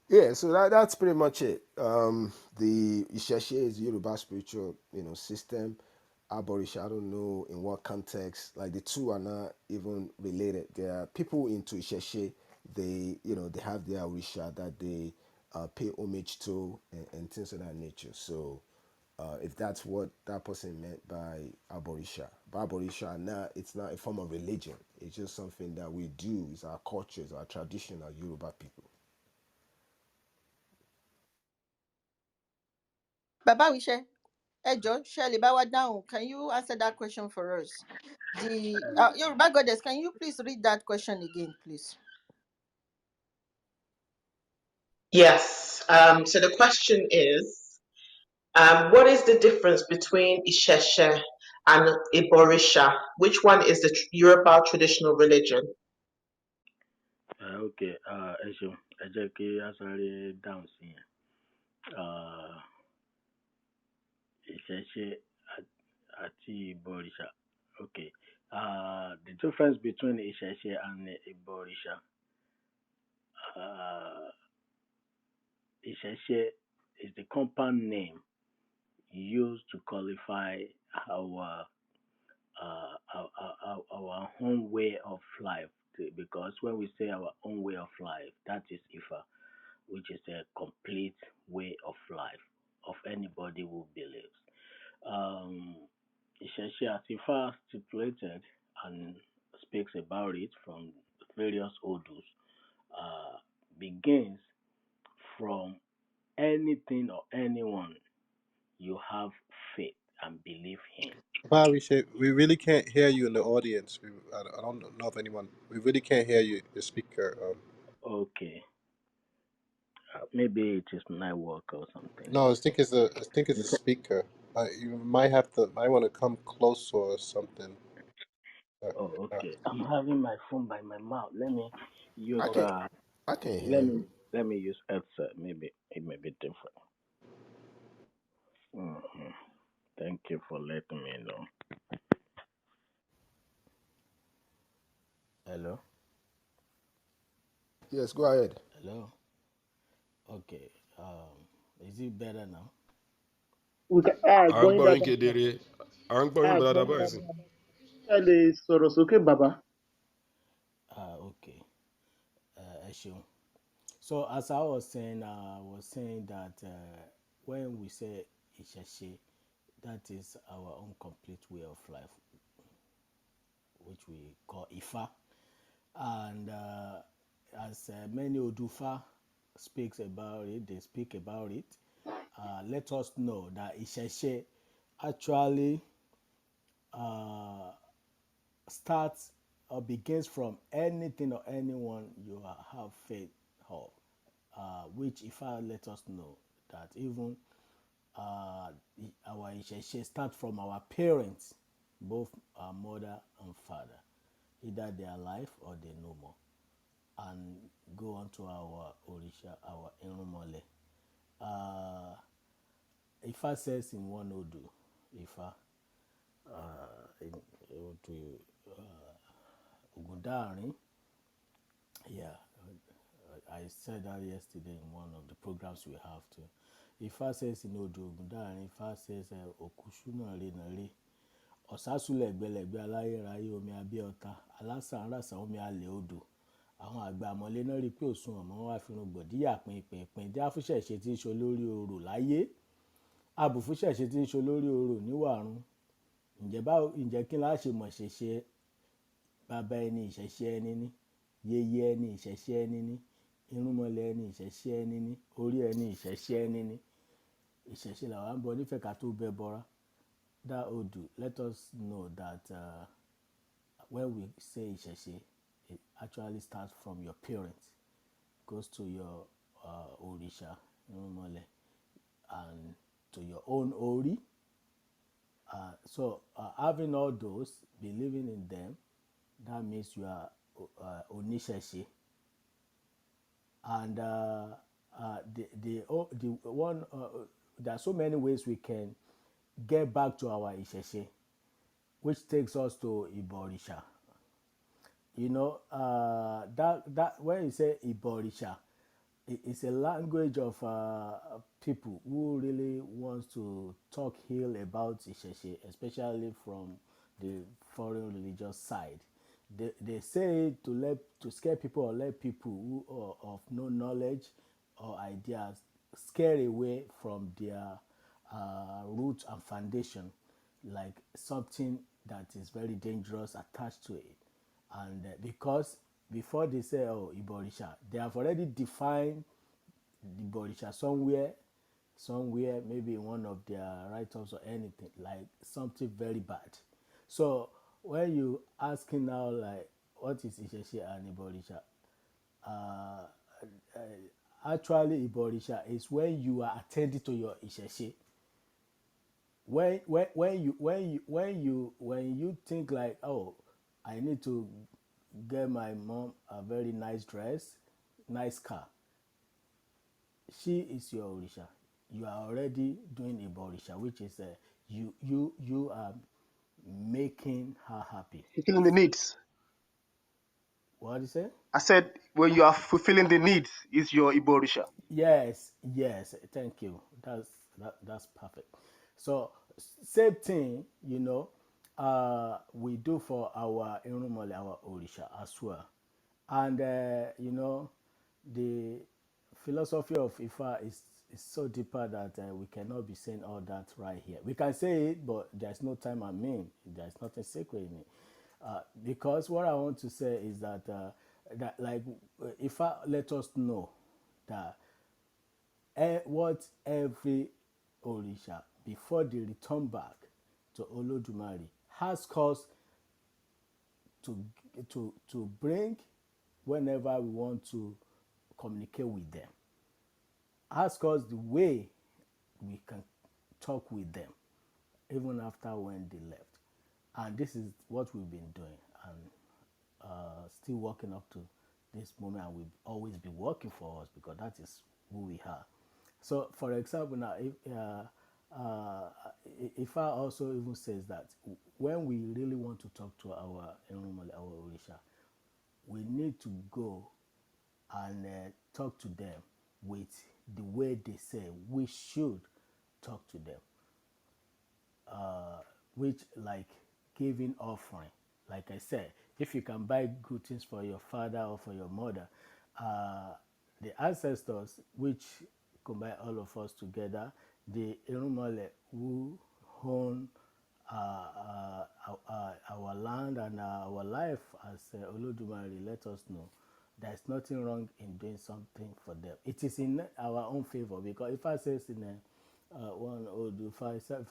Yeah, so that's pretty much it. The Isheshe is Yoruba spiritual, system. Aborisha, I don't know in what context. Like the two are not even related. There are people into Isheshe. They have their Orisha that they pay homage to and things of that nature. So, if that's what that person meant by Aborisha, but Aborisha, it's not a form of religion. It's just something that we do. It's our culture, it's our tradition, our Yoruba people. Baba Wishe, Ejo, Shirley Bawa down. Can you answer that question for us? The Yoruba goddess, can you please read that question again, please? Yes. So the question is, what is the difference between Isheshe and Iborisha? Which one is the Yoruba traditional religion? Ok, ẹ ṣeun. Ẹ jẹ́ kí a sáré dáhùn sí yẹn. Ah, Ìṣẹ̀ṣe àti ìbọ̀rìṣà. Okay. The difference between Ìṣẹ̀ṣe and ìbọ̀rìṣà. Uh, Ìṣẹ̀ṣe is the compound name used to qualify our our own way of life. Because when we say our own way of life, that is Ifa, which is a complete way of life of anybody who believes. Um, Isheshe as Ifa stipulated and speaks about it from various Odus, uh, begins from anything or anyone you have faith and belief in. Papa, we really can't hear you in the audience. I don't know if anyone. We really can't hear you, the speaker. Okay, maybe it is network or something. No, I think it's a speaker. You might want to come closer or something. Uh, Oh, uh, okay. I'm having my phone by my mouth. Let me use I can I can let hear. me let me use headset. Maybe it may be different. Hmm. Thank you for letting me know. Hello, Yes, go ahead. hello. Okay. Is it better now? We can, À ń gbọ́ yín gbọ́ yín dáadáa sir. kedere. À ń gbọ́ yín Gbọ́ dáadáa yín báyìí sí. dáadáa. Ẹ lè sọ̀rọ̀ sókè bàbá. Okay. Eshun. So as I was saying, I was saying that when we say Isheshe, that is our own complete way of life, which we call Ifa. And as many Odufa speaks about it, they speak about it. Let us know that Isheshe actually uh, starts or begins from anything or anyone you have faith of, which if I let us know that even uh, our Isheshe start from our parents, both our mother and father, either they are alive or they no more, and go on to our Orisha, our Irumole. Uh, Ifa says in one Odu, Ifa, in Odu Ogundarin, yeah, I said that yesterday in one of the programs we have too. Ifá says in Odò Ògúndáàrin, Ifá says òkúṣú náà rè náà rè. Ọ̀sásùlẹ̀ gbẹlẹ̀gbẹ́ aláyérayé omi abíọ́ta, alásàáràsà omi alẹ̀ odò. Àwọn àgbà àmọ́lé náà rí pé òsùn ọ̀mọ́ wá fi run gbọ̀díyà pinpin dí àfúnṣẹ̀ṣe tí ń ṣe olórí orò láyé. Abùfúnṣẹ̀ṣe tí ń ṣe olórí orò níwàrun. Ǹjẹ́ kí n láá ṣe mọ̀ ṣẹ̀ṣe bàbá ẹni ìṣẹ̀ṣe ẹni ní, yeye ẹni ìṣẹ̀ṣe ẹni ní, irúnmọlẹ̀ ẹni ìṣẹ̀ṣe ẹni ní, orí ẹni ìṣẹ̀ṣe ẹni ní. Ìṣẹ̀ṣe làwa ń bọ nífẹ̀ẹ́ ká tó bẹ bọra. That Odu, let us know that when we say ìṣẹ̀ṣe, it actually starts from your parents, goes to your òrìṣà, irúnmọlẹ̀, and to your own ori. So having all those, believing in them, that means you are oníṣẹ̀ṣe. And the one there are so many ways we can get back to our ìṣẹ̀ṣe, which takes us to Ìbọ̀rìṣà. that when you say Iborisha, it's a language of people who really wants to talk ill about Isheshe, especially from the foreign religious side. They say it to scare people or let people who are of no knowledge or ideas scare away from their root and foundation, like something that is very dangerous attached to it. And because before they say, oh, Iborisha, they have already defined the Iborisha somewhere, maybe in one of their write-ups or anything, like something very bad. So when you asking now, like, what is Isheshe and Iborisha? Uh, Actually, Iborisha is when you are attending to your Isheshe. When you think like, oh, I need to get my mom a very nice dress, nice car, she is your orisha. You are already doing a borisha, which is you are making her happy. Fulfilling the needs. What is it? I said when you are fulfilling the needs is your Iborisha. Yes, thank you. That's perfect. So same thing, we do for our Irumole, our Orisha as well. And the philosophy of Ifa is so deeper that we cannot be saying all that right here. We can say it, but there's no time and mean. There's nothing sacred in it. Because what I want to say is that like Ifa let us know that what every Orisha before they return back to Olodumare has cause to bring whenever we want to communicate with them. Ask us the way we can talk with them even after when they left. And this is what we've been doing and still working up to this moment, and will always be working for us because that is who we are. So, for example, now, if I also even says that when we really want to talk to our Enumole, our Orisha, we need to go and talk to them with the way they say we should talk to them, which like giving offering. Like I said, if you can buy good things for your father or for your mother, uh, the ancestors, which combine all of us together, the Irumale who own our land and our life as Olodumare, let us know there's nothing wrong in doing something for them. It is in our own favor because if I says in one old if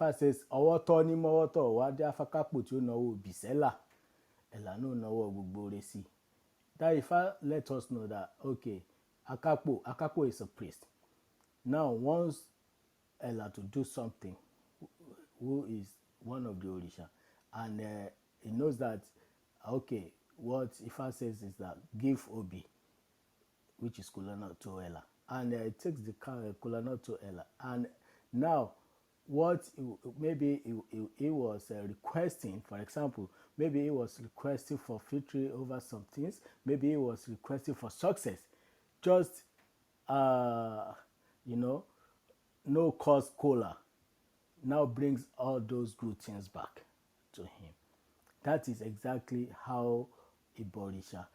I says ọwọ́ tọ́ ní mọ́wọ́ tọ̀ wá dé afákápò tí ó náwó bìsẹ́là ẹ̀là náà náwó gbogbo rẹ̀ sí. That if I let us know that okay, Akapo is a priest. Now once Ella to do something, who is one of the Orisha, and he knows that okay, what Ifa says is that give Obi, which is Kulana to Ella, and it takes the Kulana to Ella, and now what maybe he was requesting, for example, maybe he was requesting for victory over some things, maybe he was requesting for success, just uh, you know, no cause cola now brings all those good things back to him. That is exactly how Iborisha,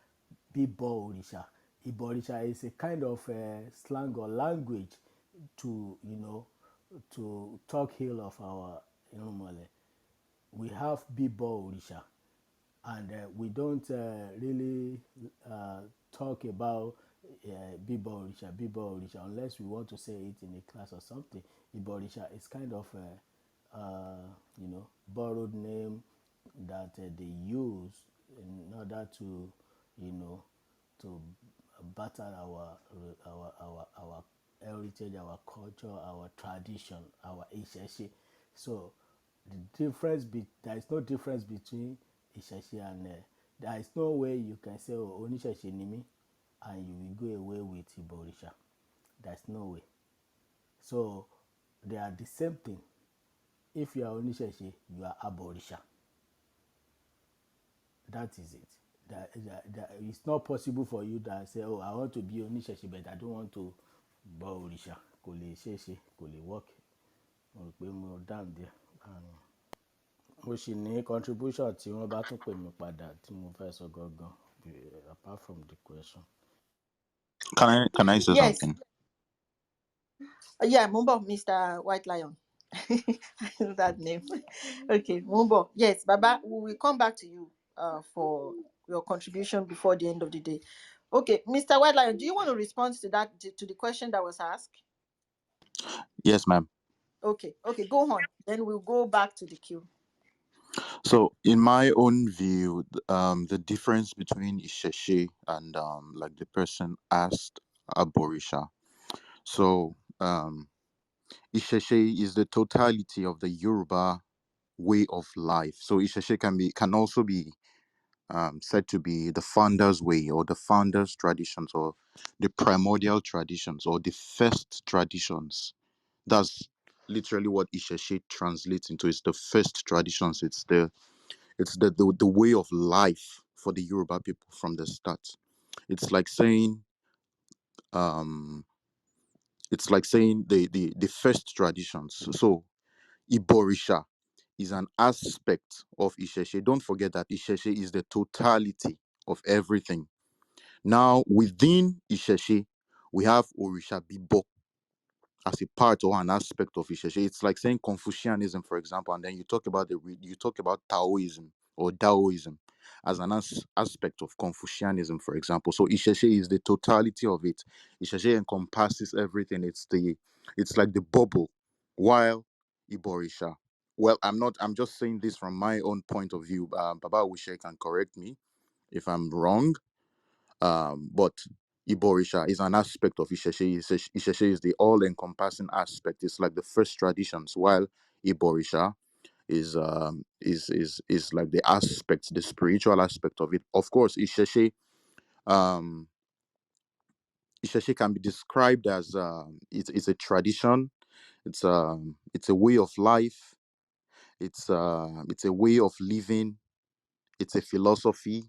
Bibo Orisha. Iborisha is a kind of slang or language to, to talk ill of our Irumole. We have Bibo Orisha, and we don't really talk about Bibo Orisha unless we want to say it in a class or something. Iborisha is kind of borrowed name that they use in order to you know to battle our heritage, our culture, our tradition, our Isheshe. So there is no difference between Isheshe and there is no way you can say, oh, Onisheshe ni mi, and you will go away with Iborisha. There's no way. So they are the same thing. If you are Onisheshe, you are Aborisha. That is it. that it's not possible for you to say, oh, I want to be oníṣẹ̀ṣe but I don't want to bọ òrìṣà. Kò lè ṣeé ṣe, kò lè work. Mo rò pé mo down there. Mo sì ní contribution tí wọ́n bá tún pè mí padà tí mo fẹ́ sọ gangan, apart from the question. Can I say Yes. something? Yeah, Mumbo, Mr. White Lion. I know that name. Okay, Mumbo. Yes, Baba, we will come back to you for your contribution before the end of the day. Okay, Mr. White Lion, do you want to respond to that to the question that was asked? Yes, ma'am. Okay, go on. Then we'll go back to the queue. So, in my own view, the difference between Isheshe and like the person asked Aborisha. So, Isheshe is the totality of the Yoruba way of life. So, Isheshe can also be said to be the founder's way or the founder's traditions or the primordial traditions or the first traditions. That's literally what Isheshe translates into. It's the first traditions. It's the way of life for the Yoruba people from the start. It's like saying um the first traditions. So Iborisha is an aspect of Isheshe. Don't forget that Isheshe is the totality of everything. Now within Isheshe, we have Orisha Bibo as a part or an aspect of Isheshe. It's like saying Confucianism, for example, and then you talk about Taoism or Daoism as an aspect of Confucianism, for example. So Isheshe is the totality of it. Isheshe encompasses everything. It's like the bubble, while Iborisha. Well, I'm just saying this from my own point of view. Baba Wishe can correct me if I'm wrong. But Iborisha is an aspect of Isheshe. Isheshe is the all-encompassing aspect. It's like the first traditions, while Iborisha is like the aspect, the spiritual aspect of it. Of course, um, Isheshe can be described as it's a tradition. It's a way of life. It's a way of living. It's a philosophy.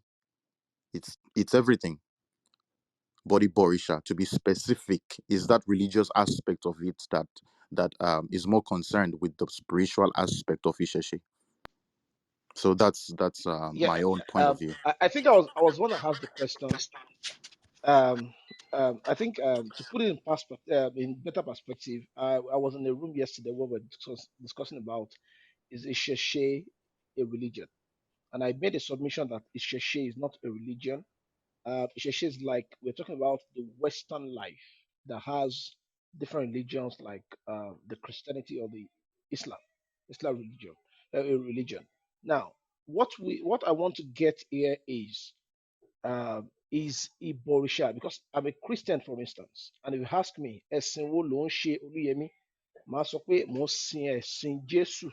It's everything. Body Borisha, to be specific, is that religious aspect of it that is more concerned with the spiritual aspect of Isheshe. So that's Yeah, my own point of view. I think I was going to ask the question. Um, I think to put it in perspective, in better perspective, I was in a room yesterday where we were discussing about is Isheshe a religion, and I made a submission that Isheshe is not a religion. Isheshe is like we're talking about the Western life that has different religions like the Christianity or the Islam, Islam religion, a religion. Now, what I want to get here is Iborisha because I'm a Christian, for instance, and if you ask me, ẹ̀sìn wo ló ń ṣe Olúyẹmí, màá sọ pé mò ń sin ẹ̀sìn Jésù,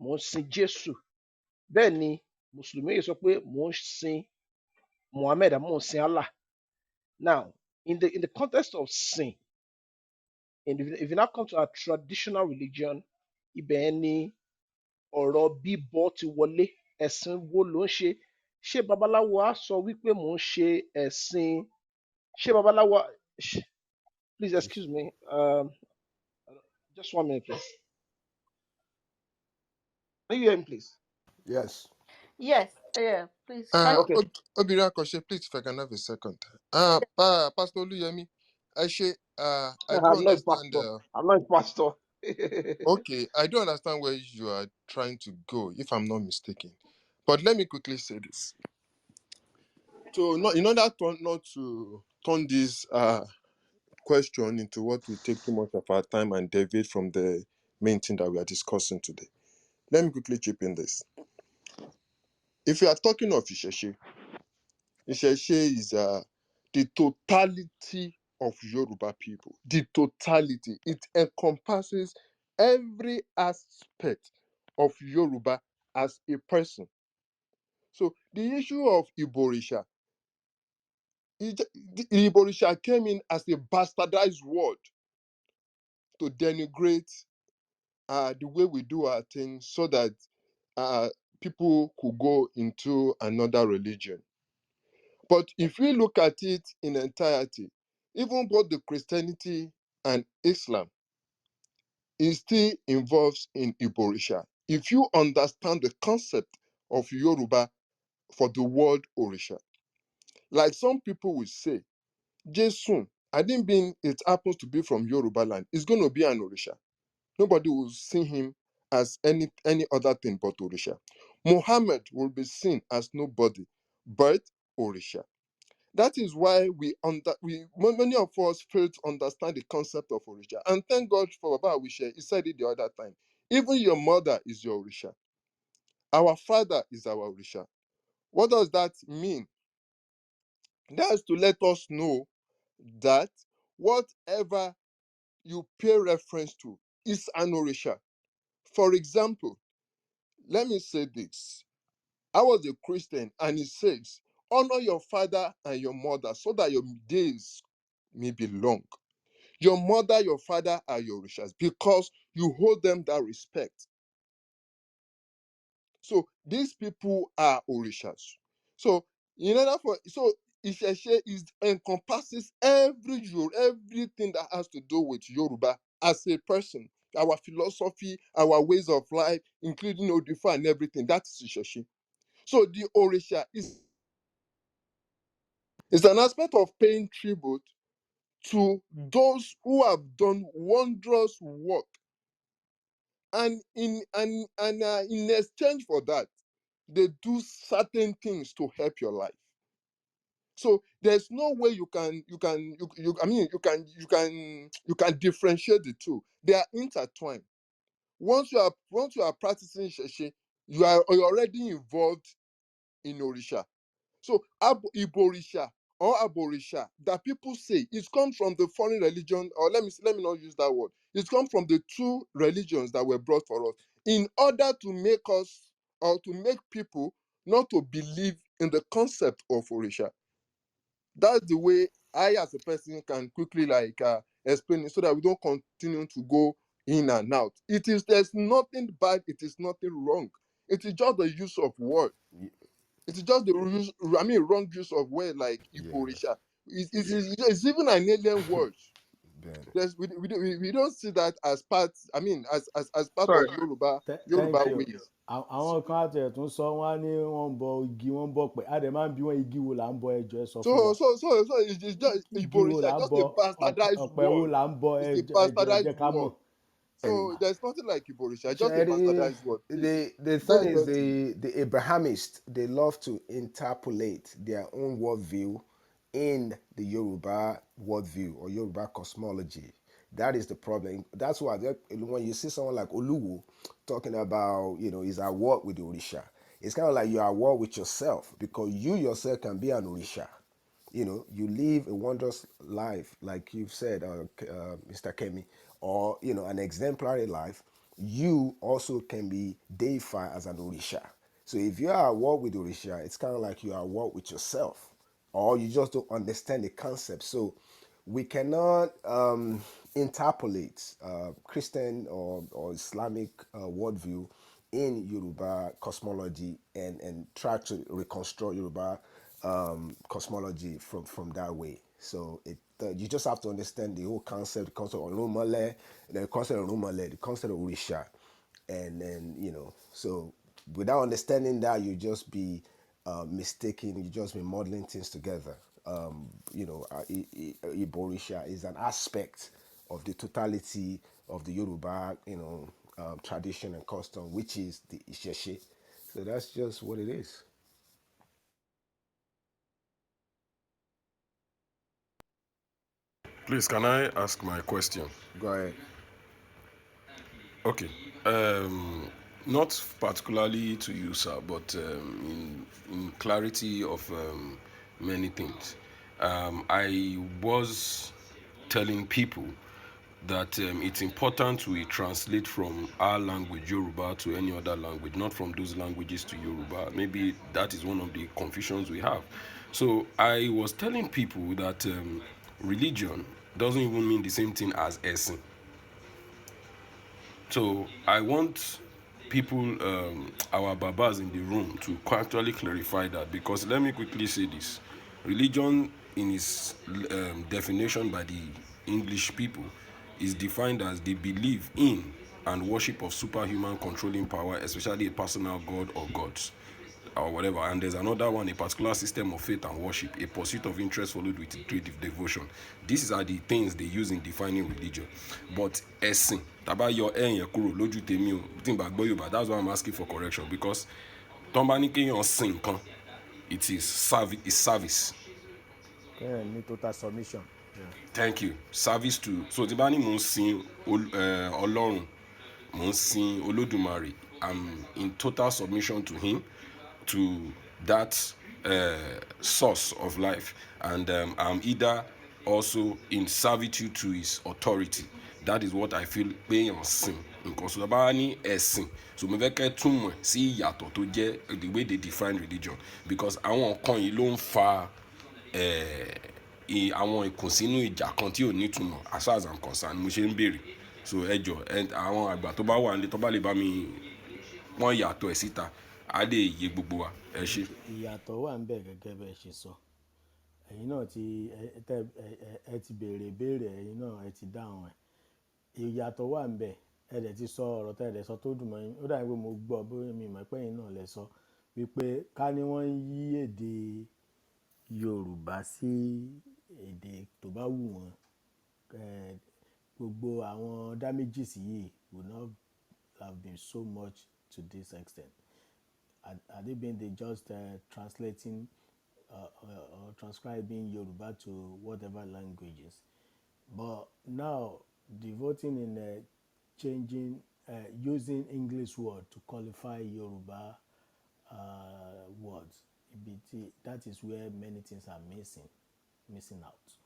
mò ń sin Jésù. Bẹ́ẹ̀ ni Mùsùlùmí yìí sọ pé mò ń sin Muhammad, mò ń sin Allah. Now, in the context of sin, if you now come to our traditional religion, ibẹ̀ ni ọ̀rọ̀ bíbọ ti wọlé. Ẹ̀sìn wo ló ń ṣe? Ṣé babaláwo á sọ wípé mò ń ṣe ẹ̀sìn? Ṣé babaláwo? Please excuse me. Just 1 minute, please. Can you hear me, please? Yes. Yes, yeah, please try to. Okay. Obìnrin Akànṣe, please, if I can have a second. Pastor Oluyemi, I do I'm not a understand. pastor. I'm not a pastor. Okay, I do understand where you are trying to go, if I'm not mistaken. But let me quickly say this. So, in order not to turn this question into what will take too much of our time and deviate from the main thing that we are discussing today, let me quickly chip in this. If you are talking of Isheshe, Isheshe is the totality of Yoruba people. The totality. It encompasses every aspect of Yoruba as a person. So the issue of Iborisha, the Iborisha came in as a bastardized word to denigrate the way we do our things so that uh, people could go into another religion. But if we look at it in entirety, even both the Christianity and Islam, it still involves in Iborisha. If you understand the concept of Yoruba for the word Orisha, like some people will say, Jesun, I didn't mean it happens to be from Yoruba land, it's going to be an Orisha. Nobody will see him as any other thing but Orisha. Muhammad will be seen as nobody but Orisha. That is why many of us fail to understand the concept of Orisha. And thank God for Baba Awishe. He said it the other time. Even your mother is your Orisha. Our father is our Orisha. What does that mean? That's to let us know that whatever you pay reference to is an Orisha. For example, let me say this. I was a Christian, and it says, honor your father and your mother so that your days may be long. Your mother, your father are your Orishas because you hold them that respect. So these people are Orishas. So in order for Isheshe is encompasses everything that has to do with Yoruba as a person, our philosophy, our ways of life, including Odifa and everything. That is Isheshe. So the Orisha is an aspect of paying tribute to those who have done wondrous work, and in exchange for that, they do certain things to help your life. So there's no way you can differentiate the two. They are intertwined. Once you are practicing Sheshe, you're already involved in Orisha. So Iborisha or Aborisha that people say it comes from the foreign religion, or let me not use that word. It comes from the two religions that were brought for us in order to make us, or to make people not to believe in the concept of Orisha. That's the way I, as a person, can quickly explain it so that we don't continue to go in and out. There's nothing bad, it is nothing wrong. It is just the use of word. It is just wrong use of word like Yeah, Iborisha. It's even an alien word. Ben. We don't see that as part. I mean, as part Sorry. of Yoruba Thank you. ways. Àwọn kan àti ẹ̀tún sọ wọ́n á ní wọ́n ń bọ igi wọ́n ń bọ pẹ̀ á dẹ̀ máa ń bí wọ́n igi wo là ń bọ ẹjọ́ ẹ sọ fún So wa. it's just Igi wo là Iborisha, ń just bọ a bastardized ọ̀pẹ wo word. là ń bọ It's a ẹjọ́ ẹ bastardized jẹ́ ká mọ̀. word. So there's nothing like Iborisha, just a Sherry, bastardized word. the thing That's is just it. the Abrahamists, they love to interpolate their own worldview in the Yoruba worldview or Yoruba cosmology. That is the problem. That's why when you see someone like Oluwo talking about, he's at war with the Orisha, it's kind of like you're at war with yourself because you yourself can be an Orisha. You live a wondrous life, like you've said, Mr. Kemi, or an exemplary life. You also can be deified as an Orisha. So if you are at war with Orisha, it's kind of like you are at war with yourself, or you just don't understand the concept. So we cannot interpolate Christian or Islamic worldview in Yoruba cosmology and try to reconstruct Yoruba cosmology from that way. So you just have to understand the whole concept, the concept of Orunmole, the concept of Orisha, and then so without understanding that, you just be mistaking, you just be modeling things together. Iborisha is an aspect of the totality of the Yoruba, tradition and custom, which is the Isheshe. So that's just what it is. Please, can I ask my question? Go ahead. Okay. Um, Not particularly to you, sir, but in clarity of many things. I was telling people that it's important we translate from our language, Yoruba, to any other language, not from those languages to Yoruba. Maybe that is one of the confusions we have. So I was telling people that religion doesn't even mean the same thing as essence. So I want people, our babas in the room, to actually clarify that, because let me quickly say this. Religion, in its definition by the English people, is defined as the belief in and worship of superhuman controlling power, especially a personal god or gods, or whatever. And there's another one, a particular system of faith and worship, a pursuit of interest followed with great devotion. These are the things they use in defining religion. But ẹ̀sìn, tàbá yọ ẹ̀yìn kúrò lójú tèmi o, tí n bá gbọ́ Yorùbá, that's why I'm asking for correction, because tọ́n bá ní kéèyàn sìn nǹkan, it is service. Ní total submission. Yeah. Thank you. Service to, so tí bá ní mò ń sin Ọlọ́run, mò ń sin Olódùmarè, I'm in total submission to him, to that source of life, and I'm either also in servitude to his authority. That is what I feel péyàn sìn nǹkan. So tí bá ní ẹ̀sìn, so mo fẹ́ kẹ́ túmọ̀ sí ìyàtọ̀ tó jẹ́ the way they define religion, because àwọn nǹkan yìí ló ń fa àwọn ìkùnsínú ìjà kan tí ò nítumọ̀, as far as I'm concerned, mo ṣe ń béèrè. So ẹ jọ àwọn àgbà tó bá wà nílé tó bá lè bá mi wọ́n yàtọ̀ ẹ̀ síta, á lè yé gbogbo wa. Ẹ ṣé. Ìyàtọ̀ wà ń bẹ̀ gẹ́gẹ́ bẹ́ẹ̀ ṣe sọ. Ẹ̀yin náà ẹ ti béèrè béèrè, ẹ̀yin náà ẹ ti dáhùn ẹ̀. Ìyàtọ̀ wà ń bẹ̀, ẹ dẹ̀ ti sọ ọ̀rọ̀ tẹ́ ẹ dẹ̀ sọ tó dùn mọ́ yín. Ó dàbí pé mo gbọ́ bóyá mi mọ̀ pé ẹ̀yin náà lẹ sọ wípé ká ní wọ́n yí èdè Yorùbá sí èdè tó bá wù wọ́n, gbogbo àwọn damages yìí would not have been so much to this extent. Had it been they just translating or transcribing Yoruba to whatever languages. But now, devoting in changing, using English word to qualify Yoruba words, that is where many things are missing out.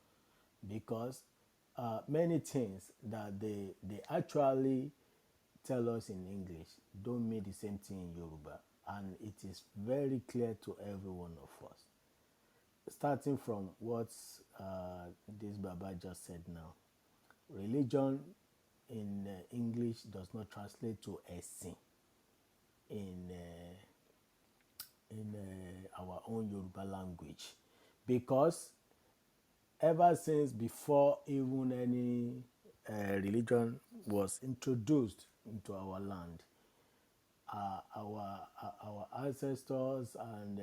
Because many things that they actually tell us in English don't mean the same thing in Yoruba. And it is very clear to every one of us. Starting from what this Baba just said now. Religion in English does not translate to ẹ̀sìn in our own Yoruba language, because ever since before even any religion was introduced into our land, our ancestors and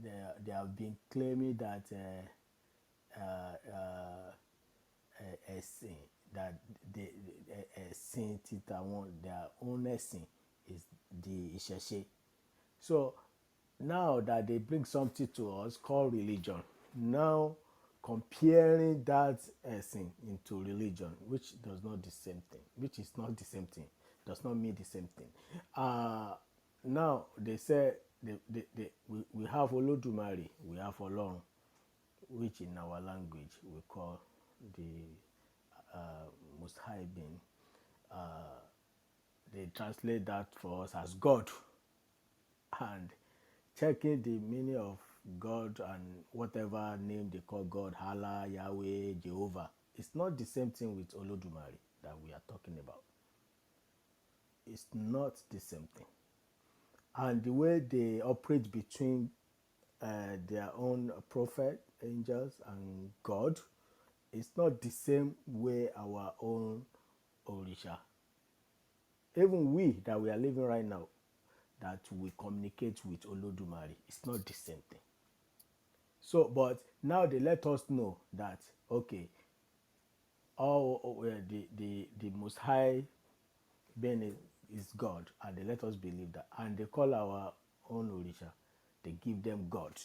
they have been claiming that ẹ̀sìn, that ẹ̀sìn títà wọn, their own ẹ̀sìn is the ìṣẹ̀ṣe. So now that they bring something to us called religion, now comparing that ẹ̀sìn into religion, which does not the same thing, which is not the same thing, does not mean the same thing. Now they say we have Olódùmarè, we have Ọlọ́run, which in our language we call the Most High Being. They translate that for us as God. And checking the meaning of God and whatever name they call God, Allah, Yahweh, Jehovah, it's not the same thing with Olódùmarè that we are talking about. It's not the same thing. And the way they operate between their own prophet, angels, and God, it's not the same way our own Orisha. Even we that we are living right now, that we communicate with Olódùmarè, it's not the same thing. So, but now they let us know that, okay, the Most High Being is God, and they let us believe that, and they call our own Orisha, they give them God.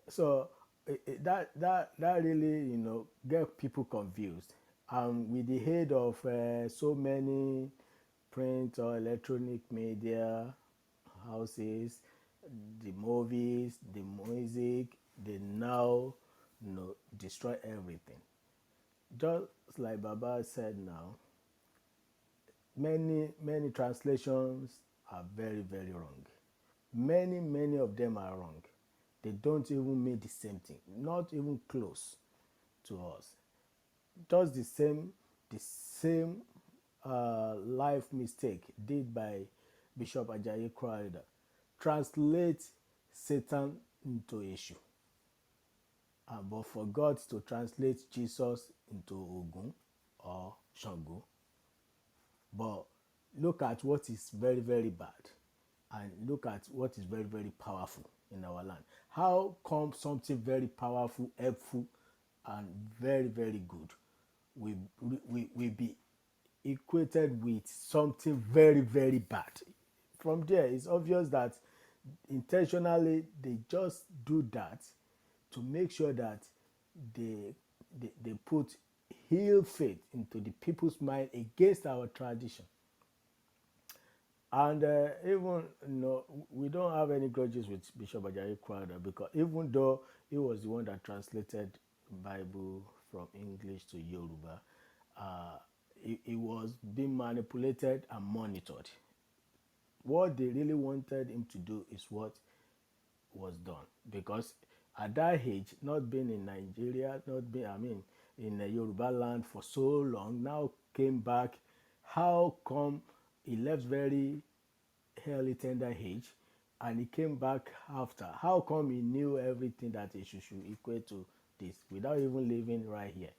So that really, get people confused. And with the aid of so many print or electronic media houses, the movies, the music, they now destroy everything. Just like Baba said now, many translations are very, very wrong. Many of them are wrong. They don't even mean the same thing, not even close to us. Just the same life mistake did by Bishop Ajayi Crowther. Translate Satan into issue. But for God to translate Jesus into Ogun or Shango, but look at what is very, very bad and look at what is very, very powerful in our land. How come something very powerful, helpful, and very, very good will be equated with something very, very bad? From there, it's obvious that intentionally they just do that to make sure that they put ill faith into the people's mind against our tradition. And even we don't have any grudges with Bishop Ajayi Crowther, because even though he was the one that translated Bible from English to Yoruba, he was being manipulated and monitored. What they really wanted him to do is what was done, because at that age, not being in Nigeria, not being, I mean, in Yoruba land for so long, now came back. How come he left very early tender age and he came back after? How come he knew everything that he should equate to this without even living right here?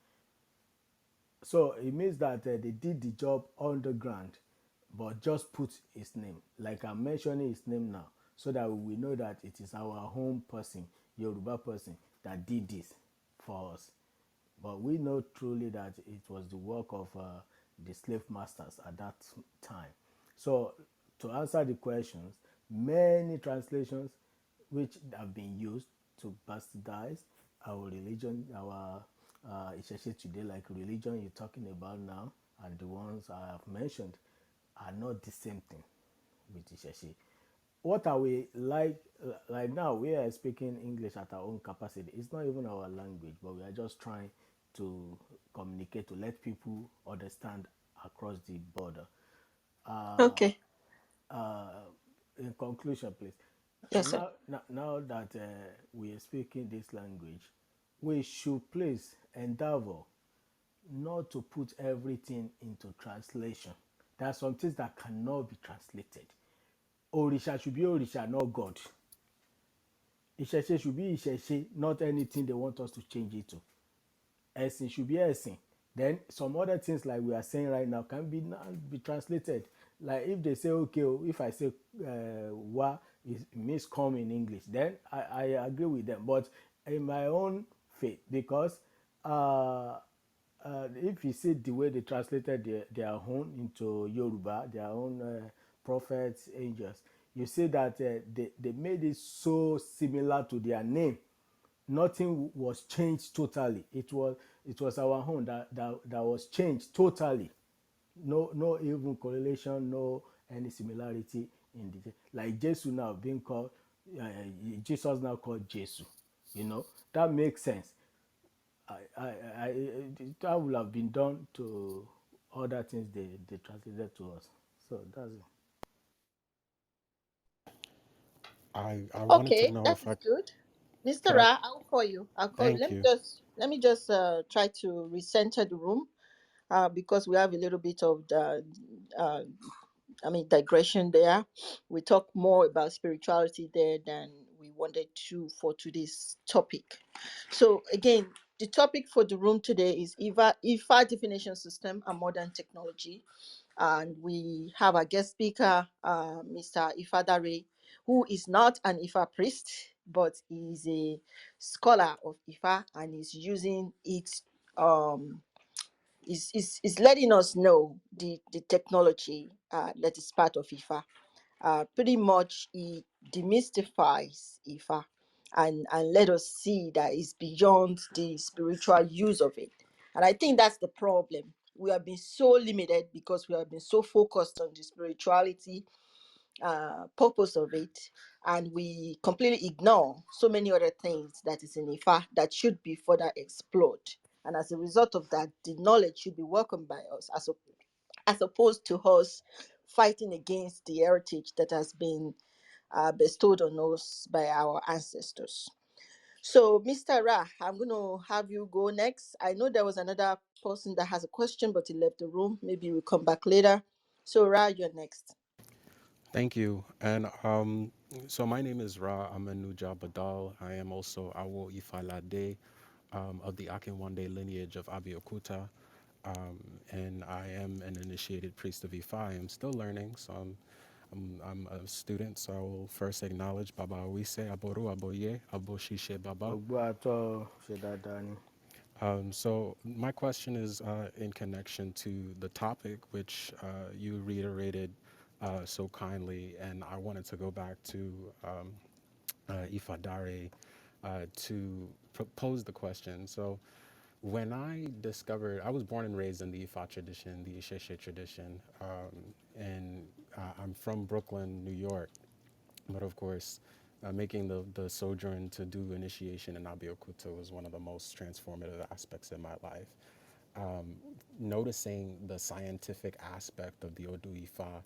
So it means that they did the job on the ground, but just put his name. Like I'm mentioning his name now, so that we know that it is our home person, Yoruba person, that did this for us. But we know truly that it was the work of the slave masters at that time. So, to answer the questions, many translations which have been used to bastardize our religion, our Isheshe today, like religion you're talking about now, and the ones I have mentioned, are not the same thing with Isheshe. What are we like now? We are speaking English at our own capacity. It's not even our language, but we are just trying to communicate to let people understand across the border. Uh, Okay. uh, in conclusion, please, Yes, sir. now that we are speaking this language, we should please endeavor not to put everything into translation. There are some things that cannot be translated. Orisha should be Orisha, not God. Ìṣẹ̀ṣe should be Ìṣẹ̀ṣe, not anything they want us to change it to. Ẹ̀sìn should be ẹ̀sìn. Then some other things like we are saying right now can be translated. Like if they say, okay, if I say wa, it means come in English, then I agree with them. But in my own faith, because if you see the way they translated their own into Yoruba, their own prophets, angels, you see that they made it so similar to their name. Nothing was changed totally. It was our own that was changed totally. No even correlation, no any similarity in the, like Jesus now being called Jesus now called Jesus. That makes sense. That would have been done to other things they translated to us. So that's it. I wanted to Okay, know that if is I good. Mr. could. Ra, I'll call you. I'll call you. Thank you. Let me just try to recenter the room, because we have a little bit of uh, digression there. We talk more about spirituality there than we wanted to for today's topic. So again, the topic for the room today is IFA definition system and modern technology. And we have a guest speaker, Mr. IfaDare, who is not an Ifa priest, but is a scholar of Ifa and is using it, um, is letting us know the technology that is part of Ifa. Pretty much it demystifies Ifa and let us see that it's beyond the spiritual use of it. And I think that's the problem. We have been so limited because we have been so focused on the spirituality purpose of it, and we completely ignore so many other things that is in Ifa that should be further explored. And as a result of that, the knowledge should be welcomed by us, as opposed to us fighting against the heritage that has been bestowed on us by our ancestors. So, Mr. Ra, I'm going to have you go next. I know there was another person that has a question, but he left the room. Maybe we'll come back later. So, Ra, you're next. Thank you. And so my name is Ra Amenuja Badal. I am also Awo Ifalade of the Akinwande lineage of Abeokuta. And I am an initiated priest of Ifa. I am still learning, so I'm a student. So I will first acknowledge Baba Awise, Aboru Aboye, Aboshishe Baba. Gbogbo àtọ ṣe dáadáa ni. So my question is in connection to the topic, which you reiterated so kindly, and I wanted to go back to IfaDare to pose the question. So when I discovered, I was born and raised in the Ifa tradition, the Isheshe tradition, and I'm from Brooklyn, New York. But of course, making the sojourn to do initiation in Abeokuta was one of the most transformative aspects in my life. Noticing the scientific aspect of the Odu Ifa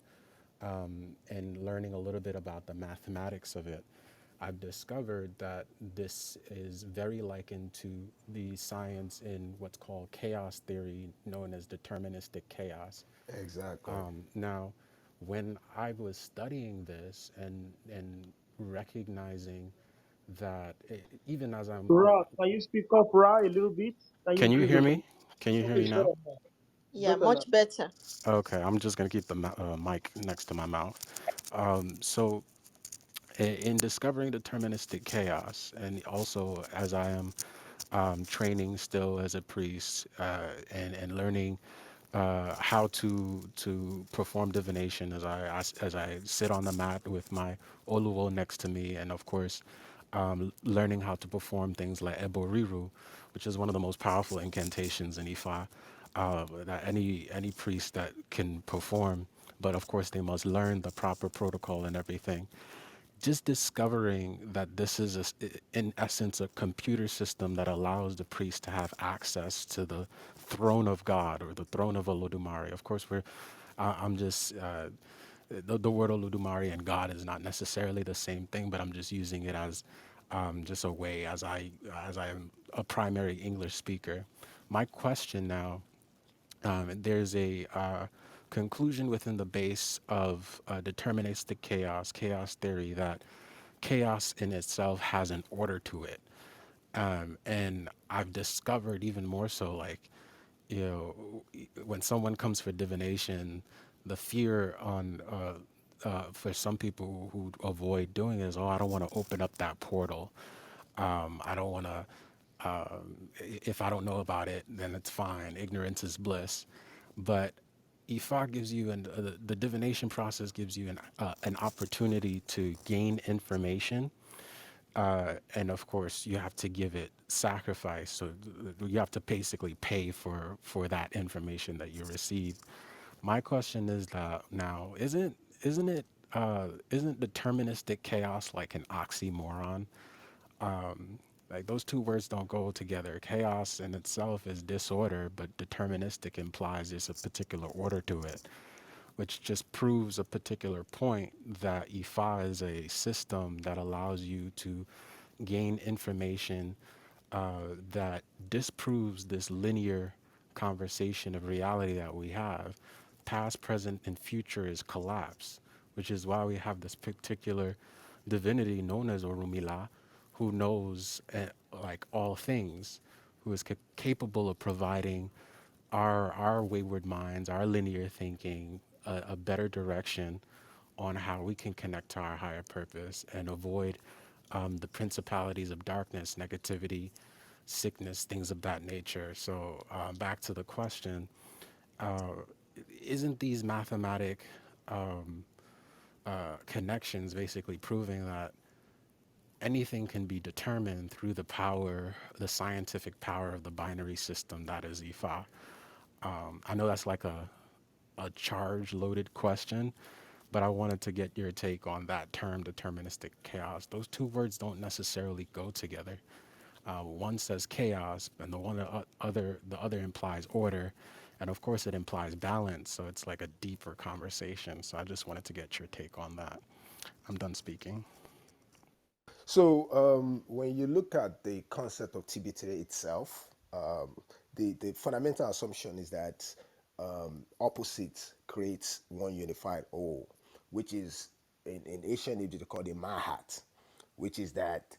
and learning a little bit about the mathematics of it, I've discovered that this is very likened to the science in what's called chaos theory, known as deterministic chaos. Exactly. Now, when I was studying this and recognizing that even as I'm, Ra, can you speak up, Ra, a little bit? Can you can you increase hear your me? volume? Can you hear Okay, me it's now? better now. It's Yeah, better now. much better. Okay, I'm just gonna keep the mic next to my mouth. So, in discovering deterministic chaos, and also as I am training still as a priest and learning how to perform divination as I sit on the mat with my oluwo next to me, and of course, learning how to perform things like eboriru, which is one of the most powerful incantations in Ifa that any priest that can perform. But of course, they must learn the proper protocol and everything. Just discovering that this is in essence a computer system that allows the priest to have access to the throne of God or the throne of Olodumare. Of course, I'm just the word Olodumare and God is not necessarily the same thing, but I'm just using it as just a way as I am a primary English speaker. My question now, there's a conclusion within the base of deterministic chaos theory, that chaos in itself has an order to it. And I've discovered even more so, like, you know, when someone comes for divination, the fear on for some people who avoid doing it is, oh, I don't want to open up that portal. I don't want to. If I don't know about it, then it's fine. Ignorance is bliss. But Ifa gives you, and the divination process gives you an opportunity to gain information, and of course you have to give it sacrifice, so you have to basically pay for that information that you receive. My question is that now, isn't it isn't deterministic chaos like an oxymoron? Like, those two words don't go together. Chaos in itself is disorder, but deterministic implies there's a particular order to it, which just proves a particular point that Ifa is a system that allows you to gain information that disproves this linear conversation of reality that we have. Past, present, and future is collapse, which is why we have this particular divinity known as Orumila, who knows like all things, who is capable of providing our wayward minds, our linear thinking, a better direction on how we can connect to our higher purpose and avoid the principalities of darkness, negativity, sickness, things of that nature. So back to the question, uh, isn't these mathematic connections basically proving that anything can be determined through the power, the scientific power of the binary system that is Ifa? I know that's like a charge loaded question, but I wanted to get your take on that term, deterministic chaos. Those two words don't necessarily go together. One says chaos, and the other implies order, and of course it implies balance. So it's like a deeper conversation. So I just wanted to get your take on that. I'm done speaking. So when you look at the concept of TBT itself, the fundamental assumption is that opposites creates one unified whole, which is in ancient Egypt they call it mahat, which is that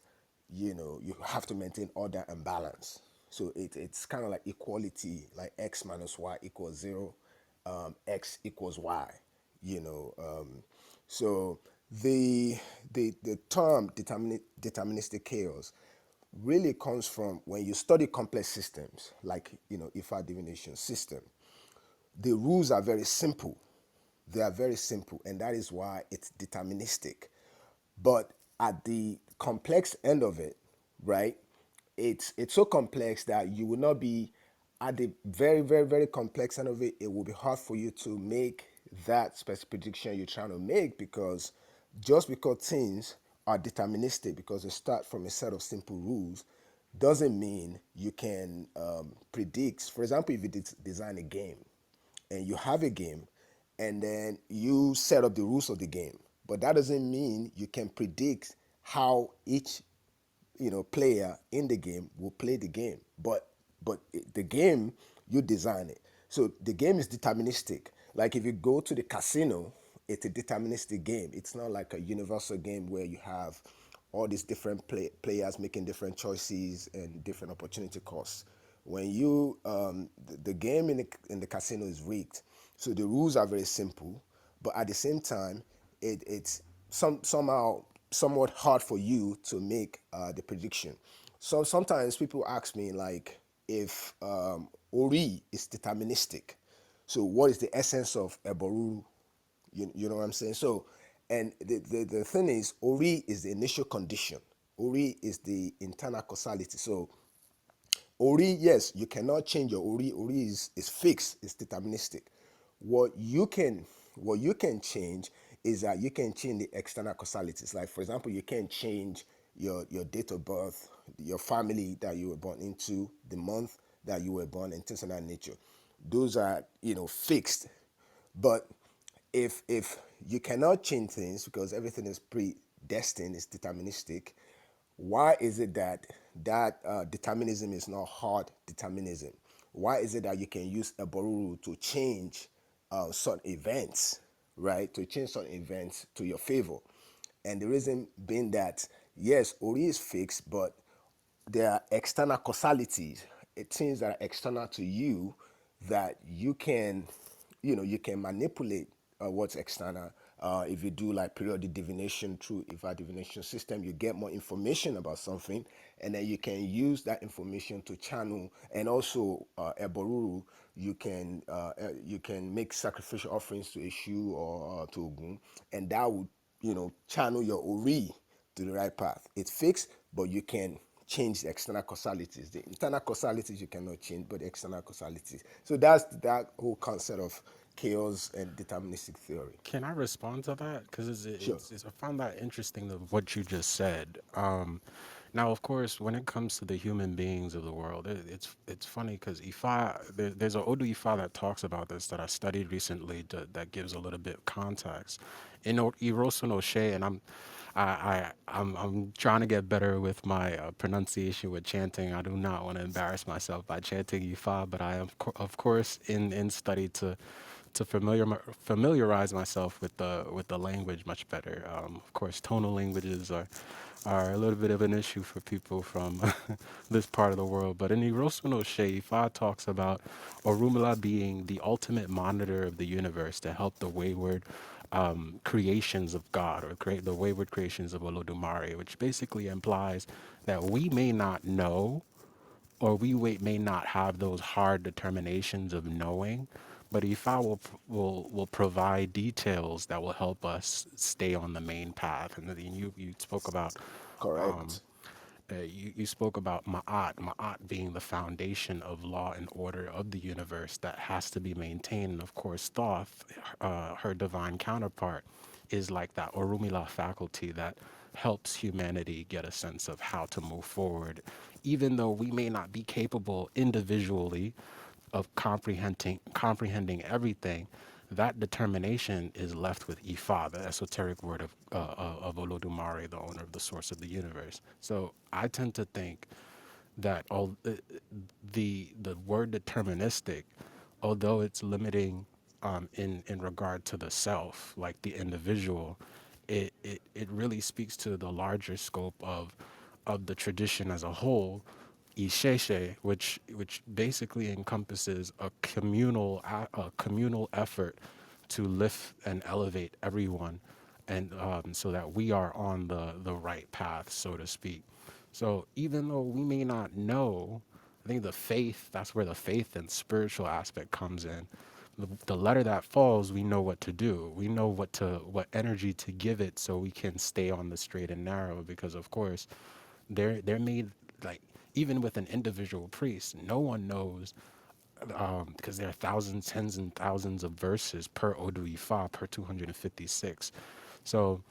you have to maintain order and balance. So it's kind of like equality, like x minus y equals zero, x equals y. You know, so the term deterministic chaos really comes from when you study complex systems like IFA divination system. The rules are very simple. They are very simple, and that is why it's deterministic. But at the complex end of it, right? It's so complex that you will not be at the very, very, very complex end of it. It will be hard for you to make that specific prediction you're trying to make, because just because things are deterministic because they start from a set of simple rules doesn't mean you can predict. For example, if you design a game and you have a game and then you set up the rules of the game, but that doesn't mean you can predict how each player in the game will play the game. The game, you design it, so the game is deterministic. Like if you go to the casino, it's a deterministic game. It's not like a universal game where you have all these different players making different choices and different opportunity costs. When you the game in the casino is rigged, so the rules are very simple, but at the same time, it's somehow somewhat hard for you to make the prediction. So sometimes people ask me like if Ori is deterministic. So what is the essence of Eboru? You know what I'm saying? So, and the thing is, Ori is the initial condition. Ori is the internal causality. So Ori, yes, you cannot change your Ori. Ori is fixed, it's deterministic. What you can what you can change is that you can change the external causalities. Like for example, you can change your date of birth, your family that you were born into, the month that you were born, and things of that nature. Those are fixed. But if you cannot change things because everything is predestined, it's deterministic, why is it that determinism is not hard determinism? Why is it that you can use a boruru to change certain events, right? To change certain events to your favor. And the reason being that, yes, Ori is fixed, but there are external causalities, things that are external to you that you can manipulate what's external. If you do like periodic divination through IFA divination system, you get more information about something, and then you can use that information to channel. And also, Eboruru, you can make sacrificial offerings to Eshu or to Ogun, and that would channel your Ori to the right path. It's fixed, but you can change the external causalities. The internal causalities you cannot change, but the external causalities. So that's that whole concept of chaos and deterministic theory. Can I respond to that? Because Sure. I found that interesting of what you just said. Now, of course, when it comes to the human beings of the world, it's funny because there's an Odu Ifa that talks about this that I studied recently that gives a little bit of context. In Irosun Oshe, and I'm trying to get better with my pronunciation with chanting. I do not want to embarrass myself by chanting Ifa, but I am, of course, in study to familiarize myself with the language much better. Of course, tonal languages are a little bit of an issue for people from this part of the world. But in Hiroshi no Ifa talks about Orumila being the ultimate monitor of the universe to help the wayward creations of God, or create the wayward creations of Olodumare, which basically implies that we may not know, or may not have those hard determinations of knowing, but Ifa will provide details that will help us stay on the main path. And then you spoke about um, Correct. you spoke about Ma'at being the foundation of law and order of the universe that has to be maintained. And of course, Thoth, her divine counterpart, is like that Orumila faculty that helps humanity get a sense of how to move forward, even though we may not be capable individually of comprehending everything. That determination is left with Ifa, the esoteric word of Olodumare, the owner of the source of the universe. So I tend to think that the word deterministic, although it's limiting in regard to the self, like the individual, it really speaks to the larger scope of the tradition as a whole, Isheshe, which basically encompasses a communal effort to lift and elevate everyone, and so that we are on the right path, so to speak. So even though we may not know, I think the faith, that's where the faith and spiritual aspect comes in. The letter that falls, we know what to do. We know what energy to give it so we can stay on the straight and narrow, because of course they're made like, even with an individual priest, no one knows, because there are thousands, tens and thousands of verses per Odu Ifa per 256. So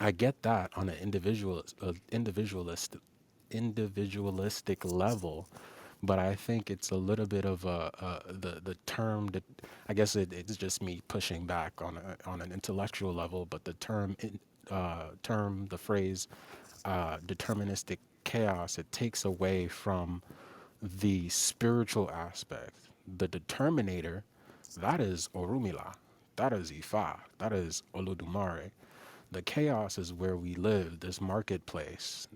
I get that on an individualistic level, but I think it's a little bit of the term that, I guess it's just me pushing back on an intellectual level, but the the phrase deterministic chaos, it takes away from the spiritual aspect. The determinator, that is Orumila, that is Ifa, that is Olodumare. The chaos is where we live, this marketplace,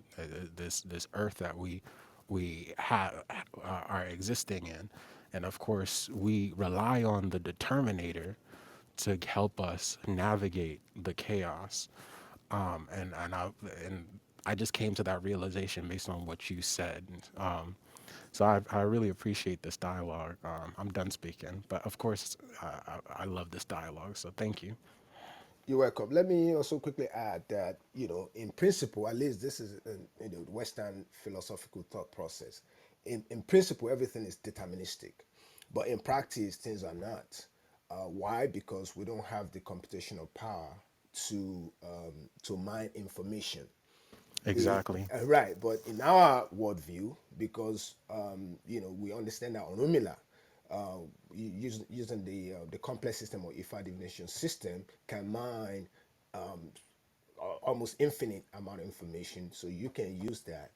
this earth that are existing in, and of course we rely on the determinator to help us navigate the chaos. And I just came to that realization based on what you said. So I really appreciate this dialogue. I'm done speaking, but of course I love this dialogue. So thank you. You're welcome. Let me also quickly add that, in principle, at least this is Western philosophical thought process. In principle, everything is deterministic, but in practice, things are not. Why? Because we don't have the computational power to mine information. The Exactly. Right, but in our worldview, because we understand that Onumila, using the complex system or IFA divination system, can mine almost infinite amount of information, so you can use that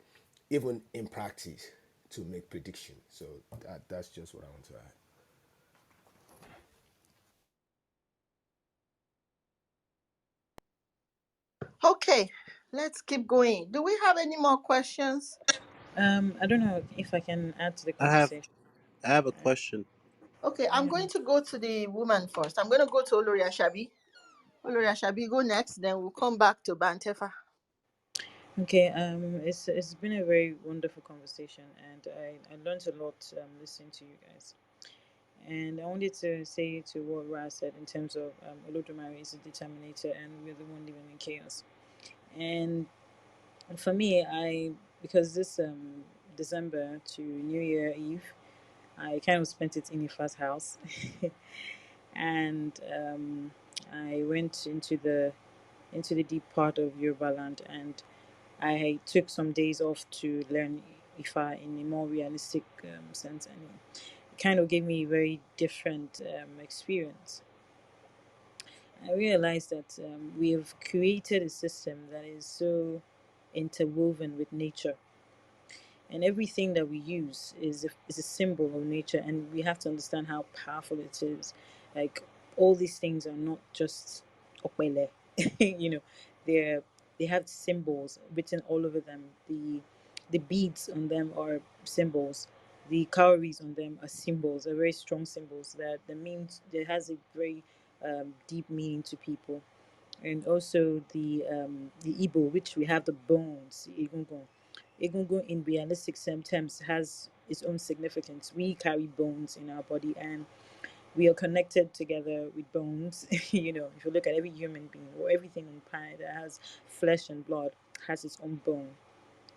even in practice to make predictions. So that's just what I want to add. Okay, let's keep going. Do we have any more questions? I don't know if I can add to the I have conversation. I have a question. Okay, I'm going to go to the woman first. I'm going to go to Olori Ashabi. Olori Ashabi, go next, then we'll come back to Bantefa. Okay, it's been a very wonderful conversation, and I learned a lot listening to you guys. And I wanted to say to what Ra said in terms of Olodumare is a determinator, and we're the one living in chaos. And for me, because this December to New Year Eve, I kind of spent it in Ifa's house, and I went into the deep part of Yoruba land, and I took some days off to learn Ifa in a more realistic sense, and it kind of gave me a very different experience. I realized that we have created a system that is so interwoven with nature, and everything that we use is a symbol of nature, and we have to understand how powerful it is. Like, all these things are not just okwele. you know they're they have symbols written all over them. The beads on them are symbols. The cowries on them are symbols, are very strong symbols that means that has a very deep meaning to people. And also the Igbo, which we have the bones, egungun. Egungun in realistic terms has its own significance. We carry bones in our body, and we are connected together with bones. If you look at every human being or everything on planet that has flesh and blood has its own bone.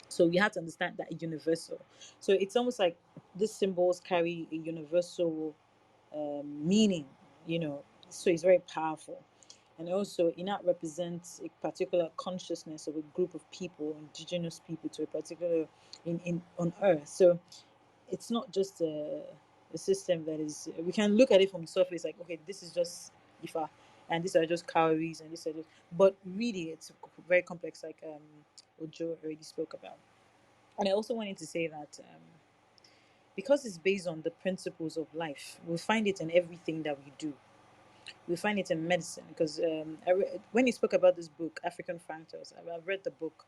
So we have to understand that universal. So it's almost like these symbols carry a universal meaning, so it's very powerful. And also, Inat represents a particular consciousness of a group of people, indigenous people to a particular in on Earth. So it's not just a system that is. We can look at it from the surface, like, okay, this is just Ifa, and these are just calories, and this are just. But really, it's very complex, like Ojo already spoke about. And I also wanted to say that. Because it's based on the principles of life, we find it in everything that we do. We find it in medicine because when he spoke about this book, African Fractals, I've read the book,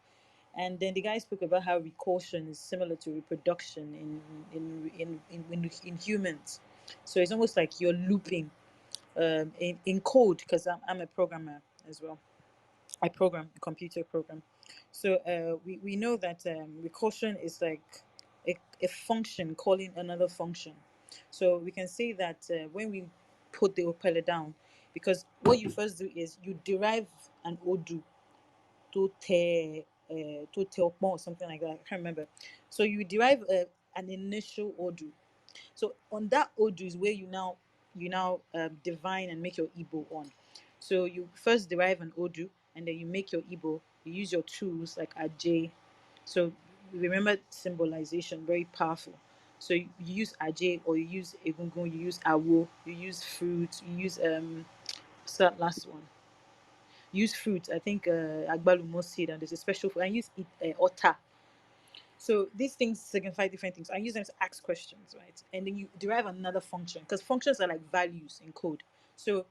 and then the guy spoke about how recursion is similar to reproduction in humans. So it's almost like you're looping in code, because I'm a programmer as well. I program a computer program. So we know that recursion is like a function calling another function. So we can say that when we put the propeller down, because what you first do is you derive an odu to te or something like that. I can't remember. So you derive an initial odu. So on that odu is where you now divine and make your Igbo on. So you first derive an odu, and then you make your Igbo. You use your tools like Aj. So remember symbolization, very powerful. So you use Aj, or you use Egungun, you use Awo, you use fruit, you use what's that last one? Use fruit. I think Agbalumo seed, and there's a special fruit. I use Ota. So these things signify different things. I use them to ask questions, right? And then you derive another function, because functions are like values in code. So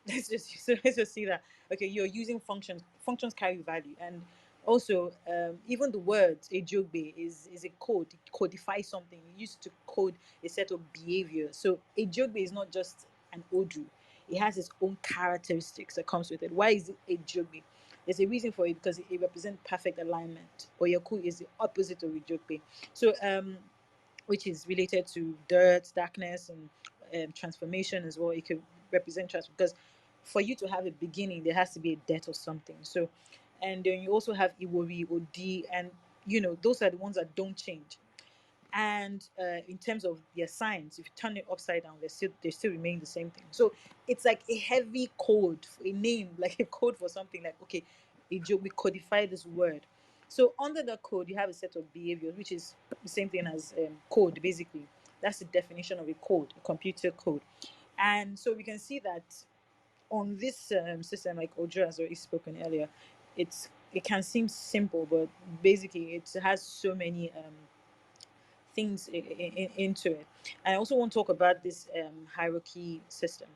let's just see that. Okay, you're using functions. Functions carry value, and also even the word ejogbe is a code. It codifies something. You use it to code a set of behavior. So ejogbe is not just an odu. It has its own characteristics that comes with it. Why is it ejogbe? There's a reason for it, because it represents perfect alignment. Oyaku is the opposite of Ijope. So, which is related to dirt, darkness, and transformation as well. It could represent transformation, because for you to have a beginning, there has to be a death or something. So, and then you also have Iwori, Odi, and those are the ones that don't change. And in terms of their signs, if you turn it upside down, they still remain the same thing. So it's like a heavy code for a name, like a code for something. Like, okay, we codify this word. So under the code, you have a set of behaviors, which is the same thing as code. Basically, that's the definition of a code, a computer code. And so we can see that on this system, like Ojo has already spoken earlier, it can seem simple, but basically it has so many things into it. I also want to talk about this hierarchy system.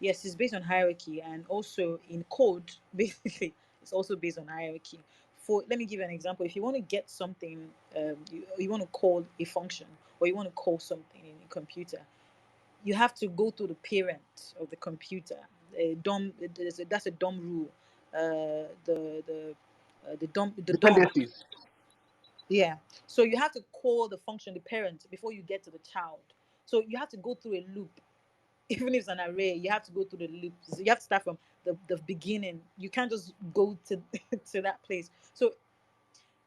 Yes, it's based on hierarchy, and also in code, basically, it's also based on hierarchy. For let me give you an example. If you want to get something, you want to call a function, or you want to call something in a computer, you have to go to the parent of the computer. That's a dumb rule. The DOM. Dependencies. Yeah. So you have to call the function, the parent, before you get to the child. So you have to go through a loop. Even if it's an array, you have to go through the loop. So you have to start from the beginning. You can't just go to to that place. So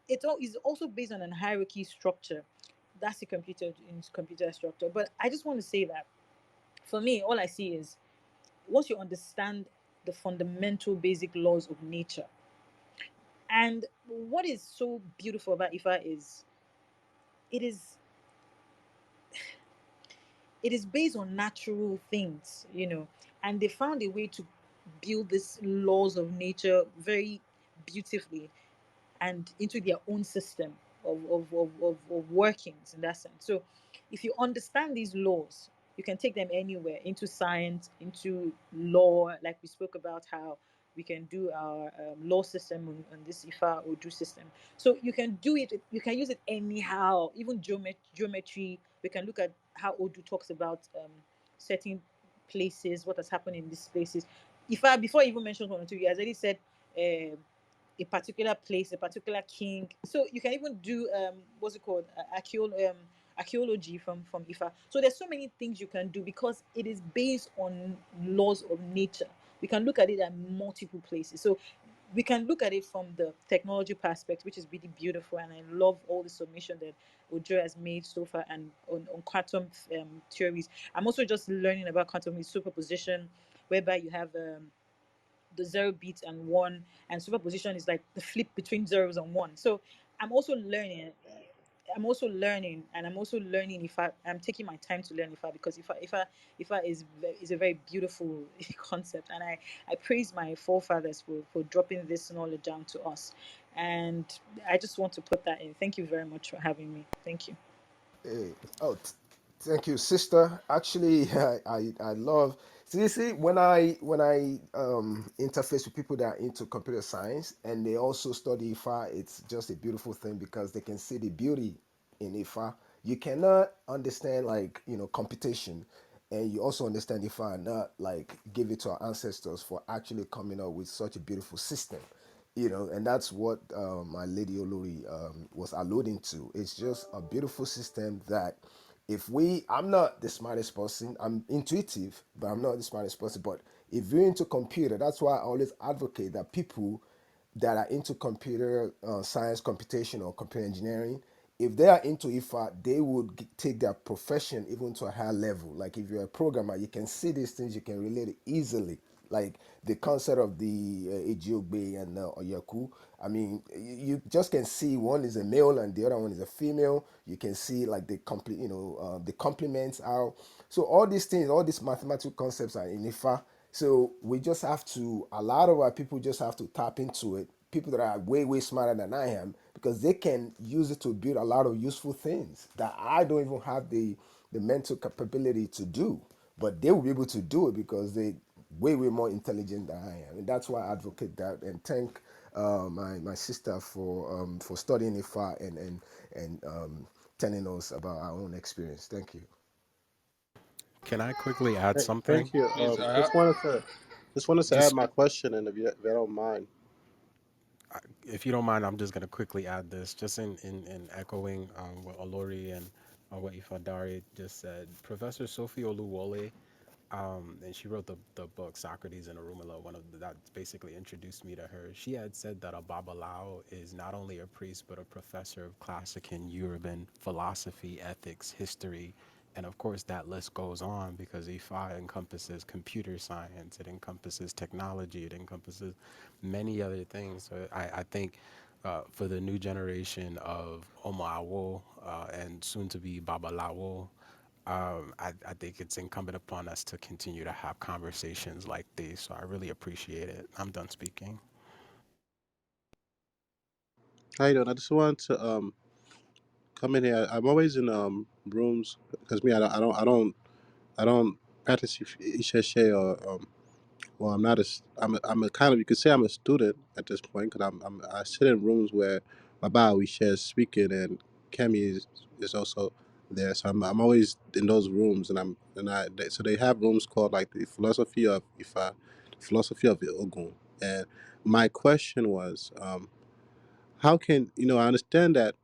it all is also based on a hierarchy structure. That's the computer structure. But I just want to say that for me, all I see is once you understand the fundamental basic laws of nature. And what is so beautiful about IFA is it is it is based on natural things, and they found a way to build these laws of nature very beautifully and into their own system of workings in that sense. So if you understand these laws, you can take them anywhere, into science, into law, like we spoke about how we can do our law system on this IFA or do system. So you can do it, you can use it anyhow, even geometry. We can look at how Odu talks about certain places, what has happened in these places. Before I even mentioned 1 or 2, he has already said um a particular place, a particular king. So you can even do what's it called, archaeology from Ifa. So there's so many things you can do because it is based on laws of nature. We can look at it at multiple places. So we can look at it from the technology perspective, which is really beautiful, and I love all the submission that Ojo has made so far, and on quantum theories. I'm also just learning about quantum superposition, whereby you have the 0 bit and 1, and superposition is like the flip between zeros and one. So i'm also learning I'm also learning if I'm taking my time to learn if because if I is a very beautiful concept, and I praise my forefathers for dropping this knowledge down to us, and I just want to put that in. Thank you very much for having me. Thank you. Hey, oh, thank you, sister. Actually, I love. So you see, when I interface with people that are into computer science and they also study IFA, it's just a beautiful thing because they can see the beauty in IFA. You cannot understand like computation, and you also understand IFA and not like give it to our ancestors for actually coming up with such a beautiful system. And that's what my lady Olori was alluding to. It's just a beautiful system that if I'm not the smartest person, I'm intuitive, but I'm not the smartest person. But if you're into computer, that's why I always advocate that people that are into computer science, computation, or computer engineering, if they are into IFA, they would take their profession even to a higher level. Like if you're a programmer, you can see these things, you can relate it easily. Like the concept of the Ejiogbe and Oyaku. I mean, you just can see one is a male and the other one is a female. You can see like the complete, the complements out. So all these things, all these mathematical concepts are in IFA. So we just have to, a lot of our people just have to tap into it. People that are way, way smarter than I am, because they can use it to build a lot of useful things that I don't even have the mental capability to do. But they will be able to do it because they way, way more intelligent than I am. And that's why I advocate that and thank my sister for studying IFA and telling us about our own experience. Thank you. Can I quickly add something? Thank you. Please, Just wanted to add Just my question, and if you don't mind. if you don't mind, I'm just going to quickly add this, just in echoing what Olori and what IfaDare just said. Professor Sophie Oluwole, and she wrote the book Socrates and Arumala. That basically introduced me to her. She had said that a Babalao is not only a priest but a professor of classic and Yoruban philosophy, ethics, history, and of course that list goes on because Ifa encompasses computer science, it encompasses technology, it encompasses many other things. So I think for the new generation of Omawo and soon to be Babalawo, I think it's incumbent upon us to continue to have conversations like these. So I really appreciate it. I'm done speaking. How you doing? I just wanted to come in here. I'm always in rooms because me, I don't practice Isheshe or well, I'm not a I'm a kind of, you could say I'm a student at this point because I sit in rooms where Baba we share speaking and Kemi is also there, so I'm always in those rooms, and so they have rooms called like the philosophy of Ifa, philosophy of Ogun, and my question was, how can I understand that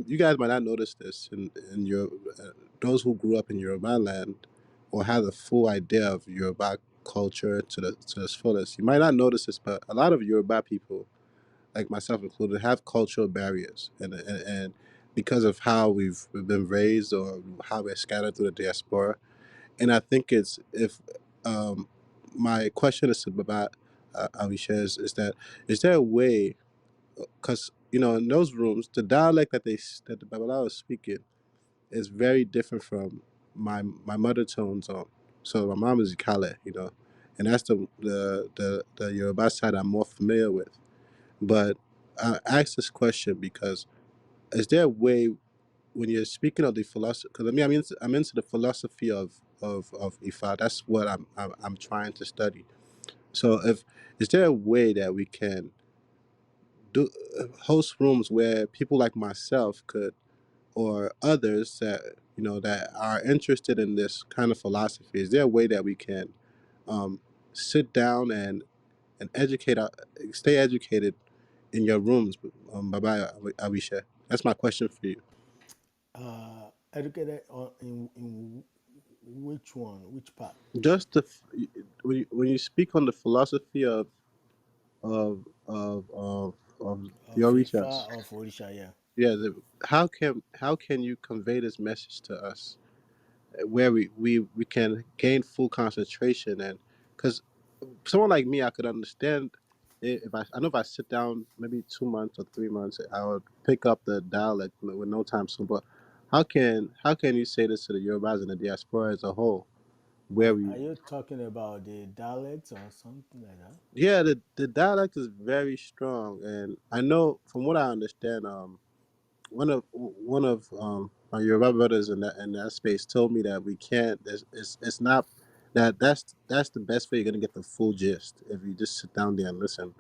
you guys might not notice this in your those who grew up in Yoruba land or have a full idea of Yoruba culture to its fullest. You might not notice this, but a lot of Yoruba people, like myself included, have cultural barriers, and because of how we've been raised or how we're scattered through the diaspora. And I think it's if my question is about Alisha is that is there a way, because in those rooms the dialect that the Babalawo is speaking is very different from my mother tongue zone. So my mom is Ikale, and that's the Yoruba side I'm more familiar with. But I asked this question because is there a way when you're speaking of the philosophy? Because I mean I'm into the philosophy of Ifa. That's what I'm trying to study. So if is there a way that we can do host rooms where people like myself could, or others that that are interested in this kind of philosophy, is there a way that we can um, sit down and stay educated in your rooms? Bye bye, Awisha. That's my question for you. Educated in which one, which part Just when you speak on the philosophy of of your research, Ifa of Orisha? Yeah. yeah, how can you convey this message to us where we can gain full concentration? And because someone like me, I could understand it if I know if I sit down maybe 2 months or 3 months, I would pick up the dialect with no time soon. But how can you say this to the Yorubas and the diaspora as a whole, where we Are you talking about the dialects or something like that? yeah, the dialect is very strong, and I know from what I understand, one of my Yoruba brothers in that space told me that we can't. It's not. That's the best way you're gonna get the full gist if you just sit down there and listen,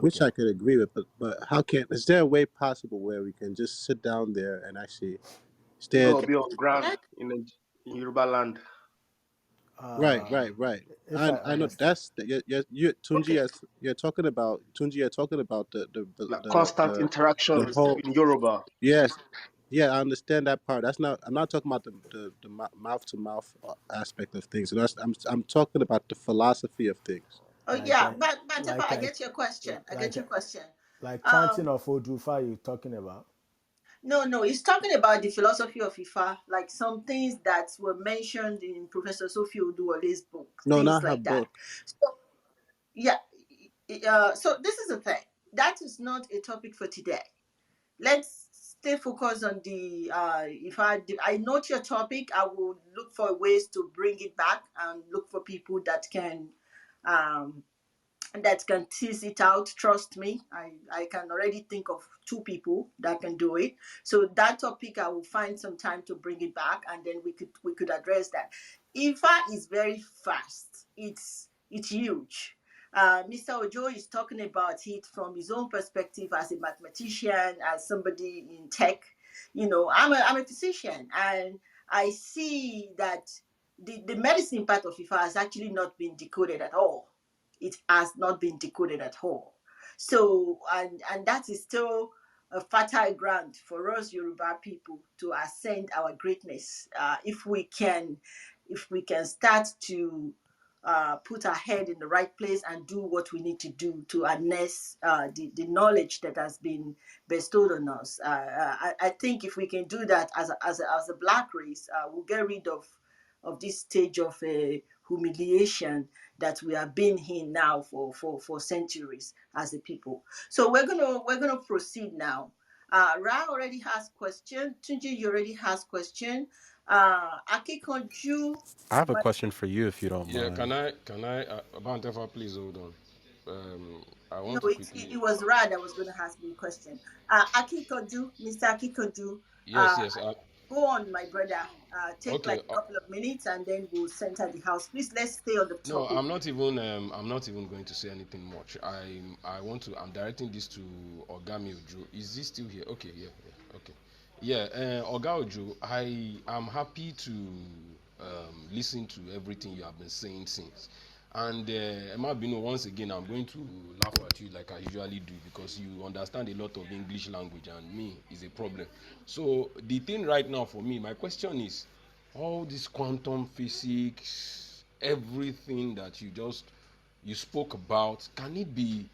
which Okay. I could agree with. But how can is there a way possible where we can just sit down there and actually You stay? gotta be on ground Let in Yoruba land. Right, Um, right, right. if I I know understand. that's you Tunji. Okay. Yes, you're talking about Tunji. You're talking about Like constant the interactions whole. in Yoruba. Yes, yeah, I understand that part. That's not. I'm not talking about the mouth to mouth aspect of things. That's I'm talking about the philosophy of things. oh Like yeah, I, but if like I I, get your question, I get like I, your question. like Um, chanting of Odufa you talking about? no, no, he's talking about the philosophy of Ifa, like some things that were mentioned in Professor Sophie Oduwole's book, No, things not her like that. book. So yeah, so this is the thing. That is not a topic for today. Let's stay focused on the if I note your topic, I will look for ways to bring it back and look for people um that can tease it out. Trust me, I can already think of two people that can do it. So that topic, I will find some time to bring it back, and then we could address that. Ifa is very fast. It's huge. Mr. Ojo is talking about it from his own perspective as a mathematician, as somebody in tech. I'm a physician, and I see that the medicine part of Ifa has actually not been decoded at all. It has not been decoded at all. So, and that is still a fertile ground for us Yoruba people to ascend our greatness. If we can start to put our head in the right place and do what we need to do to harness the knowledge that has been bestowed on us. I think if we can do that as a black race, we'll get rid of this stage of humiliation that we have been in now for centuries as a people. So we're gonna proceed now. Ra already has question. Tunji, you already has question. Akikonju, I have a my, question for you if you don't Yeah, mind. Bantefa, please hold on. I no, want to it quickly. was Ra that was gonna ask me a question. Akikonju, Mr. Akikonju, Yes, uh, yes. go on, my brother. Take Okay. like a couple of minutes and then we'll center the house. Please, let's stay on the No, topic. I'm not even going to say anything much. I want to. I'm directing this to Ogami Ojo. Is he still here? Okay. Yeah. Yeah. Okay. Yeah. Oga Ojo, I am happy to listen to everything you have been saying since. And Emma Bino, once again, I'm going to laugh at you like I usually do because you understand a lot of English language and me is a problem. So the thing right now for me, my question is, all this quantum physics, everything that you spoke about, can it be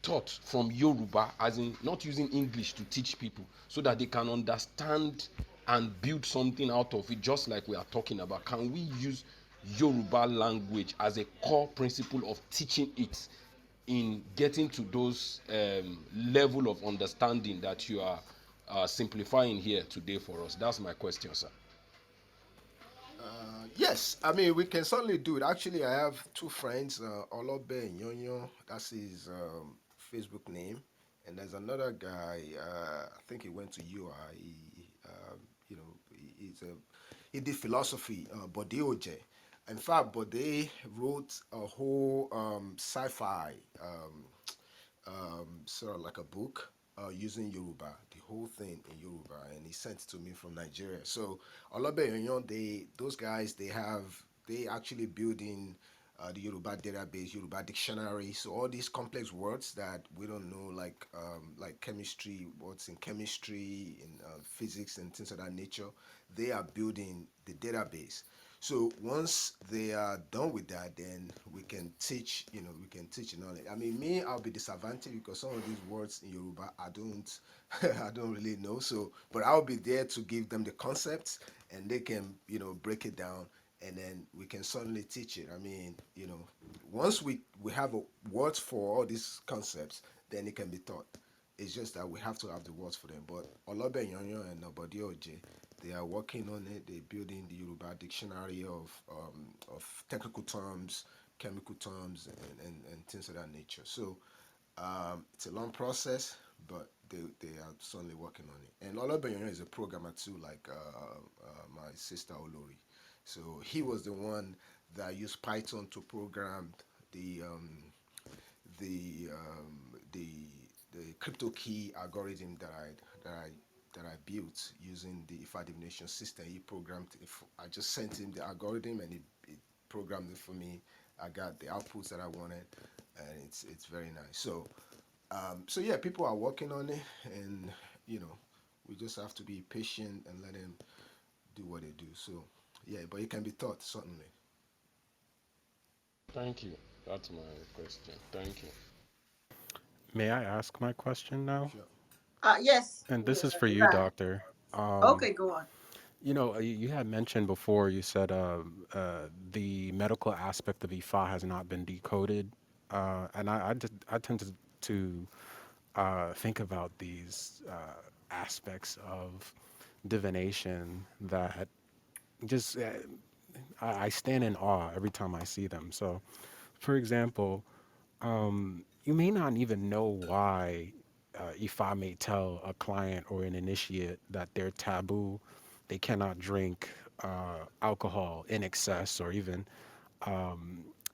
taught from Yoruba, as in not using English to teach people, so that they can understand and build something out of it, just like we are talking about? Can we use Yoruba language as a core principle of teaching it in getting to those level of understanding that you are simplifying here today for us? That's my question, sir. Yes, I mean we can certainly do it. Actually, I have two friends, Olobe Nyonyo, that's his Facebook name, and there's another guy. I think he went to UI. He's he did philosophy, Bode Oje. In fact, Bode wrote a whole sci-fi sort of like a book using Yoruba, the whole thing in Yoruba, and he sent it to me from Nigeria. So Olabe Yonyon, those guys, they actually building the Yoruba database, Yoruba dictionary. So all these complex words that we don't know, like chemistry, what's in chemistry, in physics, and things of that nature, they are building the database. So once they are done with that, then we can teach, we can teach knowledge. I mean, me, I'll be disadvantaged because some of these words in Yoruba, I don't, I don't really know. So, but I'll be there to give them the concepts, and they can, break it down, and then we can certainly teach it. I mean, once we have words for all these concepts, then it can be taught. It's just that we have to have the words for them. But Olobe Nyonyo and Obodi Oje, they are working on it. They're building the Yoruba dictionary of technical terms, chemical terms, and things of that nature. So it's a long process, but they are certainly working on it. And Olobe Nyonyo is a programmer too, like my sister Olori. So he was the one that use Python to program the um, the crypto key algorithm that I built using the IFA divination system. He programmed it. I just sent him the algorithm and it programmed it for me. I got the outputs that I wanted, and it's very nice. So yeah, people are working on it, and you know, we just have to be patient and let them do what they do. So yeah, but it can be taught certainly. Thank you. That's my question. Thank you. May I ask my question now? Sure. Yes. And this is for you, Yeah. doctor. Okay, go on. You had mentioned before, you said the medical aspect of IFA has not been decoded. I tend to think about these aspects of divination that just I stand in awe every time I see them. So, for example, you may not even know why Ifa may tell a client or an initiate that they're taboo, they cannot drink alcohol in excess or even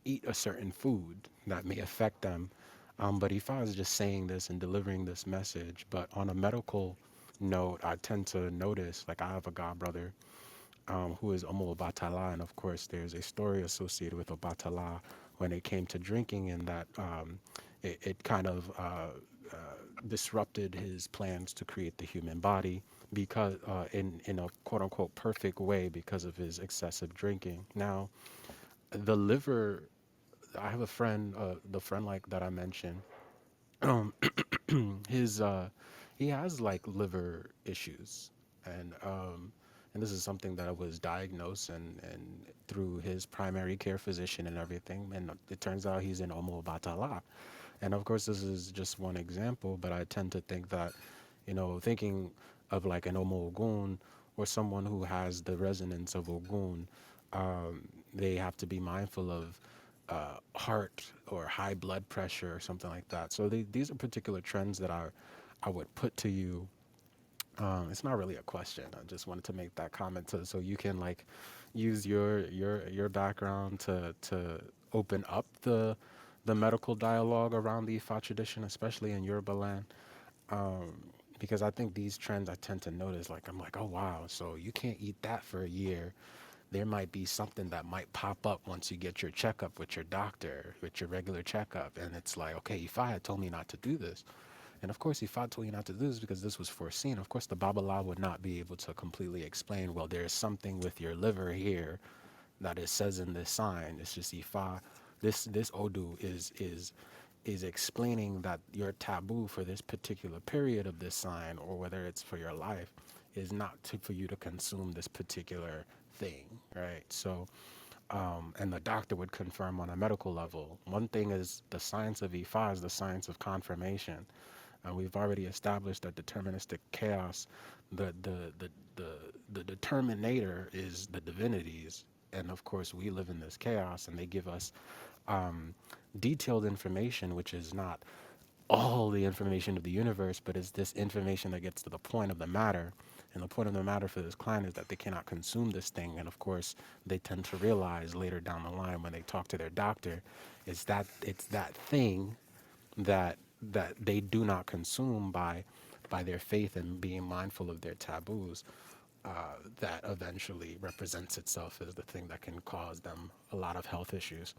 eat a certain food that may affect them. But Ifa is just saying this and delivering this message. But on a medical note, I tend to notice, like I have a god brother who is Omo Obatala. And of course, there's a story associated with Obatala when it came to drinking, and that it kind of disrupted his plans to create the human body because in a quote unquote perfect way because of his excessive drinking. Now, the liver. I have a friend, the friend like that I mentioned. Um, his he has like liver issues, and this is something that was diagnosed and through his primary care physician and everything, and it turns out he's in Omo Batala. And of course, this is just one example, but I tend to think that, thinking of like an Omo Ogun or someone who has the resonance of Ogun, they have to be mindful of heart or high blood pressure or something like that. So these are particular trends that I would put to you. It's not really a question. I just wanted to make that comment so you can like use your background to open up the medical dialogue around the Ifa tradition, especially in Yoruba land. Because I think these trends I tend to notice, like I'm like, oh wow, so you can't eat that for a year. There might be something that might pop up once you get your checkup with your doctor, with your regular checkup, and it's like, okay, Ifa had told me not to do this. And of course, Ifa told you not to do this because this was foreseen. Of course, the Babala would not be able to completely explain, well, there's something with your liver here that it says in this sign. It's just Ifa. This Odu is explaining that your taboo for this particular period of this sign, or whether it's for your life, is not for you to consume this particular thing, right? So, and the doctor would confirm on a medical level. One thing is the science of Ifa is the science of confirmation. We've already established that deterministic chaos, the the the the the determinator is the divinities, and of course we live in this chaos, and they give us um, detailed information, which is not all the information of the universe, but it's this information that gets to the point of the matter. And the point of the matter for this client is that they cannot consume this thing. And of course, they tend to realize later down the line when they talk to their doctor, is that it's that thing that they do not consume by their faith and being mindful of their taboos, that eventually represents itself as the thing that can cause them a lot of health issues,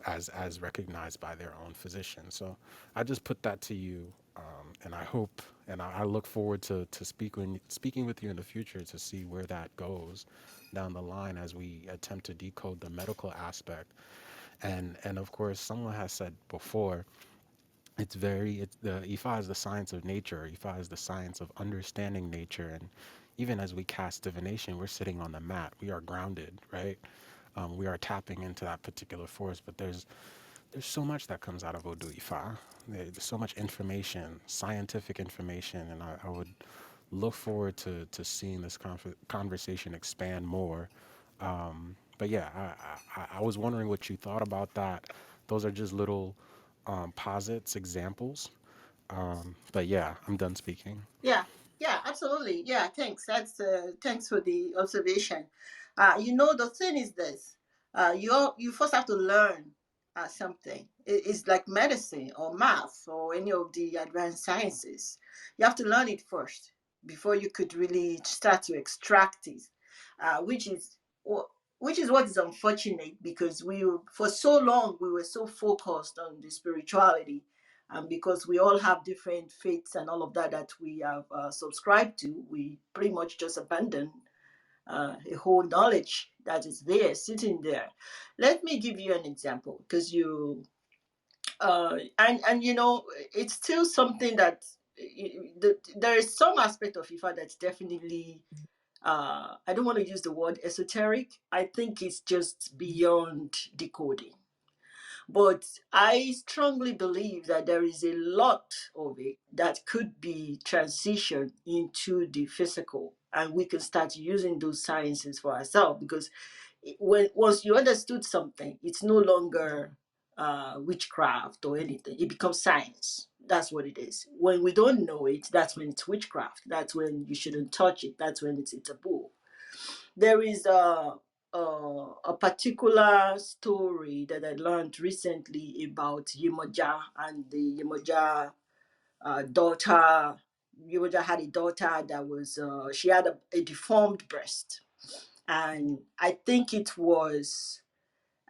as recognized by their own physician. So I just put that to you, and I hope and I look forward to speaking with you in the future to see where that goes down the line as we attempt to decode the medical aspect. And of course, someone has said before, it's the Ifa is the science of nature. Ifa is the science of understanding nature, and even as we cast divination, we're sitting on the mat. We are grounded, right? We are tapping into that particular force. But there's so much that comes out of Odu Ifa. There's so much information, scientific information, and I would look forward to seeing this conversation expand more. But yeah, I was wondering what you thought about that. Those are just little posits, examples. But yeah, I'm done speaking. Yeah, yeah, absolutely. Yeah, thanks. Thanks for the observation. The thing is this. You first have to learn something. It's like medicine or math or any of the advanced sciences. You have to learn it first before you could really start to extract it, which is which is what is unfortunate, because for so long we were so focused on the spirituality, and because we all have different faiths and all of that that we have subscribed to, we pretty much just abandoned a whole knowledge that is there, sitting there. Let me give you an example, because and it's still something that there is some aspect of FIFA that's definitely, I don't want to use the word esoteric. I think it's just beyond decoding. But I strongly believe that there is a lot of it that could be transitioned into the physical, and we can start using those sciences for ourselves. Because once you understood something, it's no longer witchcraft or anything. It becomes science. That's what it is. When we don't know it, that's when it's witchcraft. That's when you shouldn't touch it. That's when it's a taboo. There is a particular story that I learned recently about Yemoja and the Yemoja daughter. Yemoja had a daughter that she had a deformed breast, and I think it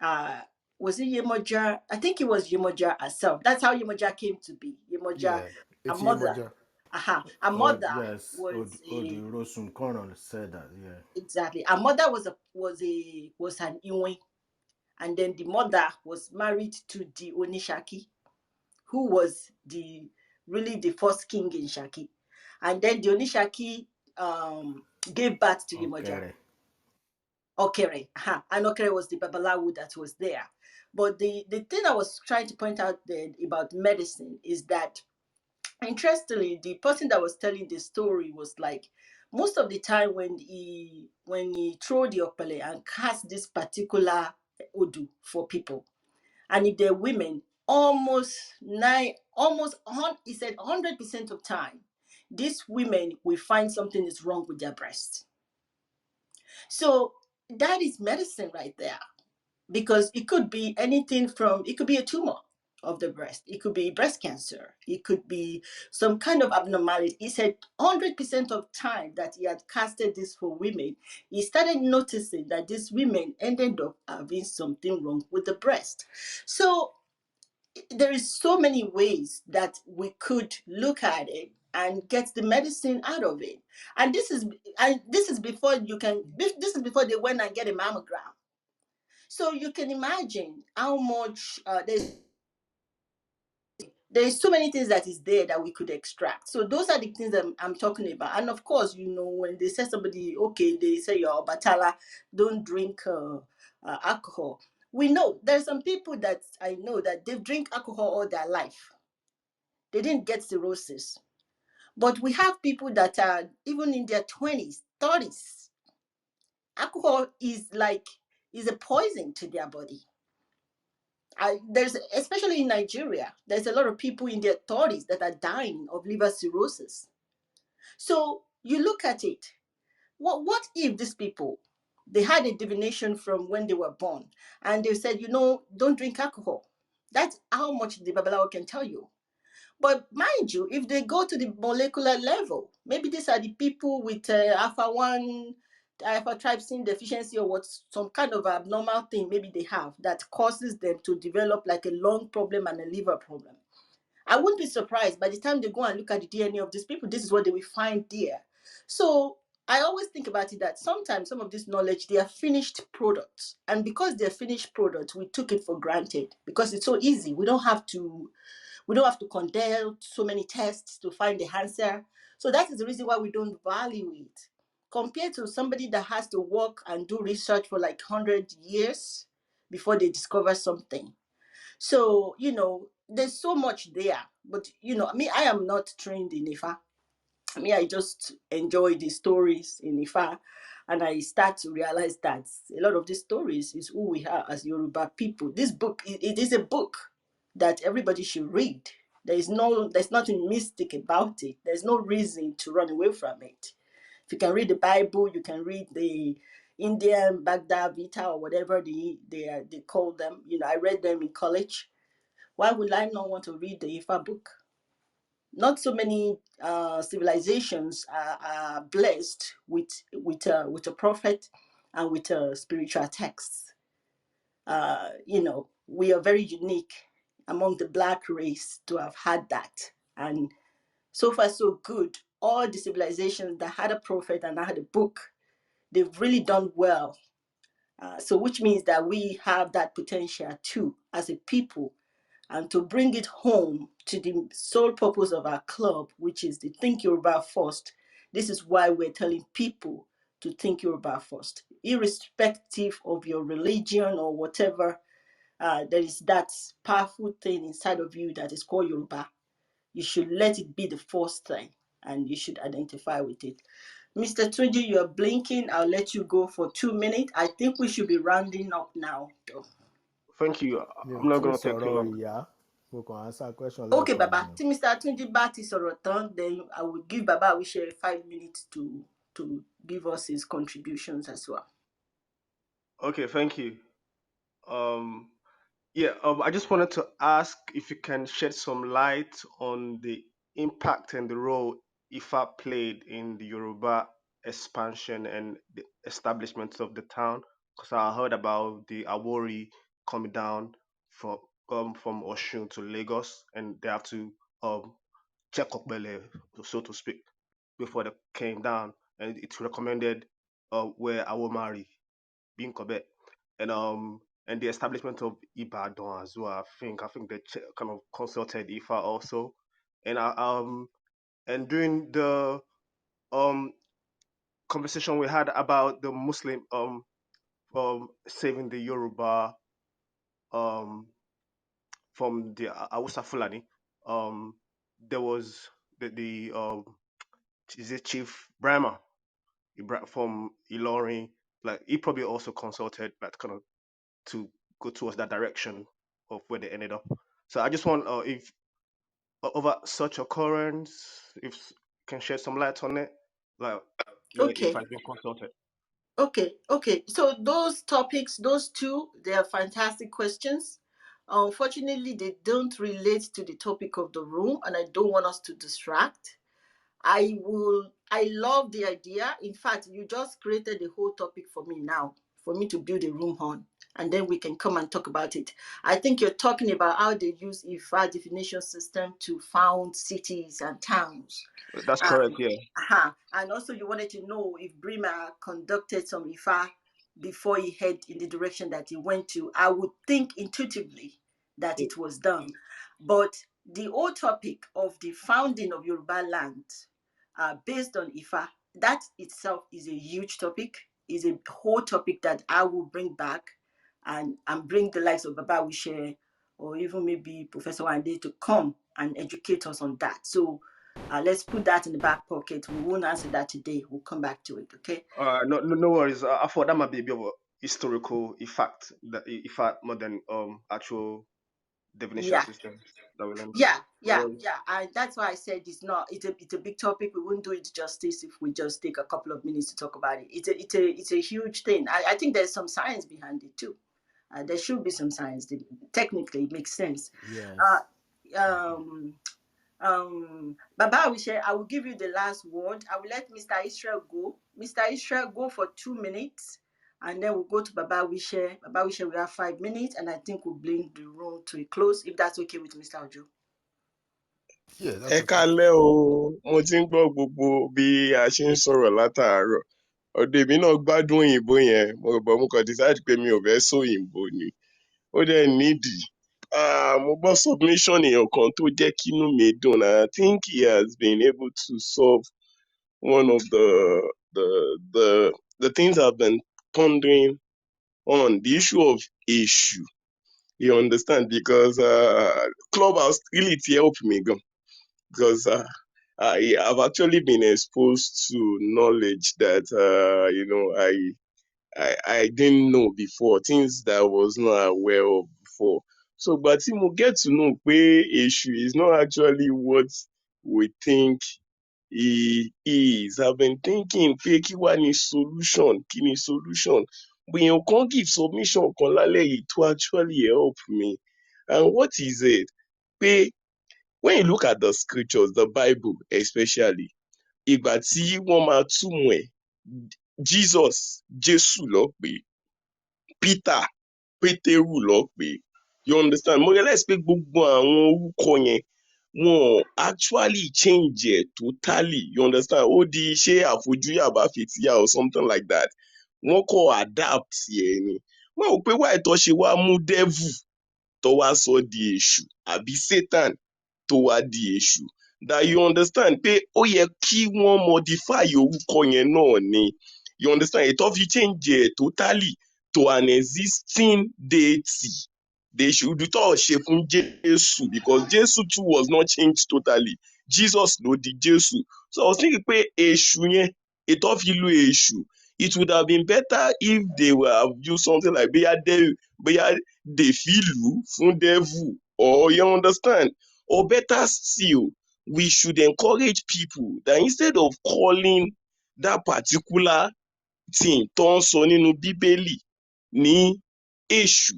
uh, was it Yemoja? I think it was Yemoja herself. That's how Yemoja came to be. Yemoja, Yeah, a it's mother. Yemoja. A Oh mother yes, was a Rosun Colonel said that. Yeah. exactly. A mother was an Iwe, and then the mother was married to the Onishaki, who was the first king in Shaki, and then the Onishaki gave birth to Yemoja. Okay. Okere, and Okere was the Babalawo that was there. But the thing I was trying to point out then about medicine is that, interestingly, the person that was telling the story was like, most of the time when he throw the opele and cast this particular odu for people, and if they're women, he said 100% of time, these women will find something is wrong with their breast. So that is medicine right there, because it could be anything from, it could be a tumor of the breast, it could be breast cancer, it could be some kind of abnormality. He said 100% of time that he had casted this for women, he started noticing that these women ended up having something wrong with the breast. So there is so many ways that we could look at it and get the medicine out of it. And this is before they went and get a mammogram. So you can imagine how much there's so many things that is there that we could extract. So those are the things that I'm talking about. And of course, when they say somebody, okay, they say you're batala, don't drink alcohol. We know there's some people that I know that they drink alcohol all their life. They didn't get cirrhosis. But we have people that are even in their 20s, 30s. Alcohol is a poison to their body. There's, especially in Nigeria, there's a lot of people in their 30s that are dying of liver cirrhosis. So you look at it. What if these people, they had a divination from when they were born, and they said, don't drink alcohol? That's how much the Babalawo can tell you. But mind you, if they go to the molecular level, maybe these are the people with alpha 1, alpha trypsin deficiency, or what, some kind of abnormal thing maybe they have that causes them to develop like a lung problem and a liver problem. I wouldn't be surprised by the time they go and look at the DNA of these people, this is what they will find there. So I always think about it that sometimes some of this knowledge, they are finished products. And because they're finished products, we took it for granted because it's so easy. We don't have to conduct so many tests to find the answer. So that is the reason why we don't value it. Compared to somebody that has to work and do research for like 100 years before they discover something. So, there's so much there. But, I am not trained in IFA. I just enjoy the stories in Ifa, and I start to realize that a lot of these stories is who we are as Yoruba people. This book, it is a book that everybody should read. There's nothing mystic about it. There's no reason to run away from it. If you can read the Bible, you can read Indian Baghdad Vita or whatever they call them. I read them in college. Why would I not want to read the Ifa book? Not so many civilizations are blessed with a prophet and with a spiritual texts. We are very unique among the black race to have had that, and so far so good. All the civilizations that had a prophet and had a book, they've really done well. So which means that we have that potential too as a people, and to bring it home to the sole purpose of our club, which is to think Yoruba first. This is why we're telling people to think Yoruba first, irrespective of your religion or whatever. There is that powerful thing inside of you that is called Yoruba. You should let it be the first thing, and you should identify with it. Mr. Tunji, you're blinking. I'll let you go for 2 minutes. I think we should be rounding up now, though. Thank you. Mi ò I'm not tí ì going to take too sọ̀rọ̀ long. ìyá, mo kàn answer question Okay, lẹ́ẹ̀kan Baba. ni o. Tí Mr. Tunji bá ti sọ̀rọ̀ tán, then I will give Baba Wishe 5 minutes to give us his contributions as well. Okay, thank you. Um, yeah, I just wanted to ask if you can shed some light on the impact and the role IFA played in the Yoruba expansion and the establishment of the town. Because I heard about the Awori coming down from Oshun to Lagos, and they have to check up Bele, so to speak, before they came down, and it's recommended where Awomari being Kobe, and the establishment of Ibadan as well. I think they kind of consulted Ifa also, and during the um conversation we had about the Muslim saving the Yoruba um from the Hausa Fulani, there was the is it Chief Brahma from Ilorin, like he probably also consulted that kind of to go towards that direction of where they ended up. So I just want if over such occurrence, if you can shed some light on it, like where if Okay, I've been consulted. okay. So those topics, those two, they are fantastic questions. Unfortunately, they don't relate to the topic of the room, and I don't want us to distract. I love the idea. In fact, you just created the whole topic for me now, for me to build a room on, and then we can come and talk about it. I think you're talking about how they use IFA definition system to found cities and towns. That's correct. Um, Yeah. and also you wanted to know if Brima conducted some IFA before he head in the direction that he went to. I would think intuitively that it was done. But the whole topic of the founding of Yoruba land based on Ifa, that itself is a huge topic, is a whole topic that I will bring back and bring the likes of Baba Wishe or even maybe Professor Wande to come and educate us on that. So let's put that in the back pocket. We won't answer that today. We'll come back to it, okay? No worries. I thought that might be a bit of a historical effect, the effect more than actual divination Yeah. systems that we learned. Yeah, No yeah, worries. yeah. And that's why I said it's a big topic. We wouldn't do it justice if we just take a couple of minutes to talk about it. It's a huge thing. I think there's some science behind it too. There should be some science. Technically, it makes sense. Yes. Uh, um, Baba Awishe, I will give you the last word. I will let Mr. Israel go. Mr. Israel, go for 2 minutes, and then we'll go to Baba Awishe. Baba Awishe, we have 5 minutes, and I think we'll bring the room to a close, if that's okay with Mr. Ojo. Yeah, Ẹ that's okay. káalẹ́ o, mo ti ń gbọ́ gbogbo bí a ṣe ń sọ̀rọ̀ látàárọ̀. Ọ̀dọ̀ èmi náà gbádùn òyìnbó yẹn, mo kàn decide pé mi ò fẹ́ sọ òyìnbó ni. Ó dẹ̀ nídìí. Mo gbọ́ submission èèyàn kan tó jẹ́ kínú mi dùn. I think he has been able to solve one of the the the things I've been pondering on, the issue of issue. You understand? Because Clubhouse really it helped me gan. Because I've actually been exposed to knowledge that I didn't know before, things that I was not aware of before. So, but you get to know pé issue is not actually what we think is. I've been thinking pé kí wá ní solution, kí ni solution? But èèyàn kan give submission kan lálẹ́ yìí to actually help me. And what is it? Pé when you look at the scriptures, the Bible especially, ìgbà tí wọ́n máa túmọ̀ ẹ̀, Jesus, Jésù ló pè é, Peter, Pétérù ló pè é. You understand? Mo realize pé gbogbo àwọn orúkọ yẹn wọn actually change ẹ̀ totally. You understand? Ó di ṣé àfojúyà bá fetíyà or something like that. Wọ́n kọ́ adapt ẹ̀ ni. Wọ́n rò pé why tó ṣe wá mú devil tó wá sọ di èṣù àbí Satan tó wá di èṣù. That you understand pé ó yẹ kí wọ́n modify orúkọ yẹn náà ni. You understand? Ètò fi change ẹ̀ totally to an existing deity. They should do tó ṣe fún Jésù because Jésù too was not changed totally. Jesus ló di Jésù. So I was thinking pé èṣù yẹn, ètò fi lo èṣù, it would have been better if they would have used something like bóyá they feel fún devil or you understand, or better still we should encourage people that instead of calling that particular thing tó ń sọ nínú bíbélì ní èṣù,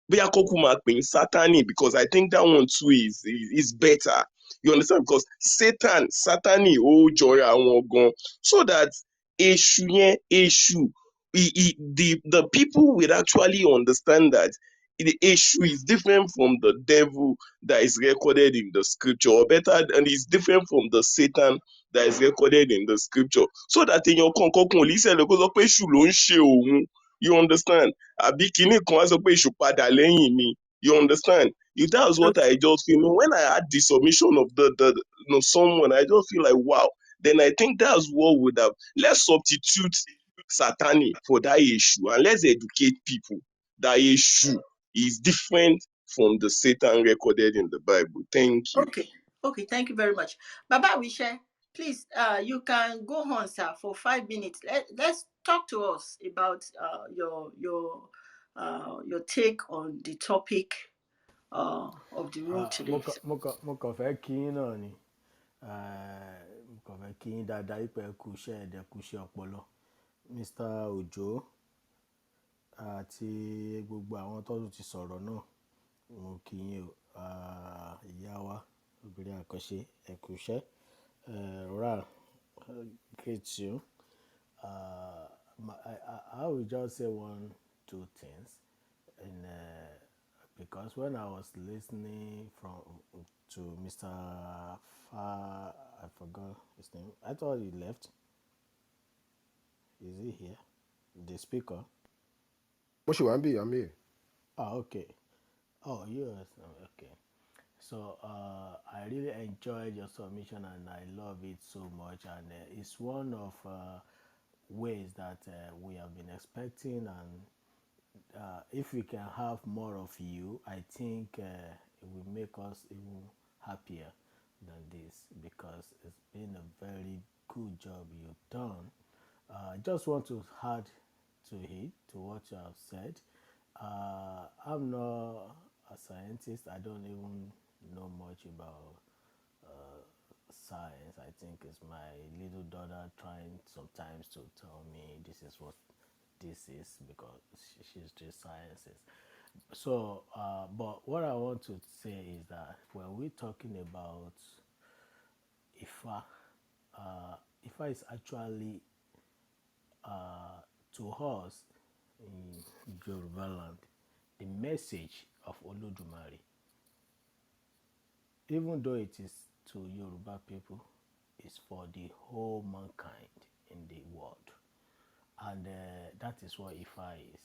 bóyá kó kú máa pè ní sátánì because I think that one too is better. You understand? Because Satan, sátánì ó jọra wọn gan, so that èṣù yẹn, èṣù, the people will actually understand that the issue is different from the devil that is recorded in the scripture, or better, and is different from the Satan that is recorded in the scripture. So that èèyàn kankan kò lè ṣẹlẹ̀ kó sọ pé èṣù ló ń ṣe òun. You understand? Àbí kinní kan á sọ pé èṣù padà lẹ́yìn mi. You understand? If that's what I just feel, when I had the submission of someone, I just feel like wow. Then I think that's what would have. Let's substitute Satani for that issue and let's educate people that issue is different from the Satan recorded in the Bible. Thank you. Okay, okay, thank you very much. Baba Wishe, please, you can go on, sir, for 5 minutes. Let's talk to us about your take on the topic of the room mo today. kàn mo kàn mo kàn fẹ́ kí yín náà ni. Mo kàn fẹ́ kí yín dáadáa yí pé ẹ kú iṣẹ́ ẹ̀dẹ̀ kú iṣẹ́ ọpọlọ. Mr. Ojo àti gbogbo àwọn tó tún ti sọ̀rọ̀ náà, mo kí yín o. Ìyá wa obìnrin àkọ́ṣe ẹ kú iṣẹ́. Ra, great you. I will just say one, two things. And because when I was listening to Mr. I forgot his name. I thought he left. Is he here? The speaker. Mo ṣì wá ń bì, I'm here. Okay. Oh, yes. Okay. So I really enjoyed your submission and I love it so much. And it's one of ways that we have been expecting. And if we can have more of you, I think it will make us even happier than this because it's been a very good job you've done. I just want to add to it, to what you have said. I'm not a scientist. I don't even know much about science. I think it's my little daughter trying sometimes to tell me this is what this is because she's just sciences. So, but what I want to say is that when we're talking about IFA, IFA is actually to us in Yoruba land the message of Olodumare, even though it is to Yoruba people, is for the whole mankind in the world, and that is what Ifa is.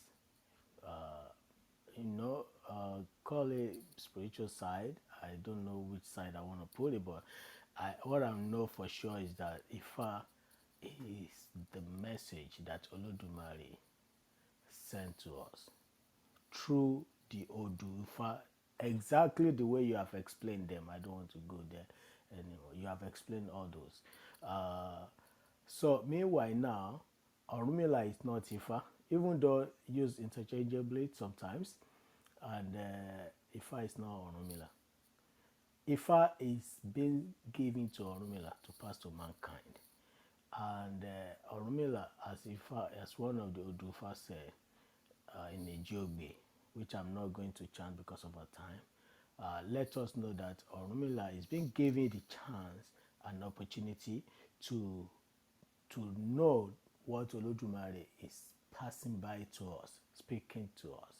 Call it spiritual side. I don't know which side I want to put it, but what I know for sure is that Ifa is the message that Olodumare sent to us through the Odufa, exactly the way you have explained them. I don't want to go there anymore. You have explained all those. So meanwhile now, Orumila is not Ifa, even though used interchangeably sometimes, and Ifa is not Orumila. Ifa is being given to Orunmila to pass to mankind. And Orunmila, as Ifa, as one of the Odufa said in Ejiobe, which I'm not going to chant because of our time, let us know that Orunmila is being given the chance and opportunity to know what Olodumare is passing by to us, speaking to us.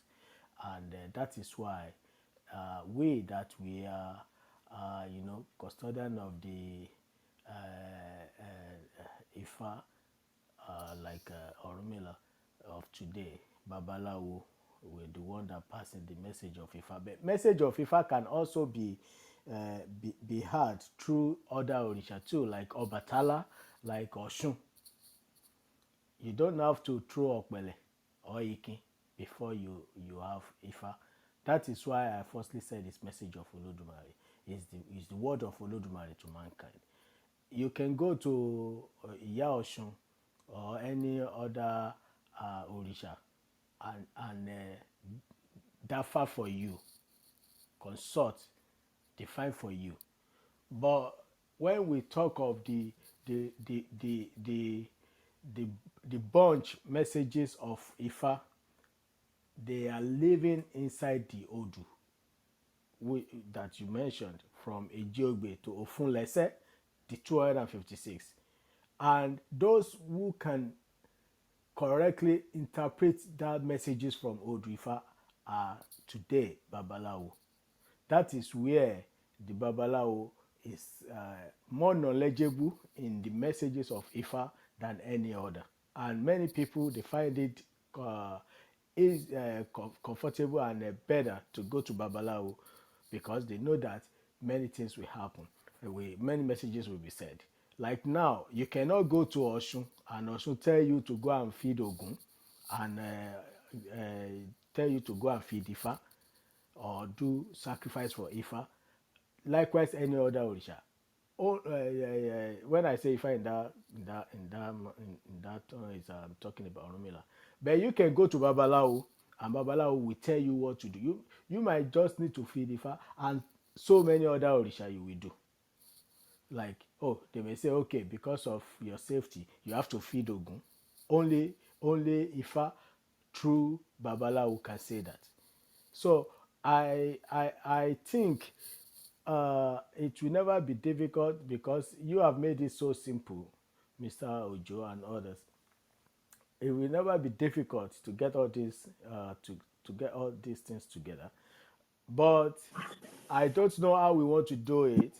And that is why we that we are, custodian of the Ifa, like Orumila of today, Babalawo, with the one that passing the message of Ifa. But message of Ifa can also be heard through other Orisha too, like Obatala, like Oshun. You don't have to throw Okbele or Iki before you have Ifa. That is why I firstly said this message of Olodumare is the word of Olodumare to mankind. You can go to Iya Oshun or any other Orisha and differ for you, consult, define for you. But when we talk of the the the the the, the bunch messages of Ifa, they are living inside the Odu that you mentioned, from Ejiogbe to Ofunlese, the 256. And those who can correctly interpret that messages from Odu Ifa are today Babalawo. That is where the Babalawo is more knowledgeable in the messages of Ifa than any other. And many people, they find it comfortable and better to go to Babalawo because they know that many things will happen. Many messages will be said. Like now, you cannot go to Oshun and Oshun tell you to go and feed Ogun and tell you to go and feed Ifa or do sacrifice for Ifa. Likewise, any other Orisha. When I say Ifa in that is I'm talking about Orunmila. But you can go to Babalawo and Babalawo will tell you what to do. You might just need to feed Ifa and so many other Orisha you will do. Like, oh, they may say, okay, because of your safety, you have to feed Ogun. Only Ifa through Babalawo can say that. So I think it will never be difficult because you have made it so simple, Mr. Ojo and others. It will never be difficult to get all this to get all these things together. But I don't know how we want to do it.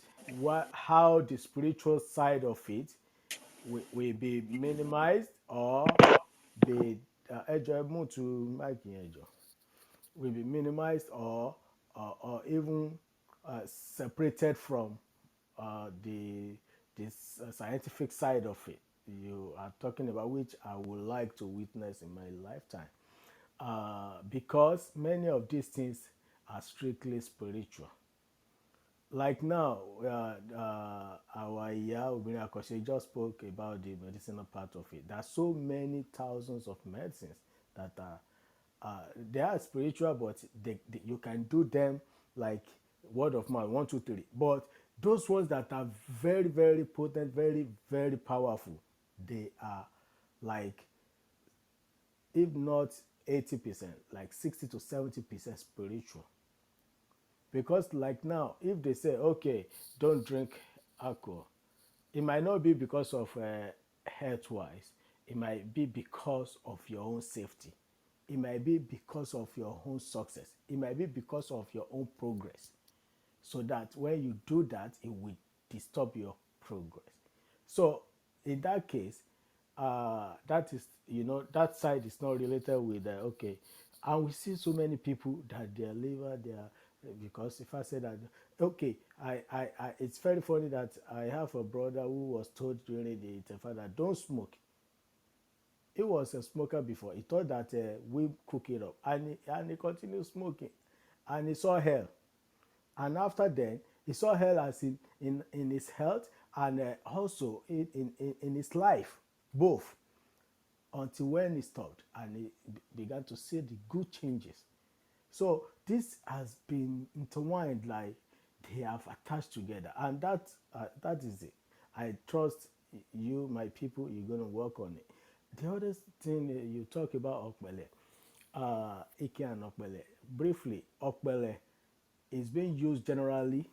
How the spiritual side of it will be minimized or be ẹjọ to Mike ẹjọ will be minimized or even separated from this scientific side of it you are talking about, which I would like to witness in my lifetime. Because many of these things are strictly spiritual. Like now, our Iya Obinrin Akoshe just spoke about the medicinal part of it. There are so many thousands of medicines that are they are spiritual, but you can do them like word of mouth, one, two, three. But those ones that are very, very potent, very, very powerful, they are like, if not 80%, like 60 to 70% spiritual. Because like now, if they say, okay, don't drink alcohol, it might not be because of health wise, it might be because of your own safety, it might be because of your own success, it might be because of your own progress, so that when you do that, it will disturb your progress. So in that case, that is, that side is not related with okay. And we see so many people that their liver, their because if I say that, okay, it's very funny that I have a brother who was told during the interview that don't smoke. He was a smoker before. He thought that we cook it up, and he continued smoking, and he saw hell. And after then, he saw hell as in his health and also in his life, both, until when he stopped and he began to see the good changes. So this has been intertwined, like they have attached together, and that is it. I trust you, my people. You're going to work on it. The other thing you talk about okbele, ike and okbele. Briefly, okbele is being used generally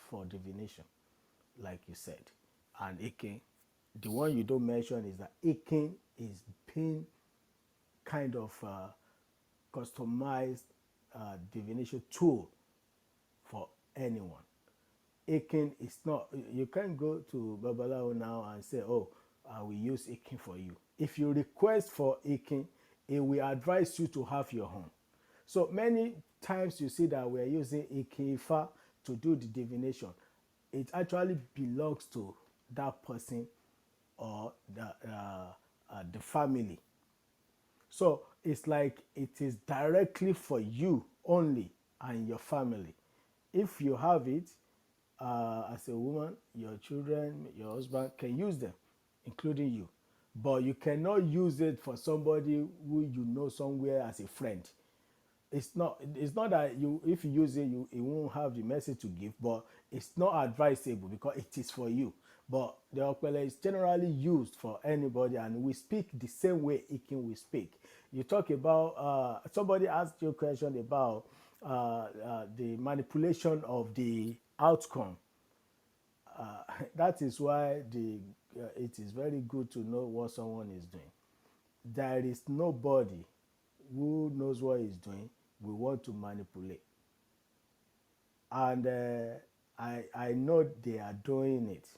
for divination, like you said, and ike. The one you don't mention is that ike is being kind of customized divination tool for anyone. Akin is not, you can't go to Babalawo now and say, oh, I will use Akin for you. If you request for Akin, it will advise you to have your own. So many times you see that we're using Ifa to do the divination. It actually belongs to that person or the family. So it's like it is directly for you only and your family. If you have it, as a woman, your children, your husband can use them, including you. But you cannot use it for somebody who you know somewhere as a friend. It's not that you, if you use it, you won't have the message to give, but it's not advisable because it is for you. But the okpele is generally used for anybody, and we speak the same way Ikin we speak. You talk about somebody asked you a question about the manipulation of the outcome. That is why it is very good to know what someone is doing. There is nobody who knows what he's doing we want to manipulate, and I know they are doing it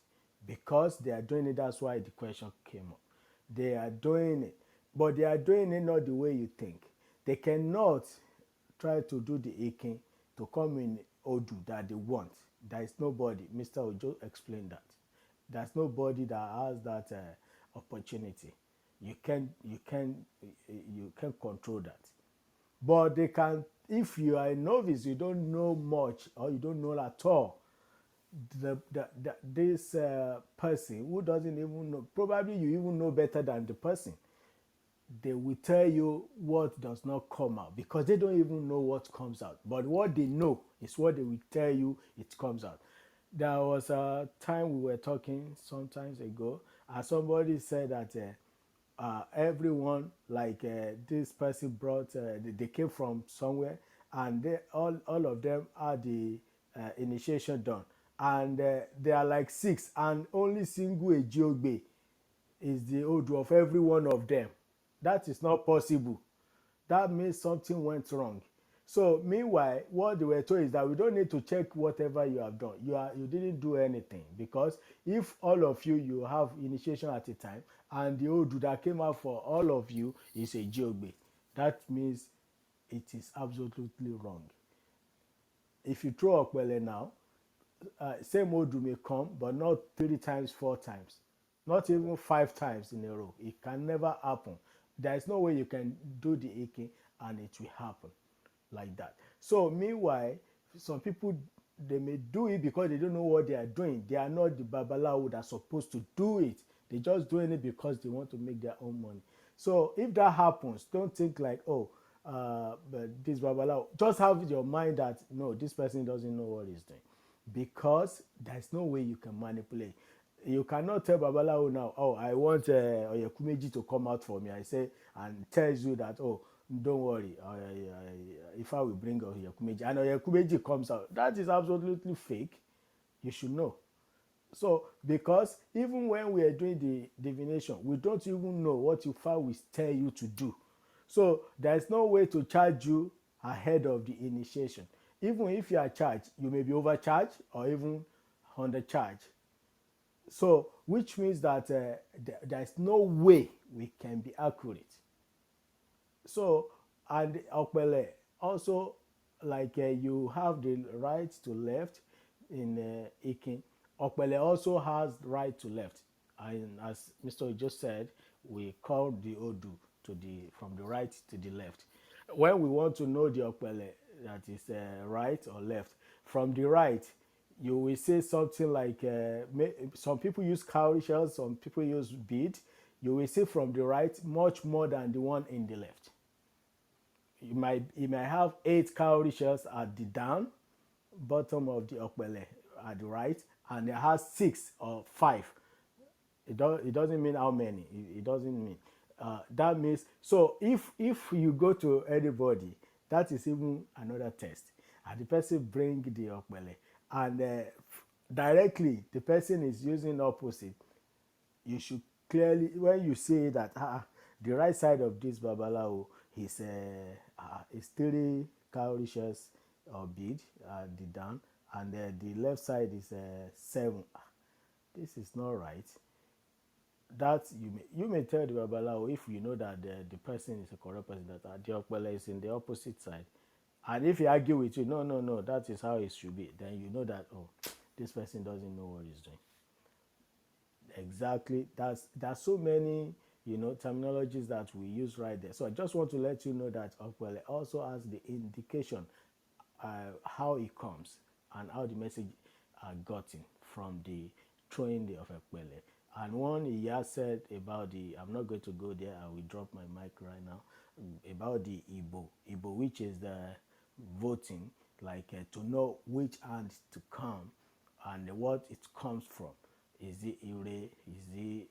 because they are doing it. That's why the question came up. They are doing it, but they are doing it not the way you think. They cannot try to do the aching to come in Odu that they want. There is nobody. Mr. Ojo explained that. There's nobody that has that opportunity. You can control that. But they can, if you are a novice, you don't know much or you don't know at all. This person who doesn't even know, probably you even know better than the person, they will tell you what does not come out because they don't even know what comes out. But what they know is what they will tell you it comes out. There was a time we were talking sometimes ago, and somebody said that everyone, like this person brought, they came from somewhere, and all of them had the initiation done, and they are like six, and only single Ejiogbe is the odor of every one of them. That is not possible. That means something went wrong. So meanwhile, what they were told is that we don't need to check whatever you have done. You didn't do anything because if all of you have initiation at a time and the odor that came out for all of you is a Jogbe, that means it is absolutely wrong. If you throw Okpele now, same Odu may come, but not 3 times, 4 times, not even 5 times in a row. It can never happen. There is no way you can do the Eke and it will happen like that. So meanwhile, some people, they may do it because they don't know what they are doing. They are not the Babalawo that are supposed to do it. They're just doing it because they want to make their own money. So if that happens, don't think like, oh, but this Babalawo. Just have in your mind that no, this person doesn't know what he's doing, because there's no way you can manipulate. You cannot tell Babalawo now, oh, I want Oyekumeji to come out for me. I say, and tells you that, oh, don't worry, if I will bring Oyekumeji, and Oyekumeji comes out, that is absolutely fake. You should know. So, because even when we are doing the divination, we don't even know what Ifa will tell you to do. So, there is no way to charge you ahead of the initiation. Even if you are charged, you may be overcharged or even undercharged. So, which means that there is no way we can be accurate. So, and Okpele also, like you have the right to left in Ikin. Okpele also has right to left, and as Mr. just said, we call the Odu to the from the right to the left. When we want to know the Okpele that is right or left, from the right, you will say something like some people use cowrie shells, some people use bead. You will see from the right much more than the one in the left. You might have 8 cowrie shells at the down, bottom of the okpele at the right, and it has 6 or 5. It doesn't mean how many. It doesn't mean. That means, so if you go to anybody, that is even another test. And the person bring the okpele, and directly the person is using opposite. You should clearly, when you say that the right side of this babalawo is 3 cowrishes or bead, the down, and the left side is 7. This is not right. That you may tell the babalawo, if you know that the person is a correct person, that the okpele is in the opposite side, and if he argue with you, no, no, no, that is how it should be, then you know that, oh, this person doesn't know what he's doing. Exactly. There's so many, terminologies that we use right there. So I just want to let you know that Okpele also has the indication, how it comes and how the message are gotten from the throwing the of Okpele. And one he has said about I'm not going to go there, I will drop my mic right now, about the Igbo, which is the voting, like to know which hand to come and what it comes from. Is it Ire? Is it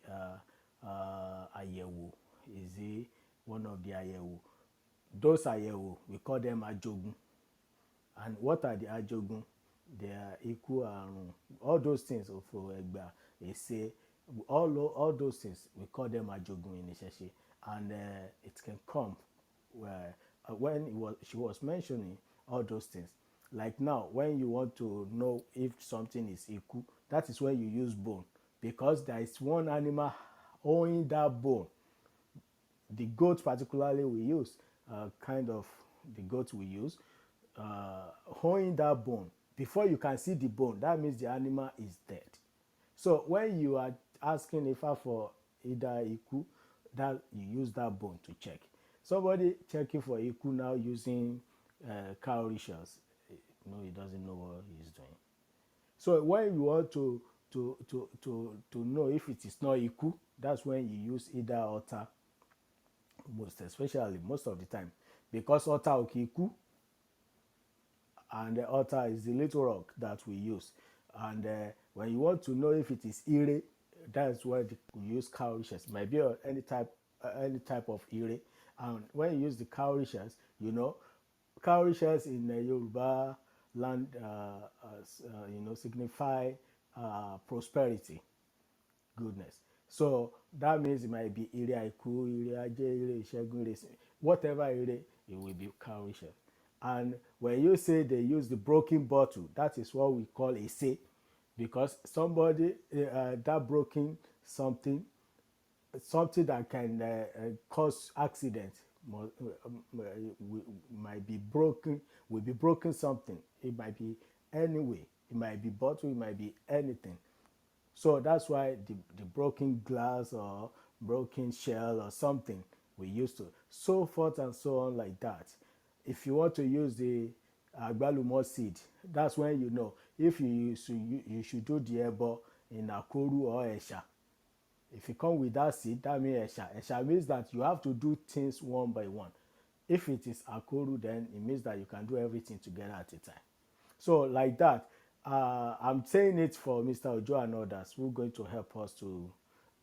Ayewo? Is it one of the Ayewo? Those Ayewo, we call them Ajogun. And what are the Ajogun? They are equal and all those things of Egba, they say, all those things, we call them Ajogun in Isheshe. And it can come where, when she was mentioning all those things. Like now, when you want to know if something is equal, that is when you use bone, because there is one animal owning that bone. The goat particularly we use, kind of the goat we use, hoeing that bone. Before you can see the bone, that means the animal is dead. So when you are asking Ifa for either Iku, that you use that bone to check. Somebody checking for Iku now using cow rituals, no, he doesn't know what he's doing. So when you want to know if it is not Iku, that's when you use either altar, most of the time, because altar okiku, and the altar is the little rock that we use. And when you want to know if it is ire, that's where we use cowrishes. Might be any type of ire. And when you use the cowrishes, cowrishes in Yoruba land, signify prosperity, goodness. So that means it might be ire aiku, ire aje, ire ishegun, whatever ire, it will be cowrishes. And when you say they use the broken bottle, that is what we call a say, because somebody that broken something, something that can cause accident, might be broken, will be broken something. It might be any way. It might be bottle, it might be anything. So that's why the broken glass or broken shell or something we used to, so forth and so on like that. If you want to use the agbalumo seed, that's when you know if you should do the ebo in akoru or esha. If you come with that seed, that means esha. Esha means that you have to do things one by one. If it is akoru, then it means that you can do everything together at a time. So like that, I'm saying it for Mr. Ojo and others who are going to help us to.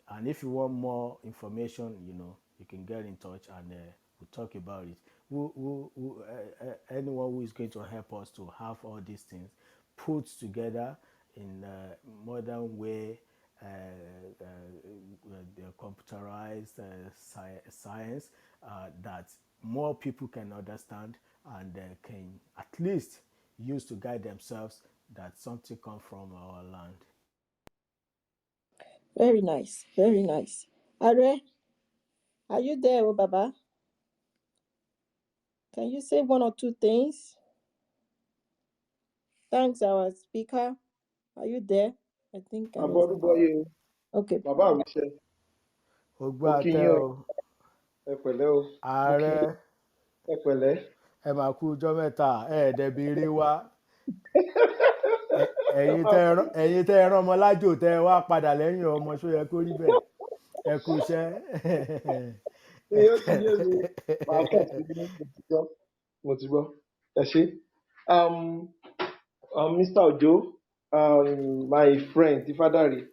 And if you want more information, you can get in touch and we'll talk about it. Anyone who is going to help us to have all these things put together in a modern way, the computerized science, that more people can understand and can at least use to guide themselves, that something come from our land. Very nice. Very nice. Are, are you there, oh Baba? Can you say one or two things? Thanks, our speaker. Are you there? I think I was. Aboduboye, Okay. Baba Awishe, Ogbó mo kí àtẹ yín o, o, ẹ pẹ̀lẹ́ o, mo kí ààrẹ, yín, ẹ pẹ̀lẹ́. ẹ mà kú ọjọ́ mẹ́ta, ẹ̀ẹ́dẹ̀bìrì wa. Ẹ máa kú Ẹ̀yin tẹ́ ẹ rán ọmọ lájò tẹ́ ẹ wá padà lẹ́yìn ọmọ, ṣó yẹ kó rí bẹ́ẹ̀. Ẹ kú iṣẹ́. sí, ó ti yé mi, màá kàn sí ní mo ti gbọ́, mo ti gbọ́. Ẹ ṣé. Um, Mr. Ojo, my friend Ifadari,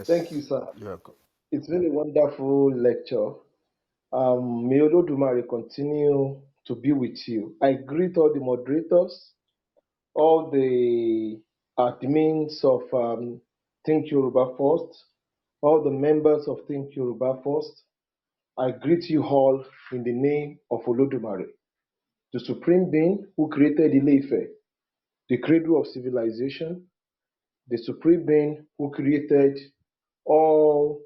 thank you, Yes, sir. you're welcome. It's been a wonderful lecture. May Olodumare continue to be with you. I greet all the moderators, all the admins of Think Yoruba First, all the members of Think Yoruba First. I greet you all in the name of Olodumare, the supreme being who created Ile-Ife, the cradle of civilization, the supreme being who created all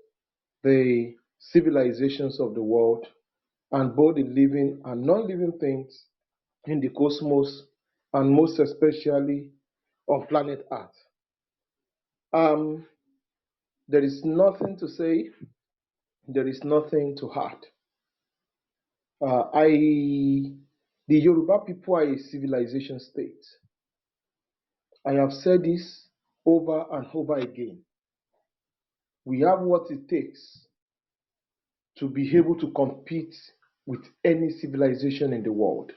the civilizations of the world and both the living and non-living things in the cosmos and most especially on planet Earth. Um, there is nothing to say, there is nothing to add. The Yoruba people are a civilization state. I have said this over and over again. We have what it takes to be able to compete with any civilization in the world.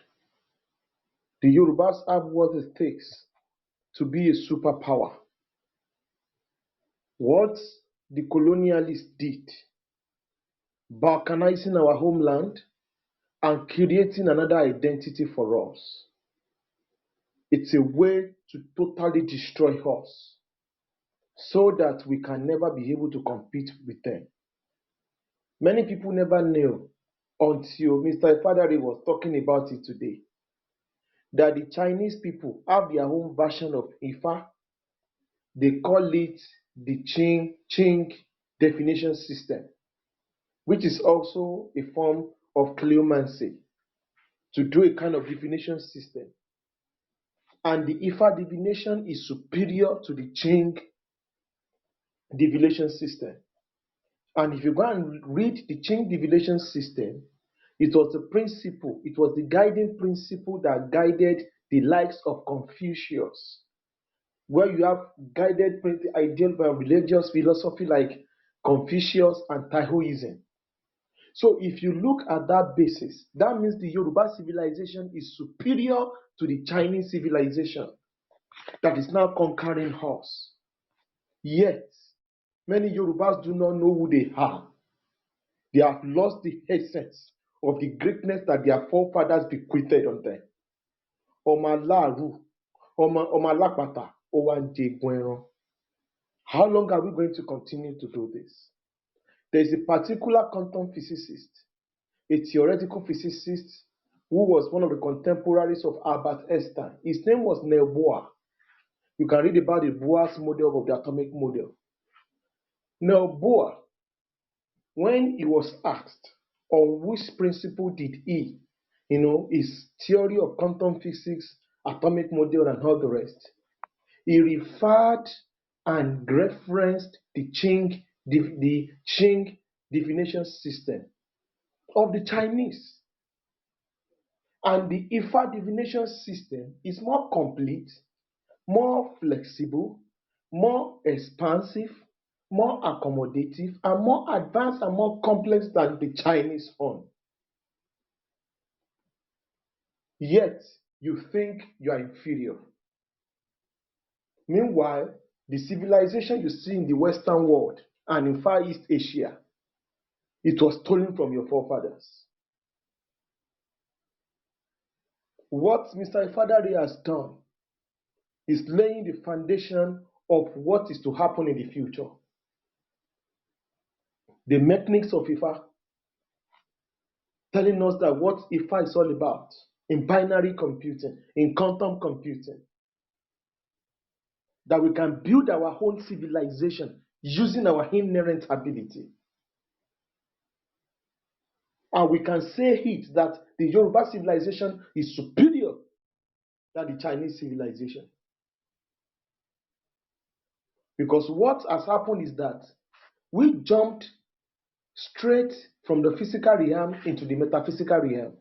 The Yorubas have what it takes to be a superpower. What the colonialists did, balkanizing our homeland and creating another identity for us, it's a way to totally destroy us so that we can never be able to compete with them. Many people never knew until Mr. Ifadari was talking about it today that the Chinese people have their own version of Ifa. They call it the Qing definition system, which is also a form of cleomancy to do a kind of divination system. And the Ifa divination is superior to the Qing divination system. And if you go and read the Qing divination system, it was the principle, it was the guiding principle that guided the likes of Confucius, where you have guided ideal religious philosophy like Confucius and Taoism. So if you look at that basis, that means the Yoruba civilization is superior to the Chinese civilization that is now conquering us. Yet, many Yorubas do not know who they are. They have lost the essence of the greatness that their forefathers bequeathed on them. Ọmọ aláàrú, ọmọ alápàtà, ó wá ń jẹgun ẹran. How long are we going to continue to do this? There is a particular quantum physicist, a theoretical physicist who was one of the contemporaries of Albert Einstein. His name was Neil Bohr. You can read about the Bohr's model of the atomic model. Neil Bohr, when he was asked on which principle did he, his theory of quantum physics, atomic model, and all the rest, he referred and referenced the Qing divination system of the Chinese. And the Ifa divination system is more complete, more flexible, more expansive, more accommodative, and more advanced and more complex than the Chinese one. Yet, you think you are inferior. Meanwhile, the civilization you see in the Western world and in Far East Asia, it was stolen from your forefathers. What Mr. Ifadari has done is laying the foundation of what is to happen in the future. The mechanics of Ifa, telling us that what Ifa is all about in binary computing, in quantum computing, that we can build our own civilization using our inherent ability. And we can say it that the Yoruba civilization is superior than the Chinese civilization. Because what has happened is that we jumped straight from the physical realm into the metaphysical realm.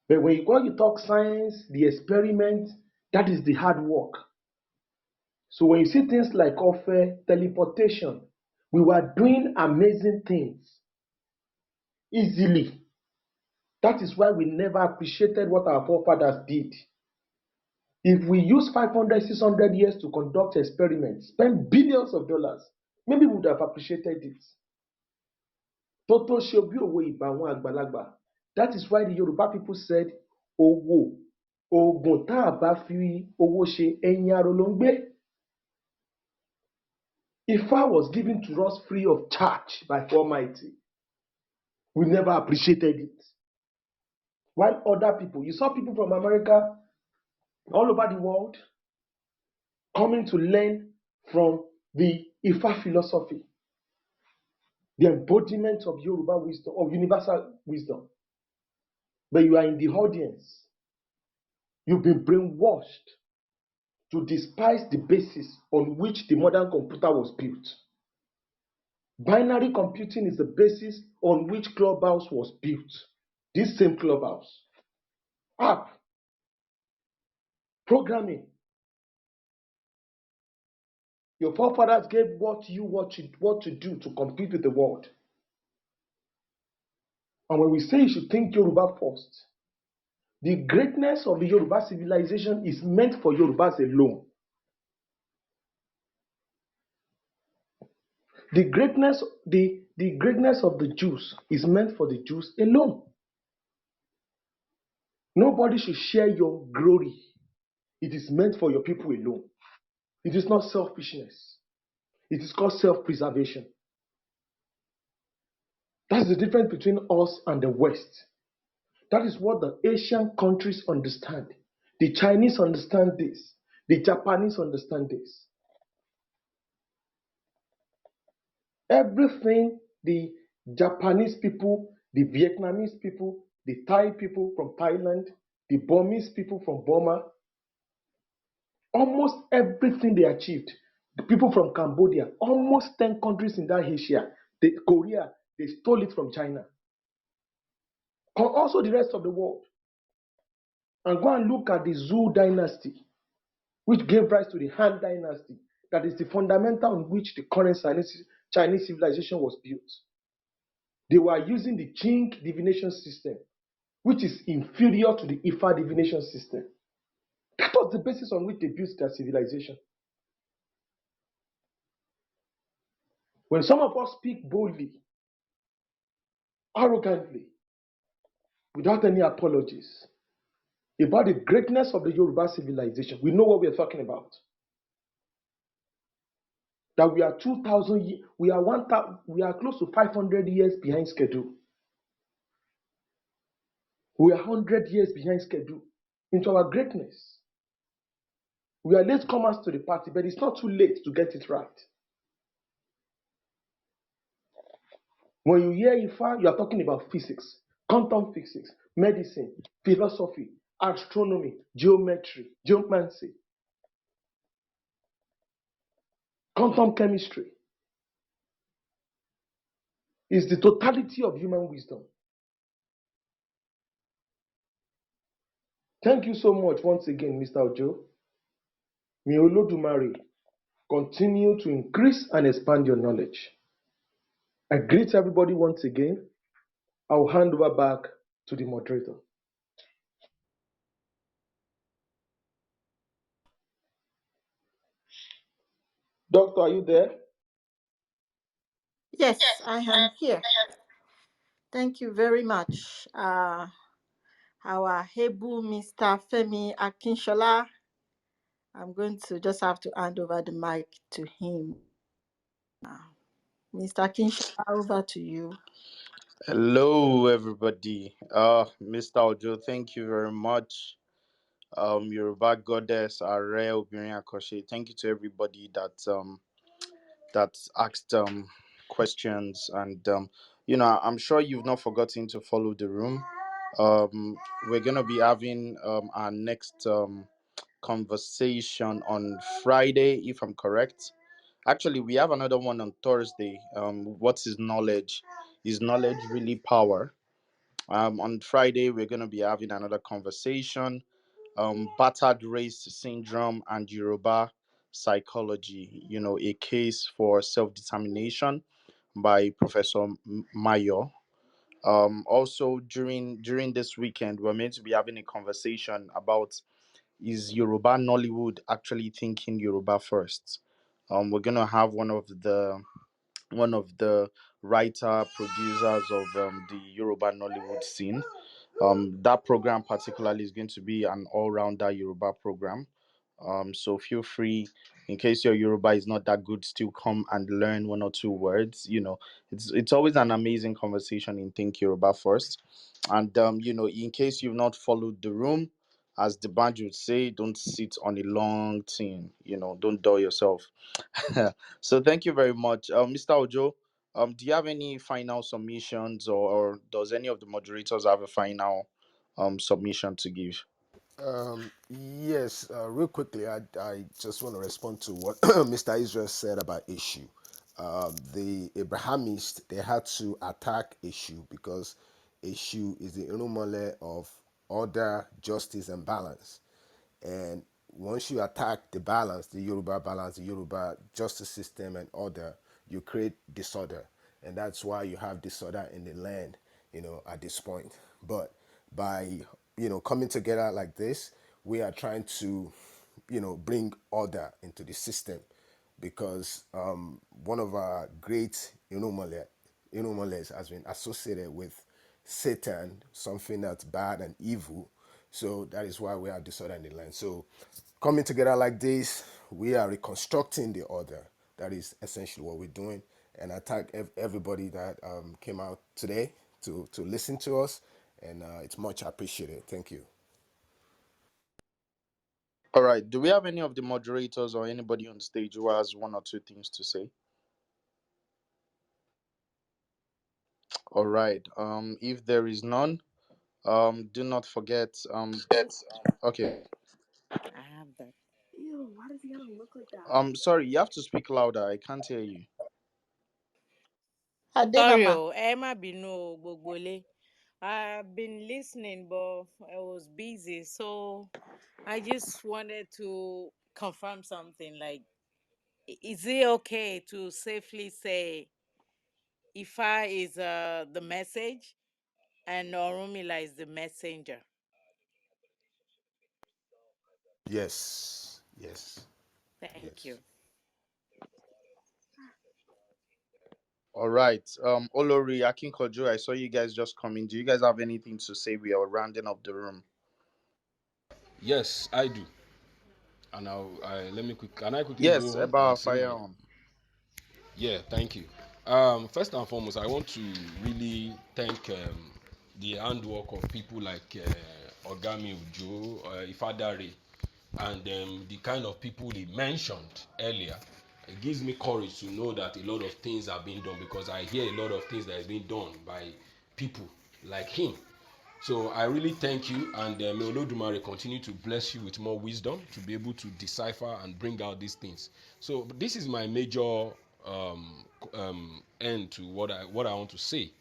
But when you talk science, the experiment, that is the hard work. So when you see things like offer, teleportation, we were doing amazing things easily. That is why we never appreciated what our forefathers did. If we use 500, 600 years to conduct experiments, spend billions of dollars, maybe we would have appreciated it. Toto ṣe bí òwe ìgbà àwọn àgbàlagbà. That is why the Yoruba people said, owó, oògùn tá a bá fi owó ṣe, ẹyin aró ló ń gbé. Ifa was given to us free of charge by Almighty. We never appreciated it. While other people, you saw people from America, all over the world, coming to learn from the Ifa philosophy, the embodiment of Yoruba wisdom, of universal wisdom. But you are in the audience. You've been brainwashed to despise the basis on which the modern computer was built. Binary computing is the basis on which Clubhouse was built. This same Clubhouse. App, programming. Your forefathers gave what to do to compete with the world. And when we say you should think Yoruba first, the greatness of the Yoruba civilization is meant for Yorubas alone. The greatness of the Jews is meant for the Jews alone. Nobody should share your glory. It is meant for your people alone. It is not selfishness. It is called self-preservation. That's the difference between us and the West. That is what the Asian countries understand. The Chinese understand this. The Japanese understand this. Everything the Japanese people, the Vietnamese people, the Thai people from Thailand, the Burmese people from Burma, almost everything they achieved, the people from Cambodia, almost 10 countries in that Asia, Korea, they stole it from China. Also the rest of the world. And go and look at the Zhou dynasty, which gave rise to the Han dynasty. That is the fundamental on which the current Chinese civilization was built. They were using the Qing divination system, which is inferior to the Ifa divination system. That was the basis on which they built their civilization. When some of us speak boldly, arrogantly, without any apologies, about the greatness of the Yoruba civilization, we know what we are talking about. That we are 2,000 years, we are close to 500 years behind schedule. We are 100 years behind schedule into our greatness. We are late comers to the party, but it's not too late to get it right. When you hear Ifa, you are talking about physics, quantum physics, medicine, philosophy, astronomy, geometry, geomancy, quantum chemistry. It's the totality of human wisdom. Thank you so much once again, Mr. Ojo. May Olodumare continue to increase and expand your knowledge. I greet everybody once again. I'll hand over back to the moderator. Doctor, are you there? Yes, I am here. Thank you very much. Our able Mr. Femi Akinshola. I'm going to just have to hand over the mic to him now. Mr. Akinshola, over to you. Hello, everybody. Mr. Ojo, thank you very much. Yoruba goddess, Are Obìnrin Àkànṣe. Thank you to everybody that asked questions, and I'm sure you've not forgotten to follow the room. We're gonna be having our next conversation on Friday, if I'm correct. Actually, we have another one on Thursday. What is knowledge? Is knowledge really power? On Friday, we're going to be having another conversation. Battered race syndrome and Yoruba psychology. A case for self-determination by Professor Mayo. Also, during this weekend, we're meant to be having a conversation about is Yoruba Nollywood actually thinking Yoruba first? We're gonna have one of the writer producers of the Yoruba Nollywood scene. That program particularly is going to be an all-rounder Yoruba program. So feel free, in case your Yoruba is not that good, still come and learn one or two words. It's always an amazing conversation in Think Yoruba First. And in case you've not followed the room, as the band would say, don't sit on a long thing. Don't dull yourself. So thank you very much, Mr. Ojo. Do you have any final submissions, or does any of the moderators have a final submission to give? Yes, real quickly, I just want to respond to what Mr. Israel said about issue. The Abrahamists, they had to attack issue because issue is the inumole of order, justice, and balance. And once you attack the balance, the Yoruba justice system and order, you create disorder. And that's why you have disorder in the land, at this point. But by, coming together like this, we are trying to, bring order into the system because one of our great Inumoles has been associated with Satan, something that's bad and evil. So that is why we have disorder in the land. So coming together like this, we are reconstructing the order. That is essentially what we're doing. And I thank everybody that came out today to listen to us. And it's much appreciated. Thank you. All right. Do we have any of the moderators or anybody on stage who has one or two things to say? All right. If there is none, do not forget. Okay. I have that. Ew, why does he gotta look like that? Sorry, you have to speak louder. I can't hear you. Ade Sorry, Mama. oh, Emma Bino Gbogbole. I've been listening, but I was busy, so I just wanted to confirm something. Like, is it okay to safely say Ifa is the message and Orumila is the messenger? Yes. Yes. Thank Yes. you. All right. Olori Akinkojo, I saw you guys just coming. Do you guys have anything to say? We are rounding up the room. Yes, I do. And let me quick. Can I quickly Yes, go on and about say fire my? on. Yeah, thank you. First and foremost, I want to really thank the handwork of people like Ogami Ujo, IfaDare, and the kind of people he mentioned earlier. It gives me courage to know that a lot of things are being done because I hear a lot of things that is being done by people like him. So I really thank you, and may Olodumare continue to bless you with more wisdom to be able to decipher and bring out these things. So this is my major end to what I want to say,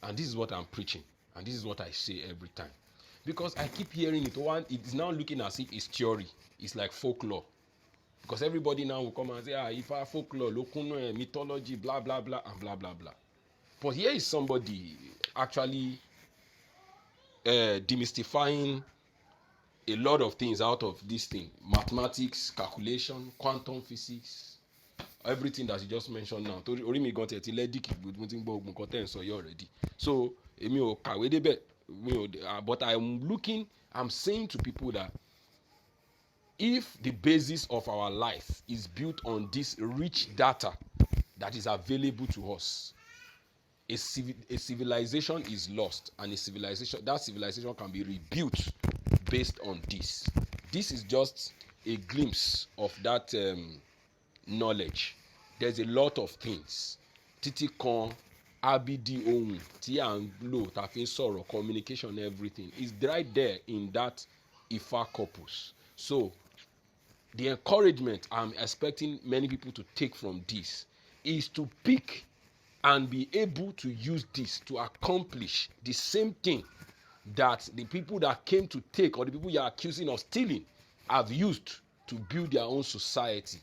and this is what I'm preaching, and this is what I say every time, because I keep hearing it. One, it's now looking as if it's theory, it's like folklore, because everybody now will come and say, if I folklore, lokuno, mythology, blah blah blah, and blah blah blah. But here is somebody actually demystifying a lot of things out of this thing: mathematics, calculation, quantum physics, everything that you just mentioned now. torí orí mi gan tiẹ̀ ti lẹ́díkì mo ti ń gbọ́ ogun kan tẹ́ ń sọ yìí already. So èmi ò kàwé débẹ̀, but I'm saying to people that if the basis of our life is built on this rich data that is available to us, a civilization is lost, and that civilization can be rebuilt based on this. This is just a glimpse of that knowledge. There's a lot of things. Títí kan abidi ohun tí à ń lò tá a fi ń sọ̀rọ̀, communication, everything is right there in that Ifa corpus. So the encouragement I'm expecting many people to take from this is to pick and be able to use this to accomplish the same thing that the people that came to take, or the people you're accusing of stealing, have used to build their own society.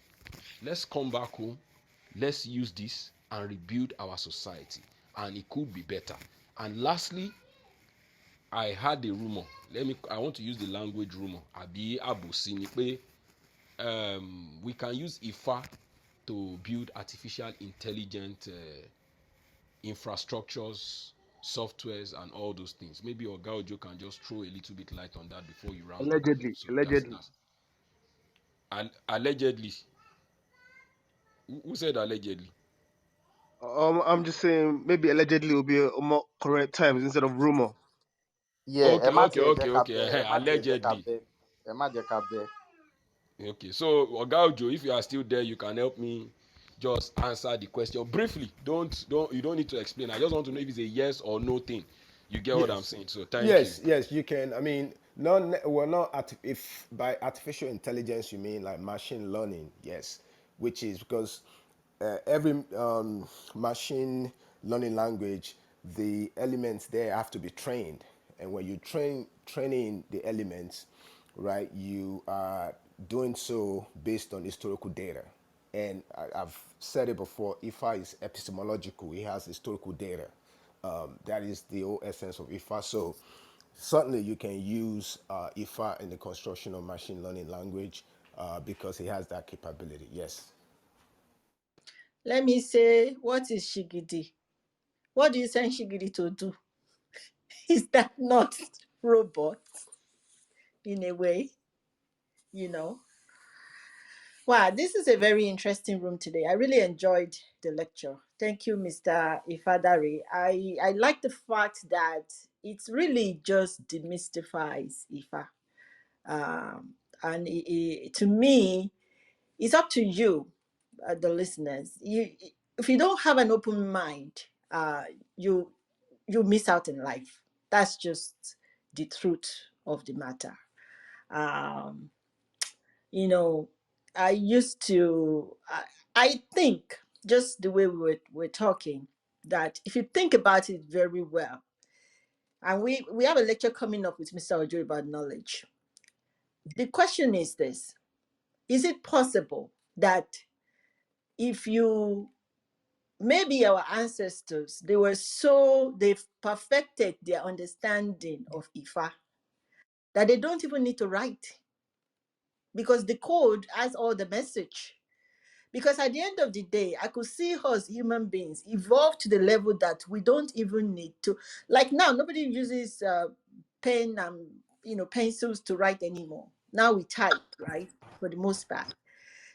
Let's come back home, let's use this and rebuild our society, and it could be better. And lastly, I had a rumor. I want to use the language rumor. Àbí àbòsí ni pé we can use Ifa to build artificial intelligent infrastructures, softwares, and all those things. Maybe Oga Ojo can just throw a little bit light on that before you round up. Allegedly, So allegedly. that's allegedly. Who said allegedly? I'm just saying maybe allegedly will be a more correct times instead of rumor. Yeah, ẹ Okay, má okay, tiẹ̀ jẹ́ okay, ká okay. bẹ́ ẹ má tiẹ̀ jẹ́ ká Allegedly. bẹ́ ẹ má jẹ́ ká bẹ́. Okay, so Oga Ojo, if you are still there, you can help me just answer the question briefly. You don't need to explain. I just want to know if it's a yes or no thing. You get what I'm Yes, saying? So thank you. yes, you can. I mean, not we're not if by artificial intelligence you mean like machine learning, yes, which is because every machine learning language, the elements there have to be trained, and when you training the elements, right, you are doing so based on historical data. And I've said it before, IFA is epistemological. It has historical data. That is the whole essence of IFA. So certainly you can use IFA in the construction of machine learning language because it has that capability. Yes. Let me say, what is Shigidi? What do you send Shigidi to do? Is that not robot in a way? You know? Wow, this is a very interesting room today. I really enjoyed the lecture. Thank you, Mr. IfaDare. I like the fact that it really just demystifies IFA. And to me, it's up to you, the listeners. If you don't have an open mind, you you miss out in life. That's just the truth of the matter. Um, you know, I used to. I think just the way we're talking that if you think about it very well, and we have a lecture coming up with Mr. Ojo about knowledge. The question is this: is it possible that if you maybe our ancestors they've perfected their understanding of Ifa that they don't even need to write because the code has all the message. Because at the end of the day, I could see us human beings evolve to the level that we don't even need to. Like now, nobody uses pen and pencils to write anymore. Now we type, right? For the most part.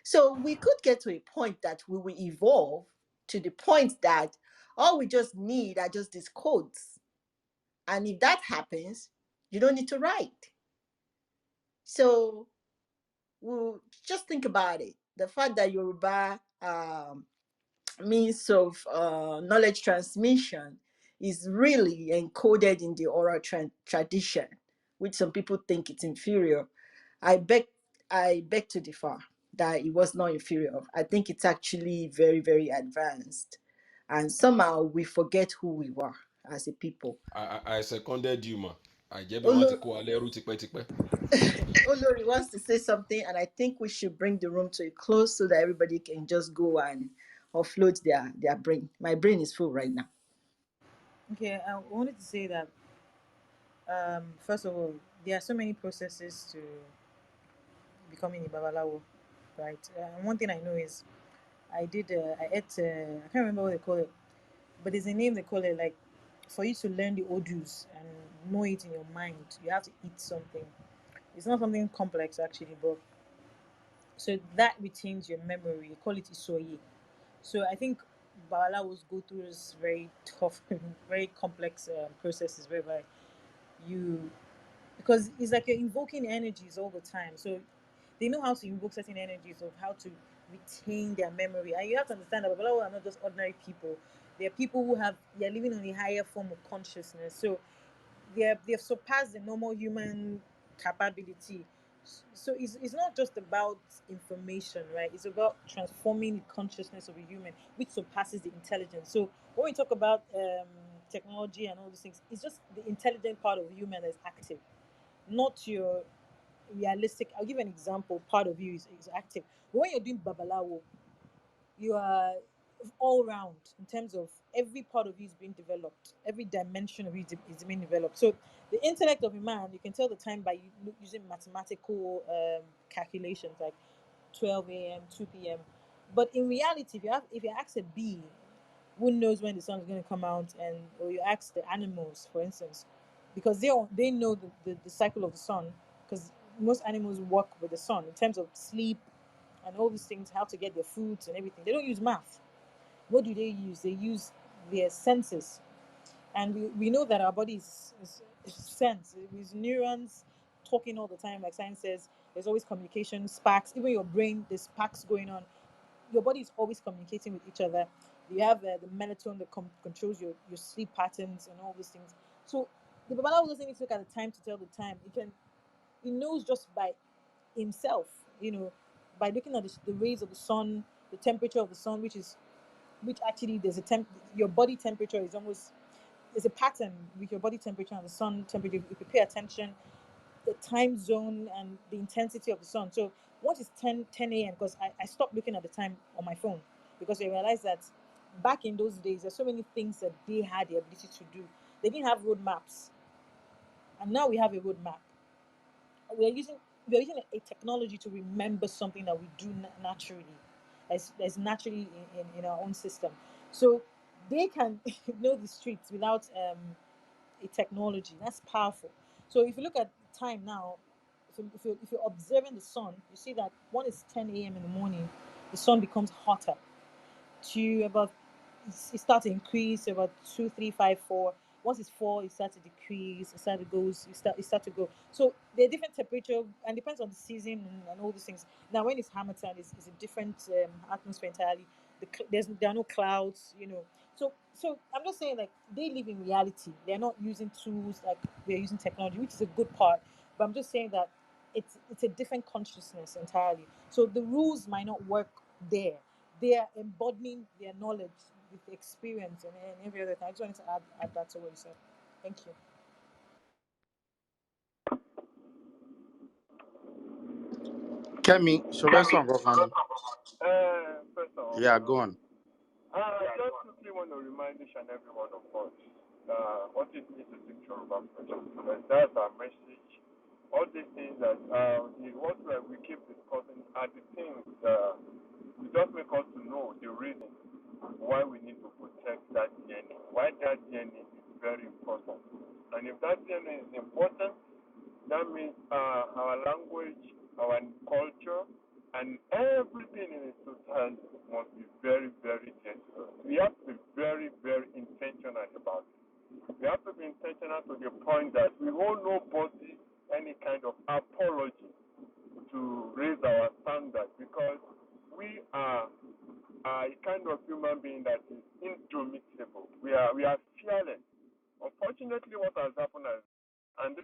So we could get to a point that we will evolve to the point that all we just need are just these codes. And if that happens, you don't need to write. So we'll just think about it. The fact that Yoruba means of knowledge transmission is really encoded in the oral tradition, which some people think it's inferior. I beg, I beg to differ that it was not inferior. I think it's actually very, very advanced, and somehow we forget who we were as a people. I seconded you, man. Àjẹbí wọn ti Olo- kó wa lẹ́rú tipẹ́tipẹ́. Olori wants to say something, and I think we should bring the room to a close so that everybody can just go and offload their brain. My brain is full right now. Okay, I wanted to say that first of all, there are so many processes to becoming a babalawo, right? One thing I know is I ate I can't remember what they call it, but there's a name they call it. Like for you to learn the odus and know it in your mind, you have to eat something. It's not something complex actually, but so that retains your memory. You call it isoye. So I think babalawos go through this very tough, very complex processes whereby you because it's like you're invoking energies all the time. So they know how to invoke certain energies of how to retain their memory. And you have to understand that Babalawo are not just ordinary people. They're people who they're living on a higher form of consciousness. So they've surpassed the normal human capability. So it's not just about information, right? It's about transforming the consciousness of a human, which surpasses the intelligence. So when we talk about technology and all these things, it's just the intelligent part of a human that's active, not your realistic. I'll give an example. Part of you is active. But when you're doing babalawo, you are all round in terms of every part of you is being developed, every dimension of you is being developed. So the intellect of a man, you can tell the time by using mathematical calculations like 12 a.m., 2 p.m. But in reality, if you ask a bee, who knows when the sun is going to come out, and or you ask the animals, for instance, because they know the cycle of the sun, because most animals work with the sun in terms of sleep and all these things, how to get their foods and everything. They don't use math. What do they use? They use their senses. And we know that our body is sense, with neurons talking all the time, like science says. There's always communication, sparks. Even your brain, there's sparks going on. Your body is always communicating with each other. You have the melatonin that controls your sleep patterns and all these things. So the Babalawo doesn't need to look at the time to tell the time. He knows just by himself, by looking at the rays of the sun, the temperature of the sun, which actually there's a your body temperature is almost, there's a pattern with your body temperature and the sun temperature. If you pay attention, the time zone and the intensity of the sun. So once it's 10 a.m., because I stopped looking at the time on my phone, because I realized that back in those days, there's so many things that they had the ability to do. They didn't have road maps, and now we have a road map. We're using a technology to remember something that we do naturally, as naturally in our own system. So they can know the streets without a technology. That's powerful. So if you look at time now, if you're observing the sun, you see that when it's 10 a.m. in the morning, the sun becomes hotter to about, it starts to increase to about 2, 3, 5, 4. Once it's 4, it starts to decrease. It start to go. So there are different temperature and depends on the season and all these things. Now when it's hammer time, it's a different atmosphere entirely. There are no clouds, So I'm just saying, like, they live in reality. They're not using tools like we're using technology, which is a good part. But I'm just saying that it's a different consciousness entirely. So the rules might not work there. They are embodying their knowledge with the experience and every other thing. I just wanted to add that to what you said. Thank you. Kemi, Sylvester Ngokanu. First of all, Yeah, go on. I just quickly want to remind each and every one of us what it means to think Yoruba culture. And that's our message. All these things that what we keep discussing are the things to just make us to know the reason why we need to protect that DNA. Why that DNA is very important. And if that DNA is important, that means our language, our culture, and everything in its totality must be very, very gentle. We have to be very, very intentional about it. We have to be intentional to the point that we owe nobody any kind of apology to raise our standards, because we are a kind of human being that is indomitable. We are fearless. Unfortunately, what has happened is, and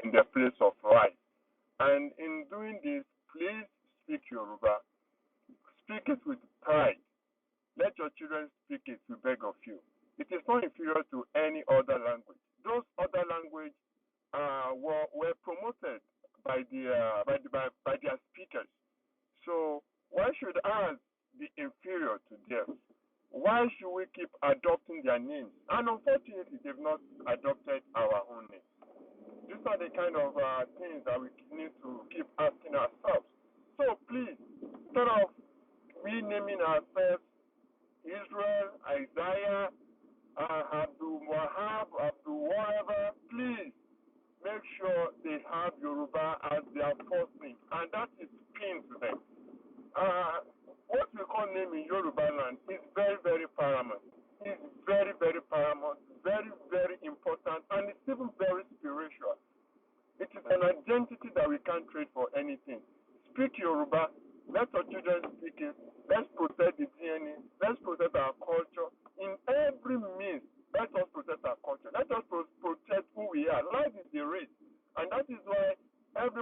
in the place of right. And in doing this, please speak Yoruba. Speak it with pride. Let your children speak it, we beg of you. It is not inferior to any other language. Those other languages were promoted by their speakers. So why should ours be inferior to theirs? Why should we keep adopting their names? And unfortunately, they've not adopted our own names. These are the kind of things that we need to keep asking ourselves. So please, instead of renaming ourselves Israel, Isaiah, Abdul Wahab, Abdul whatever, please make sure they have Yoruba as their first name, and that is pinned to them. What we call name in Yoruba land is very, very paramount. It's very, very paramount, very, very important, and it's even very spiritual. It is an identity that we can't trade for anything. Speak Yoruba. Let our children speak it. Let's protect the DNA. Let's protect our culture. In every means, let us protect our culture. Let us protect who we are. Life is the race. And that is why every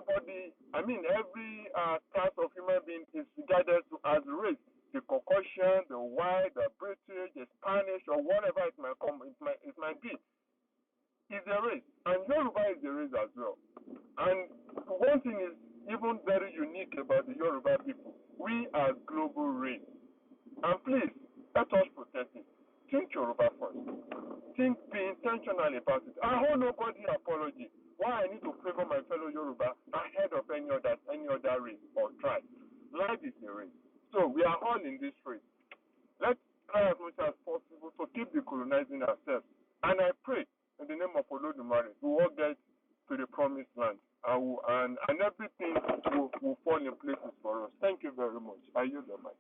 class of human being is regarded as race. The Caucasian, the white, the British, the Spanish, or whatever it might be. Is a race, and Yoruba is a race as well. And one thing is even very unique about the Yoruba people. We are global worthy apology. Why I need to favor my fellow Yoruba ahead of any other race or tribe. Life is a race. So we are all in this race. Let's try as much as possible to keep decolonizing ourselves. And I pray in the name of Olodumare, we will get to the promised land. And everything will fall in places for us. Thank you very much. I use the mic.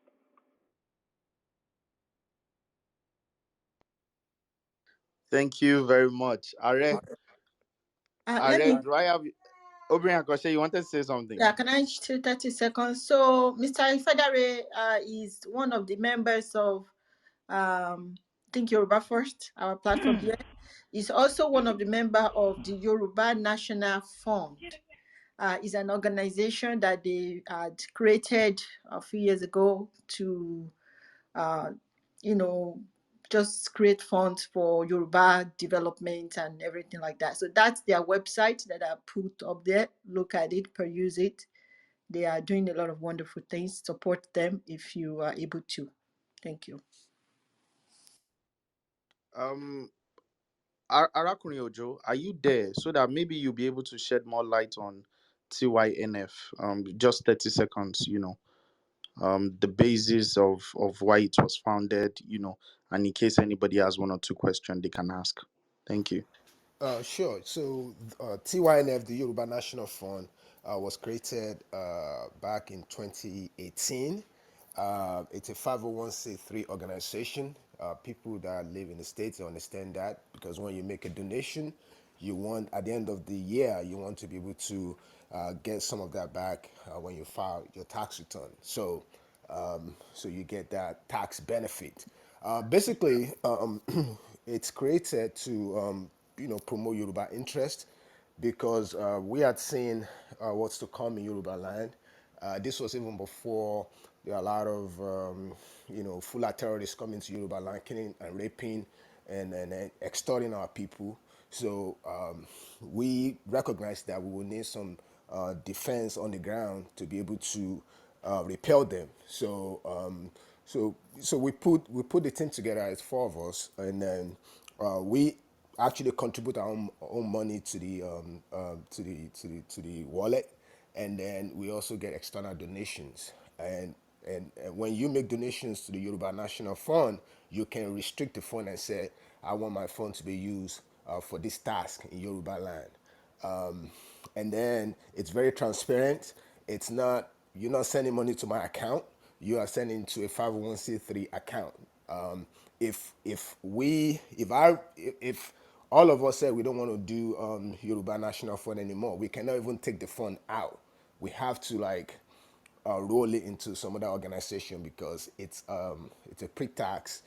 Thank you very much. Let me, Do I have Obrien Akoshe, you wanted to say something? yeah, can I take 30 seconds? So, Mr. IfaDare is one of the members of Think Yoruba First, our platform here. He's also one of the member of the Yoruba National Fund. Is an organization that they had created a few years ago to, uh, you know, just create funds for Yoruba development and everything like that. So that's their website that I put up there. Look at it, peruse it. They are doing a lot of wonderful things. Support them if you are able to. Thank you. Um, Arakunrin Ojo, are you there so that maybe you'll be able to shed more light on TYNF? Just 30 seconds, the basis of why it was founded, and in case anybody has one or two questions, they can ask. Thank you. Sure. So, TYNF, the Yoruba National Fund, was created back in 2018. It's a 501c3 organization. People that live in the States understand that because when you make a donation, you want, at the end of the year, you want to be able to get some of that back when you file your tax return. So you get that tax benefit. Basically, it's created to promote Yoruba interest because we had seen what's to come in Yoruba land. This was even before there are a lot of Fula terrorists coming to Yoruba land, killing and raping and extorting our people. So we recognize that we will need some defense on the ground to be able to repel them. So we put the team together as four of us, and then we actually contribute our own money to the wallet, and then we also get external donations. And when you make donations to the Yoruba National Fund, you can restrict the fund and say, I want my fund to be used for this task in Yoruba land. And then it's very transparent. It's not, you're not sending money to my account. You are sending to a 501c3 account. If all of us said we don't want to do Yoruba National Fund anymore, we cannot even take the fund out. We have to roll it into some other organization because it's a pre-tax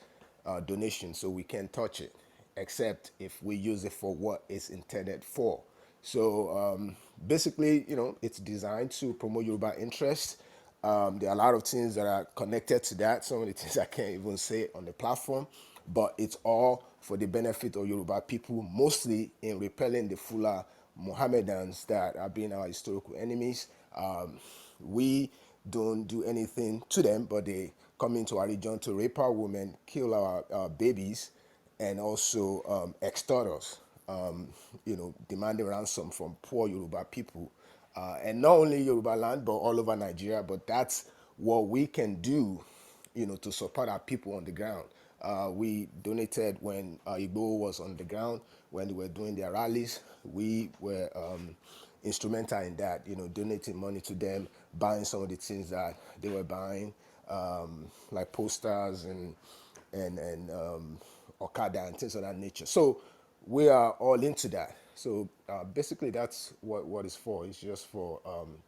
donation, so we can't touch it except if we use it for what it's intended for. So basically, it's designed to promote Yoruba interest. There are a lot of things that are connected to that. Some of the things I can't even say on the platform, but it's all for the benefit of Yoruba people, mostly in repelling the Fula Mohammedans that have been our historical enemies. We don't do anything to them, but they come into our region to rape our women, kill our babies, and also extort us, demanding ransom from poor Yoruba people. And not only Yoruba land, but all over Nigeria. But that's what we can do, to support our people on the ground. We donated when Igbo was on the ground, when they were doing their rallies. We were instrumental in that, donating money to them, buying some of the things that they were buying, like posters and Okada and things of that nature. So we are all into that. So basically, that's what it's for. It's just for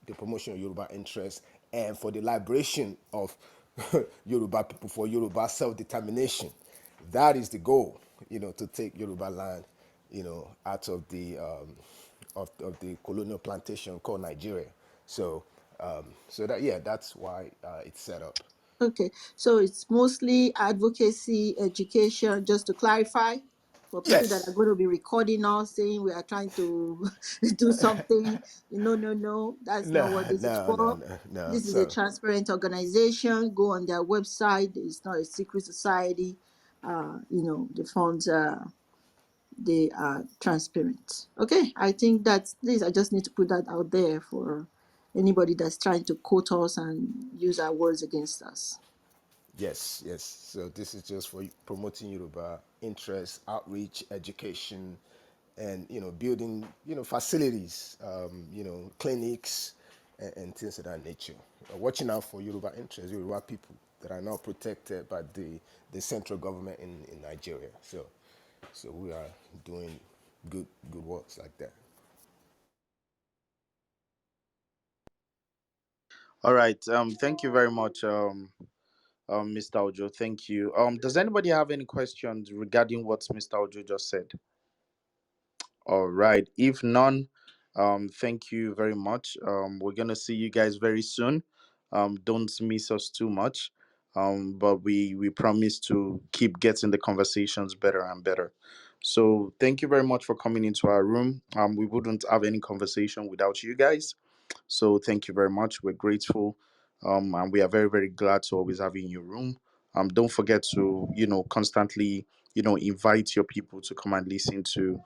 the promotion of Yoruba interests and for the liberation of Yoruba people, for Yoruba self-determination. That is the goal, to take Yoruba land, out of the of the colonial plantation called Nigeria. So that, yeah, that's why it's set up. Okay, so it's mostly advocacy, education, just to clarify for people that are Yes. going to be recording us saying we are trying to do something. No, no, no, that's not No, what this is no, no, for. no, no. This is a So transparent organization. Go on their website. It's not a secret society. The funds they are transparent. Okay, I think that's this. I just need to put that out there for anybody that's trying to quote us and use our words against us. Yes, yes. So this is just for promoting Yoruba interest, outreach, education, and building facilities, clinics, and things of that nature. Watching out for Yoruba interests, Yoruba people that are now protected by the central government in Nigeria. So we are doing good works like that. All right. Thank you very much, Mr. Ojo. Thank you. Does anybody have any questions regarding what Mr. Ojo just said? All right. If none, thank you very much. We're gonna see you guys very soon. Don't miss us too much. But we promise to keep getting the conversations better and better. So thank you very much for coming into our room. We wouldn't have any conversation without you guys. So thank you very much. We're grateful, and we are very very glad to always have you in your room. Don't forget to constantly invite your people to come and listen to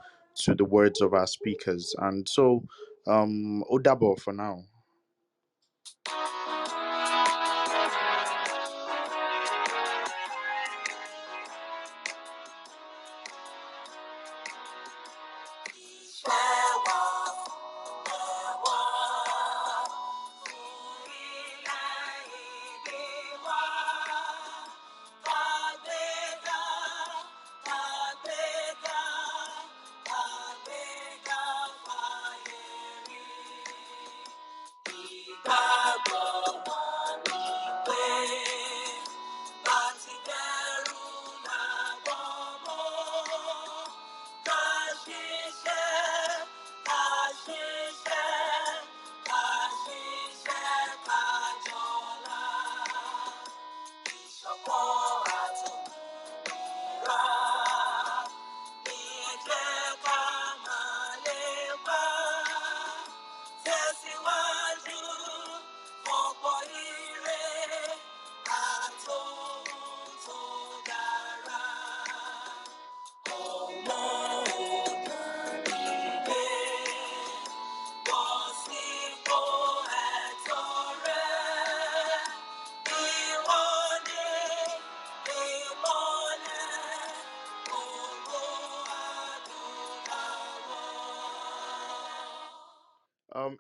the words of our speakers. And so, Odabo for now.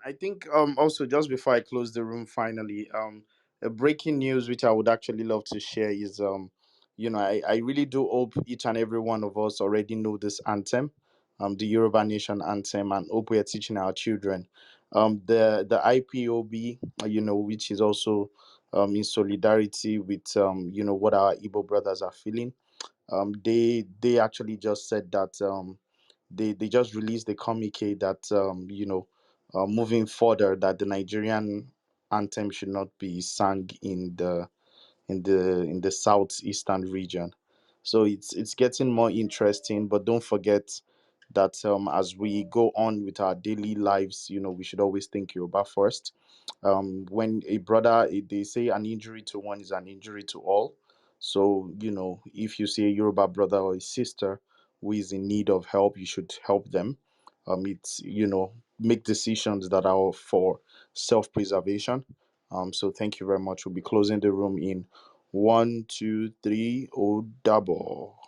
I think also just before I close the room finally, a breaking news which I would actually love to share is I really do hope each and every one of us already know this anthem, the Yoruba Nation anthem, and hope we are teaching our children. The IPOB, which is also in solidarity with what our Igbo brothers are feeling. They actually just said that they just released a communique that moving further, that the Nigerian anthem should not be sung in the southeastern region. So it's getting more interesting, but don't forget that as we go on with our daily lives, we should always think Yoruba first. When a brother, they say an injury to one is an injury to all. So if you see a Yoruba brother or a sister who is in need of help, you should help them. It's make decisions that are for self-preservation. So thank you very much. We'll be closing the room in one, two, three, oh, double.